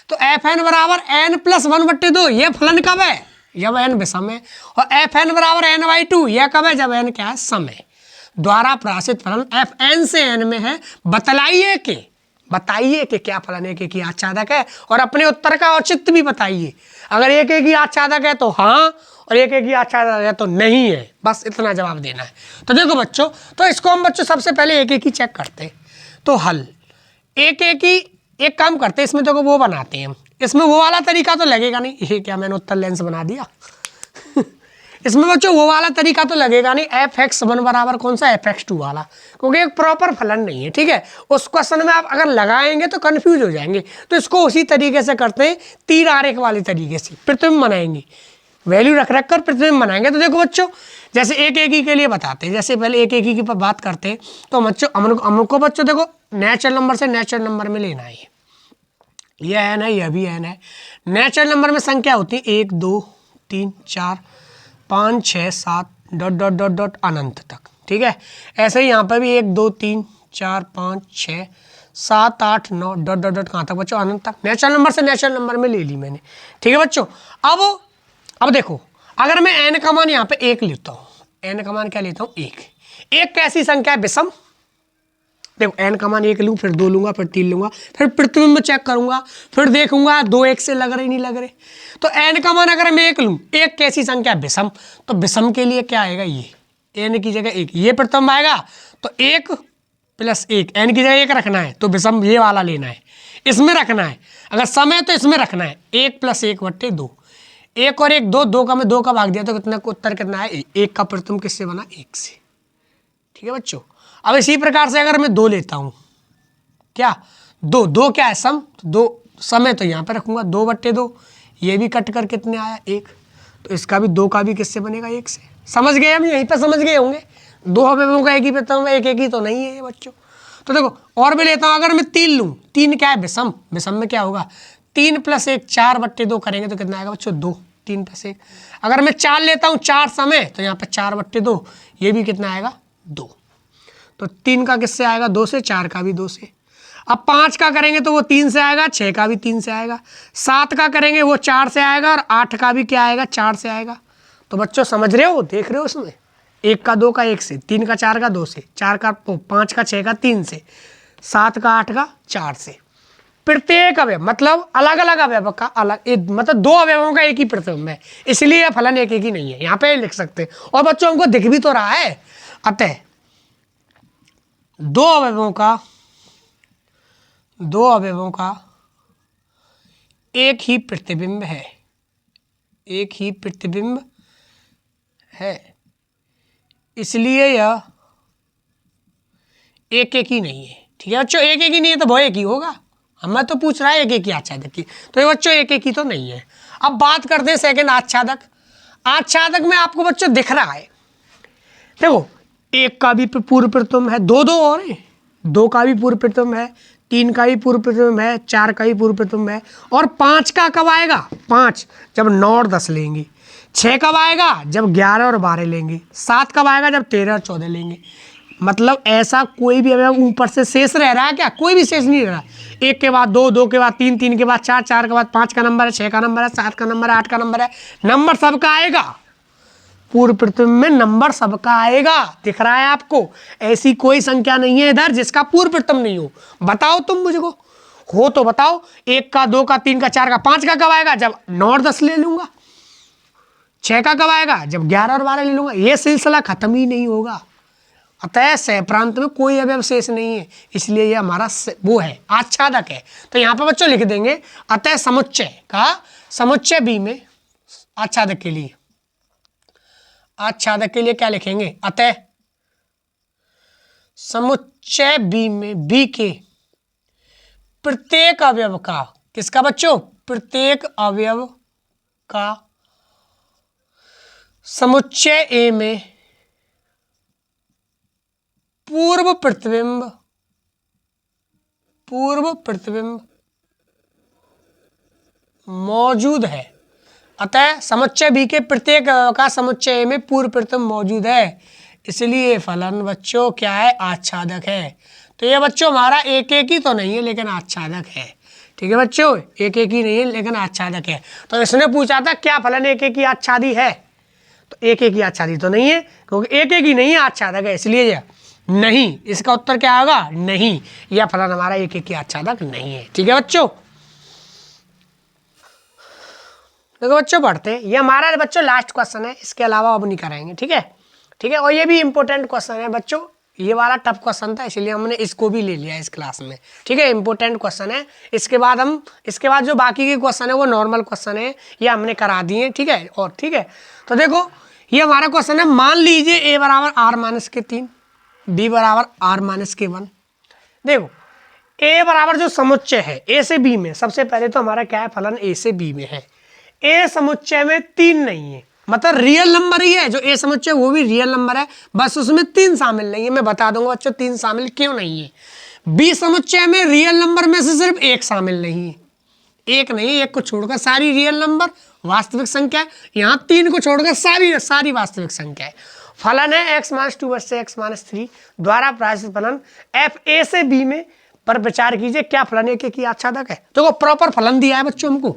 तो एफ एन बराबर एन प्लस 1/2। यह फलन कब है? जब एन विषम है। और एफ एन बराबर n/2। यह कब है? जब एन क्या है? सम है। द्वारा प्रकाशित फलन एफ एन से एन में है। बताइए कि क्या फलन एक एक ही आच्छादक है, और अपने उत्तर का औचित्य भी बताइए। अगर एक एक ही आच्छादक है तो हाँ, और एक एक ही आच्छादक है तो नहीं है। बस इतना जवाब देना है। तो देखो बच्चों, तो इसको हम बच्चों सबसे पहले एक एक ही चेक करते हैं। तो हल एक एक ही, एक काम करते हैं, इसमें देखो वो बनाते हैं हम। इसमें वो वाला तरीका तो लगेगा नहीं। ये क्या मैंने उत्तर लेंस बना दिया? इसमें बच्चों वो वाला तरीका तो लगेगा नहीं। fx1 बराबर कौन सा? fx2 वाला, क्योंकि एक प्रॉपर फलन नहीं है। ठीक है, उस क्वेश्चन में आप अगर लगाएंगे तो कंफ्यूज हो जाएंगे। तो इसको उसी तरीके से करते हैं, तीर आरेख वाले तरीके से प्रतिबिंब बनाएंगे, वैल्यू रख कर प्रतिबिंब बनाएंगे। तो देखो बच्चों, जैसे एक एक ही के लिए बताते हैं। जैसे पहले एक एक ही की बात करते हैं, तो बच्चों हमको बच्चों देखो नेचुरल नंबर से नेचुरल नंबर में लेना है। यह एन है, यह भी एन है। नेचुरल नंबर में संख्या होती है 1 2 3 4 5 6 7 डॉट डॉट डॉट डॉट अनंत तक। ठीक है, ऐसे ही यहाँ पर भी 1 2 3 4 5 6 7 8 9 डॉट डॉट डॉट कहाँ तक बच्चों? अनंत तक। नेचुरल नंबर से नेचुरल नंबर में ले ली मैंने। ठीक है बच्चों, अब देखो, अगर मैं एन का मान यहाँ पे 1 लेता हूँ, एन का मान क्या लेता हूँ? 1 कैसी संख्या है? विषम। देखो एन का मान 1 लूँ, फिर 2 लूँगा, फिर 3 लूँगा, फिर प्रतिबिंब चेक करूँगा, फिर देखूंगा 2 1 से लग रहे नहीं लग रहे। तो एन का मान अगर मैं 1 लूँ, 1 कैसी संख्या? विषम। तो विषम के लिए क्या आएगा? ये एन की जगह 1, ये प्रतिबिंब आएगा। तो 1 + 1, एन की जगह 1 रखना है, तो विषम ये वाला लेना है, इसमें रखना है। अगर सम है तो इसमें रखना है 1 + 1/2। 1 और 1 2, 2 का मैं 2 का भाग दिया तो कितना उत्तर कितना है? 1 का प्रतिबिंब किससे बना? 1 से। ठीक है बच्चों, अब इसी प्रकार से अगर मैं 2 लेता हूँ, क्या 2 क्या है? सम। 2 सम है तो यहाँ पे रखूंगा 2/2। ये भी कट कर कितने आया? 1। तो इसका भी 2 का भी किससे बनेगा? 1 से। समझ गए? हम यहीं पर समझ गए होंगे। 2 अवयवों का एक ही प्रतिबिंब, एक एक ही तो नहीं है ये बच्चों। तो देखो और भी लेता हूँ, अगर मैं 3 लूँ, 3 क्या है? विषम। विषम में क्या होगा? 3 + 1 4/2 करेंगे तो कितना आएगा बच्चों? 2। 3 + 1। अगर मैं 4 लेता हूँ, 4 सम है तो यहाँ पर 4/2, ये भी कितना आएगा? 2। तो 3 का किससे आएगा? 2 से। 4 का भी 2 से। अब 5 का करेंगे तो वो 3 से आएगा, 6 का भी 3 से आएगा, 7 का करेंगे वो 4 से आएगा, और 8 का भी क्या आएगा? 4 से आएगा। तो बच्चों समझ रहे हो, देख रहे हो उसमें? 1 का 2 का 1 से, 3 का 4 का 2 से, 4 का 5 का 6 का 3 से, 7 का 8 का 4 से। प्रत्येक अवयव मतलब अलग अलग अवयव का अलग, मतलब 2 अवयवों का एक ही प्रतिबिंब है, इसलिए यह फलन एक एक ही नहीं है। यहाँ पे लिख सकते हैं, और बच्चों हमको दिख भी तो रहा है। अतः 2 अवयवों का एक ही प्रतिबिंब है, एक ही प्रतिबिंब है, इसलिए यह एक एक ही नहीं है। ठीक है बच्चों, एक एक ही नहीं है तो वो एक ही होगा। हमें तो पूछ रहा है एक एक ही आच्छादक की, तो ये बच्चों एक एक ही तो नहीं है। अब बात करते हैं सेकंड आच्छादक। आच्छादक में आपको बच्चों दिख रहा है, देखो 1 का भी पूर्व प्रतिबिंब है, 2 2 और है, 2 का भी पूर्व प्रतिबिंब है, 3 का भी पूर्व प्रतिबिंब है, 4 का भी पूर्व प्रतिबिंब है, और 5 का कब आएगा? 5 जब 9 और 10 लेंगे। 6 कब आएगा? जब 11 और 12 लेंगे। 7 कब आएगा? जब 13 और 14 लेंगे। मतलब ऐसा कोई भी अवयव ऊपर से शेष रह रहा है क्या? कोई भी शेष नहीं रह रहा। 1 के बाद 2, 2 के बाद 3, 3 के बाद 4, 4 के बाद 5 का नंबर है, 6 का नंबर है, 7 का नंबर है, 8 का नंबर है। नंबर सबका आएगा, पूर्व प्रतिबिंब में नंबर सबका आएगा। दिख रहा है आपको? ऐसी कोई संख्या नहीं है इधर जिसका पूर्व प्रतिबिंब नहीं हो। बताओ तुम मुझको, हो तो बताओ। 1 का 2 का 3 का 4 का 5 का कब आएगा? जब 9 और 10 ले लूंगा। 6 का कब आएगा? जब 11 और 12 ले लूंगा। ये सिलसिला खत्म ही नहीं होगा। अतः सह प्रांत में कोई अवयव शेष नहीं है, इसलिए ये हमारा वो है, आच्छादक है। तो यहाँ पर बच्चों लिख देंगे अतः समुच्चय का, समुच्चय बी में आच्छादक के लिए, आच्छादक के लिए क्या लिखेंगे? अतः समुच्चय बी में बी के प्रत्येक अवयव का, किसका बच्चों? प्रत्येक अवयव का समुच्चय ए में पूर्व प्रतिबिंब मौजूद है। अतः समुच्चय बी के प्रत्येक का समुच्चय ए में पूर्व प्रतिबिंब मौजूद है, इसलिए फलन बच्चों क्या है? आच्छादक है। तो ये बच्चों हमारा एक एक ही तो नहीं है लेकिन आच्छादक है। ठीक है बच्चों, एक एक ही नहीं है लेकिन आच्छादक है। तो इसने पूछा था क्या फलन एक एक ही आच्छादी है? तो एक एक ही आच्छादी तो नहीं है, क्योंकि एक एक ही नहीं है, आच्छादक है, इसलिए यह नहीं। इसका उत्तर क्या होगा? नहीं, यह फलन हमारा एक एक ही आच्छादक नहीं है। ठीक है बच्चों, देखो बच्चों पढ़ते हैं। ये हमारा बच्चों लास्ट क्वेश्चन है, इसके अलावा अब नहीं कराएंगे। ठीक है, ठीक है। और ये भी इंपॉर्टेंट क्वेश्चन है बच्चों, ये वाला टफ क्वेश्चन था इसलिए हमने इसको भी ले लिया इस क्लास में। ठीक है, इंपॉर्टेंट क्वेश्चन है। इसके बाद जो बाकी के क्वेश्चन है वो नॉर्मल क्वेश्चन है, ये हमने करा दिए। ठीक है, और ठीक है, तो देखो ये हमारा क्वेश्चन है। मान लीजिए ए बराबर आर माइनस के 3, बी बराबर आर माइनस के 1। देखो ए बराबर जो समुच्चय है ए से बी में, सबसे पहले तो हमारा क्या है? फलन ए से बी में है। ए समुच्चय में 3 नहीं है, मतलब रियल नंबर ही है। जो ए समुच्चय वो भी रियल नंबर है, बस उसमें 3 शामिल नहीं है। मैं बता दूंगा बच्चों 3 शामिल क्यों नहीं है। बी समुच्चय में रियल नंबर में से सिर्फ 1 शामिल नहीं है, 1 नहीं, 1 को छोड़कर सारी रियल नंबर वास्तविक संख्या है। यहाँ 3 को छोड़कर सारी वास्तविक संख्या है। फलन है x - 2 से x - 3 द्वारा प्रायश्चित फलन एफ ए से बी में पर विचार कीजिए क्या फलन एक एक ही आच्छादक है। तो प्रॉपर फलन दिया है बच्चों हमको,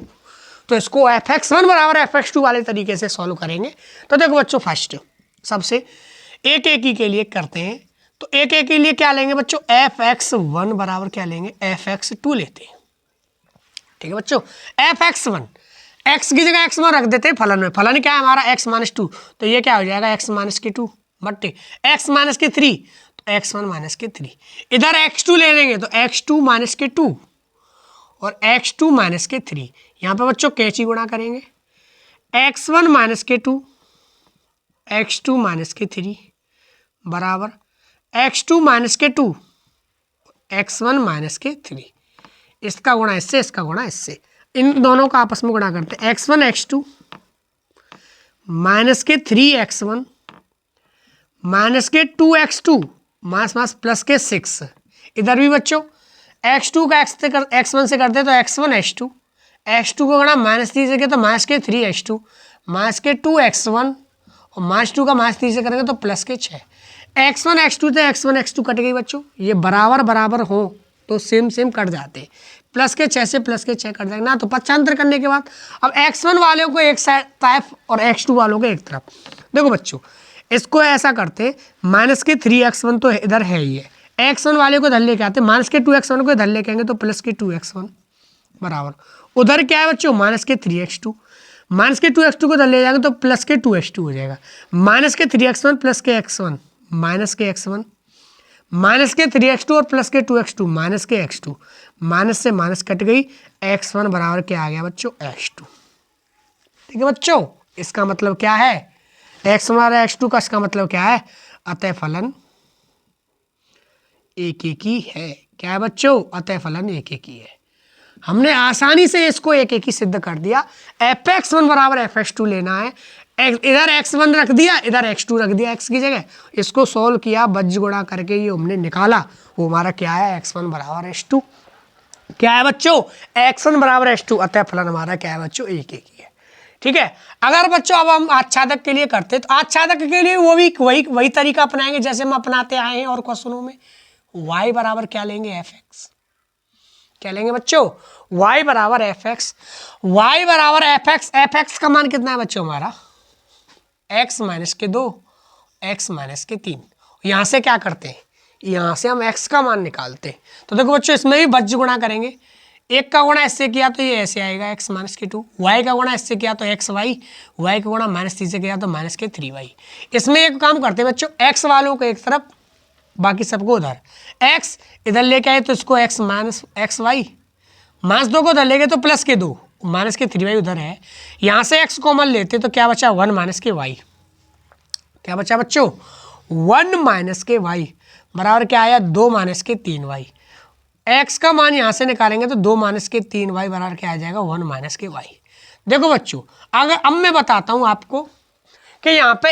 तो इसको fx1 बराबर fx2 वाले तरीके से सॉल्व करेंगे। तो देखो बच्चों फर्स्ट सबसे एक एक ही के लिए करते हैं। तो एक एक के लिए क्या लेंगे बच्चों? fx1 बराबर क्या लेंगे? fx2 लेते हैं। ठीक है बच्चों, fx1 x की जगह x1 रख देते हैं फलन में। फलन क्या है हमारा? x - 2, तो ये क्या हो जाएगा? x - 2 बट्टे x - 3, तो x1 - 3। इधर x2 ले लेंगे तो x2 - 2 और x2 - 3। यहाँ पे बच्चों कैची गुणा करेंगे, x1 - 2 x2 - 3 बराबर x2 - 2 x1 - 3। इसका गुणा इससे, इसका गुणा इससे, इन दोनों का आपस में गुणा करते हैं। x1 x2 -3 x1 -2 x2 mass plus के 6। इधर भी बच्चों x2 का x1 से करते हैं तो x1 x2, x2 को गुणा -3 से किया तो -3 x2 -2 x1 और -2 का -3 से करेंगे तो प्लस के 6। x1 x2 से x1 x2 कट गई बच्चों, ये बराबर बराबर हो तो सेम सेम कट जाते हैं। प्लस के 6 से प्लस के 6 कट जाएगा ना, तो पक्षांतर करने के बाद अब x1 वालों को एक तरफ और x2 वालों को एक तरफ। देखो बच्चों इसको ऐसा करते, -3x1 तो इधर है ही है, x1 वाले को इधर लेके आते, -2x1 को इधर लेके आएंगे तो +2x1 बराबर उधर क्या है बच्चों? -3x2, -2x2 को इधर ले जाएंगे तो +2x2 हो जाएगा। -3x1 +x1 -x1 -3x2 और +2x2 -x2, माइनस से माइनस कट गई, x1 बराबर क्या आ गया बच्चों? x2। ठीक है बच्चों, इसका मतलब क्या है? x1 बराबर x2 का इसका मतलब क्या है? अतः फलन एक एक ही है। क्या है बच्चों? अतः फलन एक एक ही है। हमने आसानी से इसको एक एक ही सिद्ध कर दिया। fx1 बराबर fx2 लेना है, इधर x1 रख दिया, इधर x2 रख दिया x की जगह, इसको सोल्व किया, बज्ज गुणा करके ये हमने निकाला, वो हमारा क्या है? x1 बराबर h2। क्या है बच्चों? x1 बराबर h2, अतः फलन हमारा क्या है बच्चों? एक एक ही है। ठीक है, अगर बच्चों अब हम आच्छादक के लिए करते तो आच्छादक के लिए वो भी वही तरीका अपनाएंगे जैसे हम अपनाते आए हैं और क्वेश्चनों में। y बराबर क्या लेंगे? fx। क्या लेंगे बच्चों? y बराबर fx। y बराबर fx, fx का मान कितना है बच्चों हमारा? x - 2 x - 3। यहाँ से क्या करते हैं? यहाँ से हम x का मान निकालते हैं। तो देखो बच्चों इसमें भी बज्ज गुणा करेंगे, एक का गुणा इससे किया तो ये ऐसे आएगा x माइनस के 2, y का गुणा इससे किया तो एक्स वाई, y का गुणा माइनस 3 से किया तो माइनस के 3y। इसमें एक काम करते हैं बच्चों, x वालों को एक तरफ बाकी सबको उधर, x इधर लेके आए तो इसको x minus X Y, minus 2 को उधर ले गए तो प्लस के 2, माइनस के 3y उधर है। यहाँ से x कॉमन लेते तो क्या बचा 1 माइनस के y, क्या बचा बच्चों 1 माइनस के y बराबर क्या आया 2 माइनस के 3y। x का मान यहाँ से निकालेंगे तो 2 माइनस के 3y बराबर क्या आ जाएगा 1 माइनस के y। देखो बच्चों अगर अब मैं बताता हूँ आपको कि यहाँ पे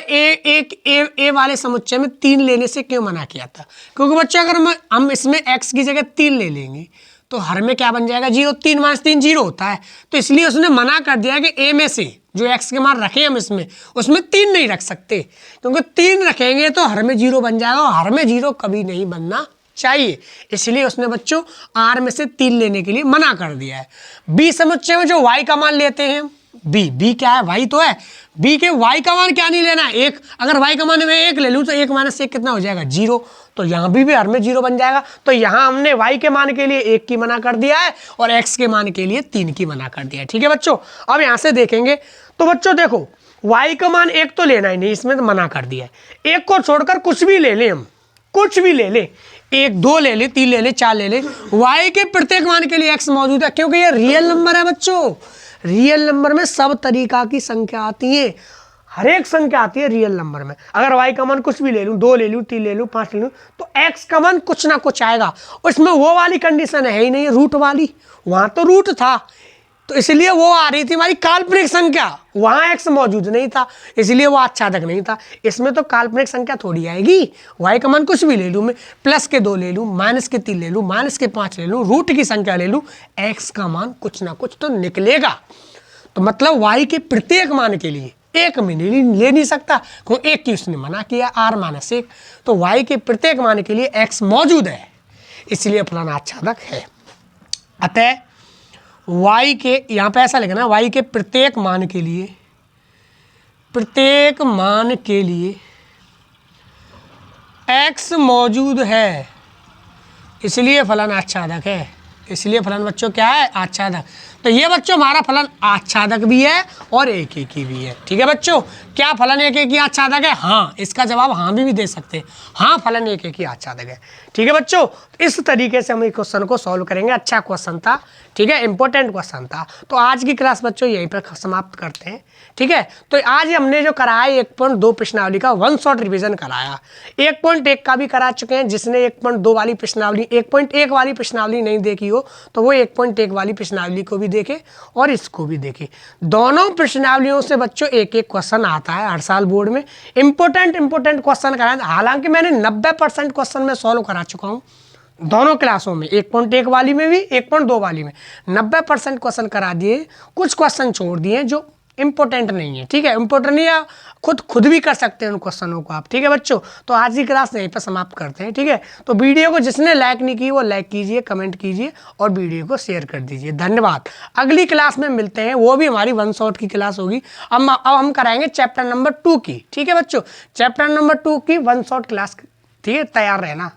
ए वाले समुच्चय में 3 लेने से क्यों मना किया था, क्योंकि बच्चों अगर हम इसमें x की जगह 3 ले लेंगे तो हर में क्या बन जाएगा 0, 3 माइनस 3 0 होता है, तो इसलिए उसने मना कर दिया कि ए में से जो x के मान रखे हम इसमें उसमें 3 नहीं रख सकते, क्योंकि 3 रखेंगे तो हर में 0 बन जाएगा और हर में 0 कभी नहीं बनना चाहिए, इसलिए उसने बच्चों r में से 3 लेने के लिए मना कर दिया है। b समुच्चय में जो y का मान लेते हैं b क्या है y तो है, b के y का मान क्या नहीं लेना है 1, अगर y का मान मैं 1 ले लूँ तो 1 माइनस 1 कितना हो जाएगा 0, तो यहाँ भी हर में 0 बन जाएगा। तो यहाँ हमने y के मान के लिए 1 की मना कर दिया है और x के मान के लिए 3 की मना कर दिया है। ठीक है बच्चों, अब यहाँ से देखेंगे तो बच्चों देखो y का मान 1 तो लेना ही नहीं, इसमें तो मना कर दिया है। 1 को छोड़कर कुछ भी ले लें, हम कुछ भी ले लें, 1 2 ले ले 3 ले ले 4 ले ले, y के प्रत्येक मान के लिए x मौजूद है, क्योंकि ये रियल नंबर है बच्चों। रियल नंबर में सब तरीका की संख्या आती है, हर एक संख्या आती है रियल नंबर में। अगर y का मान कुछ भी ले लूँ 2 ले लूँ 3 ले लूँ 5 ले लूँ तो x का मान कुछ ना कुछ आएगा, उसमें वो वाली कंडीशन है ही नहीं, रूट वाली, वहाँ तो रूट था तो इसलिए वो आ रही थी हमारी काल्पनिक संख्या, वहाँ x मौजूद नहीं था इसलिए वो आच्छादक नहीं था। इसमें तो काल्पनिक संख्या थोड़ी आएगी, y का मान कुछ भी ले लूँ मैं, प्लस के 2 ले लूँ, माइनस के 3 ले लूँ, माइनस के 5 ले लूँ, रूट की संख्या ले लूँ, x का मान कुछ ना कुछ तो निकलेगा। तो मतलब y के प्रत्येक मान के लिए 1 में ले नहीं सकता, क्योंकि 1 की उसने मना किया r माइनस 1, तो y के प्रत्येक मान के लिए x मौजूद है, इसलिए फलाना आच्छादक है। अतः y के यहाँ पे ऐसा लिखना y के प्रत्येक मान के लिए x मौजूद है, इसलिए फलन आच्छादक है, इसलिए फलन बच्चों क्या है आच्छादक। तो ये बच्चों हमारा फलन आच्छादक भी है और एक एक ही भी है। ठीक है बच्चों, क्या फलन एक एक ही आच्छादक है? हाँ, इसका जवाब हाँ भी दे सकते हैं, हाँ फलन एक एक ही आच्छादक है। ठीक है बच्चों, इस तरीके से हम इस क्वेश्चन को सॉल्व करेंगे। अच्छा क्वेश्चन था, ठीक है, इंपॉर्टेंट क्वेश्चन था। तो आज की क्लास बच्चों यहीं पर समाप्त करते हैं। ठीक है, तो आज हमने जो कराया 1.2 प्रश्नावली का 1 शॉट रिवीजन कराया, 1.1 का भी करा चुके हैं। जिसने 1.2 वाली प्रश्नावली 1.1 वाली प्रश्नावली नहीं देखी हो तो वो 1.1 वाली प्रश्नावली को भी देखे और इसको भी देखे। दोनों प्रश्नावलियों से बच्चों एक एक क्वेश्चन आता है हर साल बोर्ड में, इंपॉर्टेंट क्वेश्चन कराए। हालांकि मैंने 90% क्वेश्चन में सॉल्व करा चुका हूँ दोनों क्लासों में, 1.1 वाली में भी 1.2 वाली में 90% क्वेश्चन करा दिए, कुछ क्वेश्चन छोड़ दिए जो इंपॉर्टेंट नहीं है। ठीक है, इंपॉर्टेंट नहीं है, खुद भी कर सकते हैं उन क्वेश्चनों को आप। ठीक है बच्चों, तो आज की क्लास यहीं पर समाप्त करते हैं। ठीक है, तो वीडियो को जिसने लाइक नहीं की वो लाइक कीजिए, कमेंट कीजिए और वीडियो को शेयर कर दीजिए। धन्यवाद। अगली क्लास में मिलते हैं, वो भी हमारी 1 शॉट की क्लास होगी। अब हम कराएंगे चैप्टर नंबर 2 की। ठीक है बच्चों, चैप्टर नंबर 2 की 1 शॉट क्लास। ठीक है, तैयार रहना।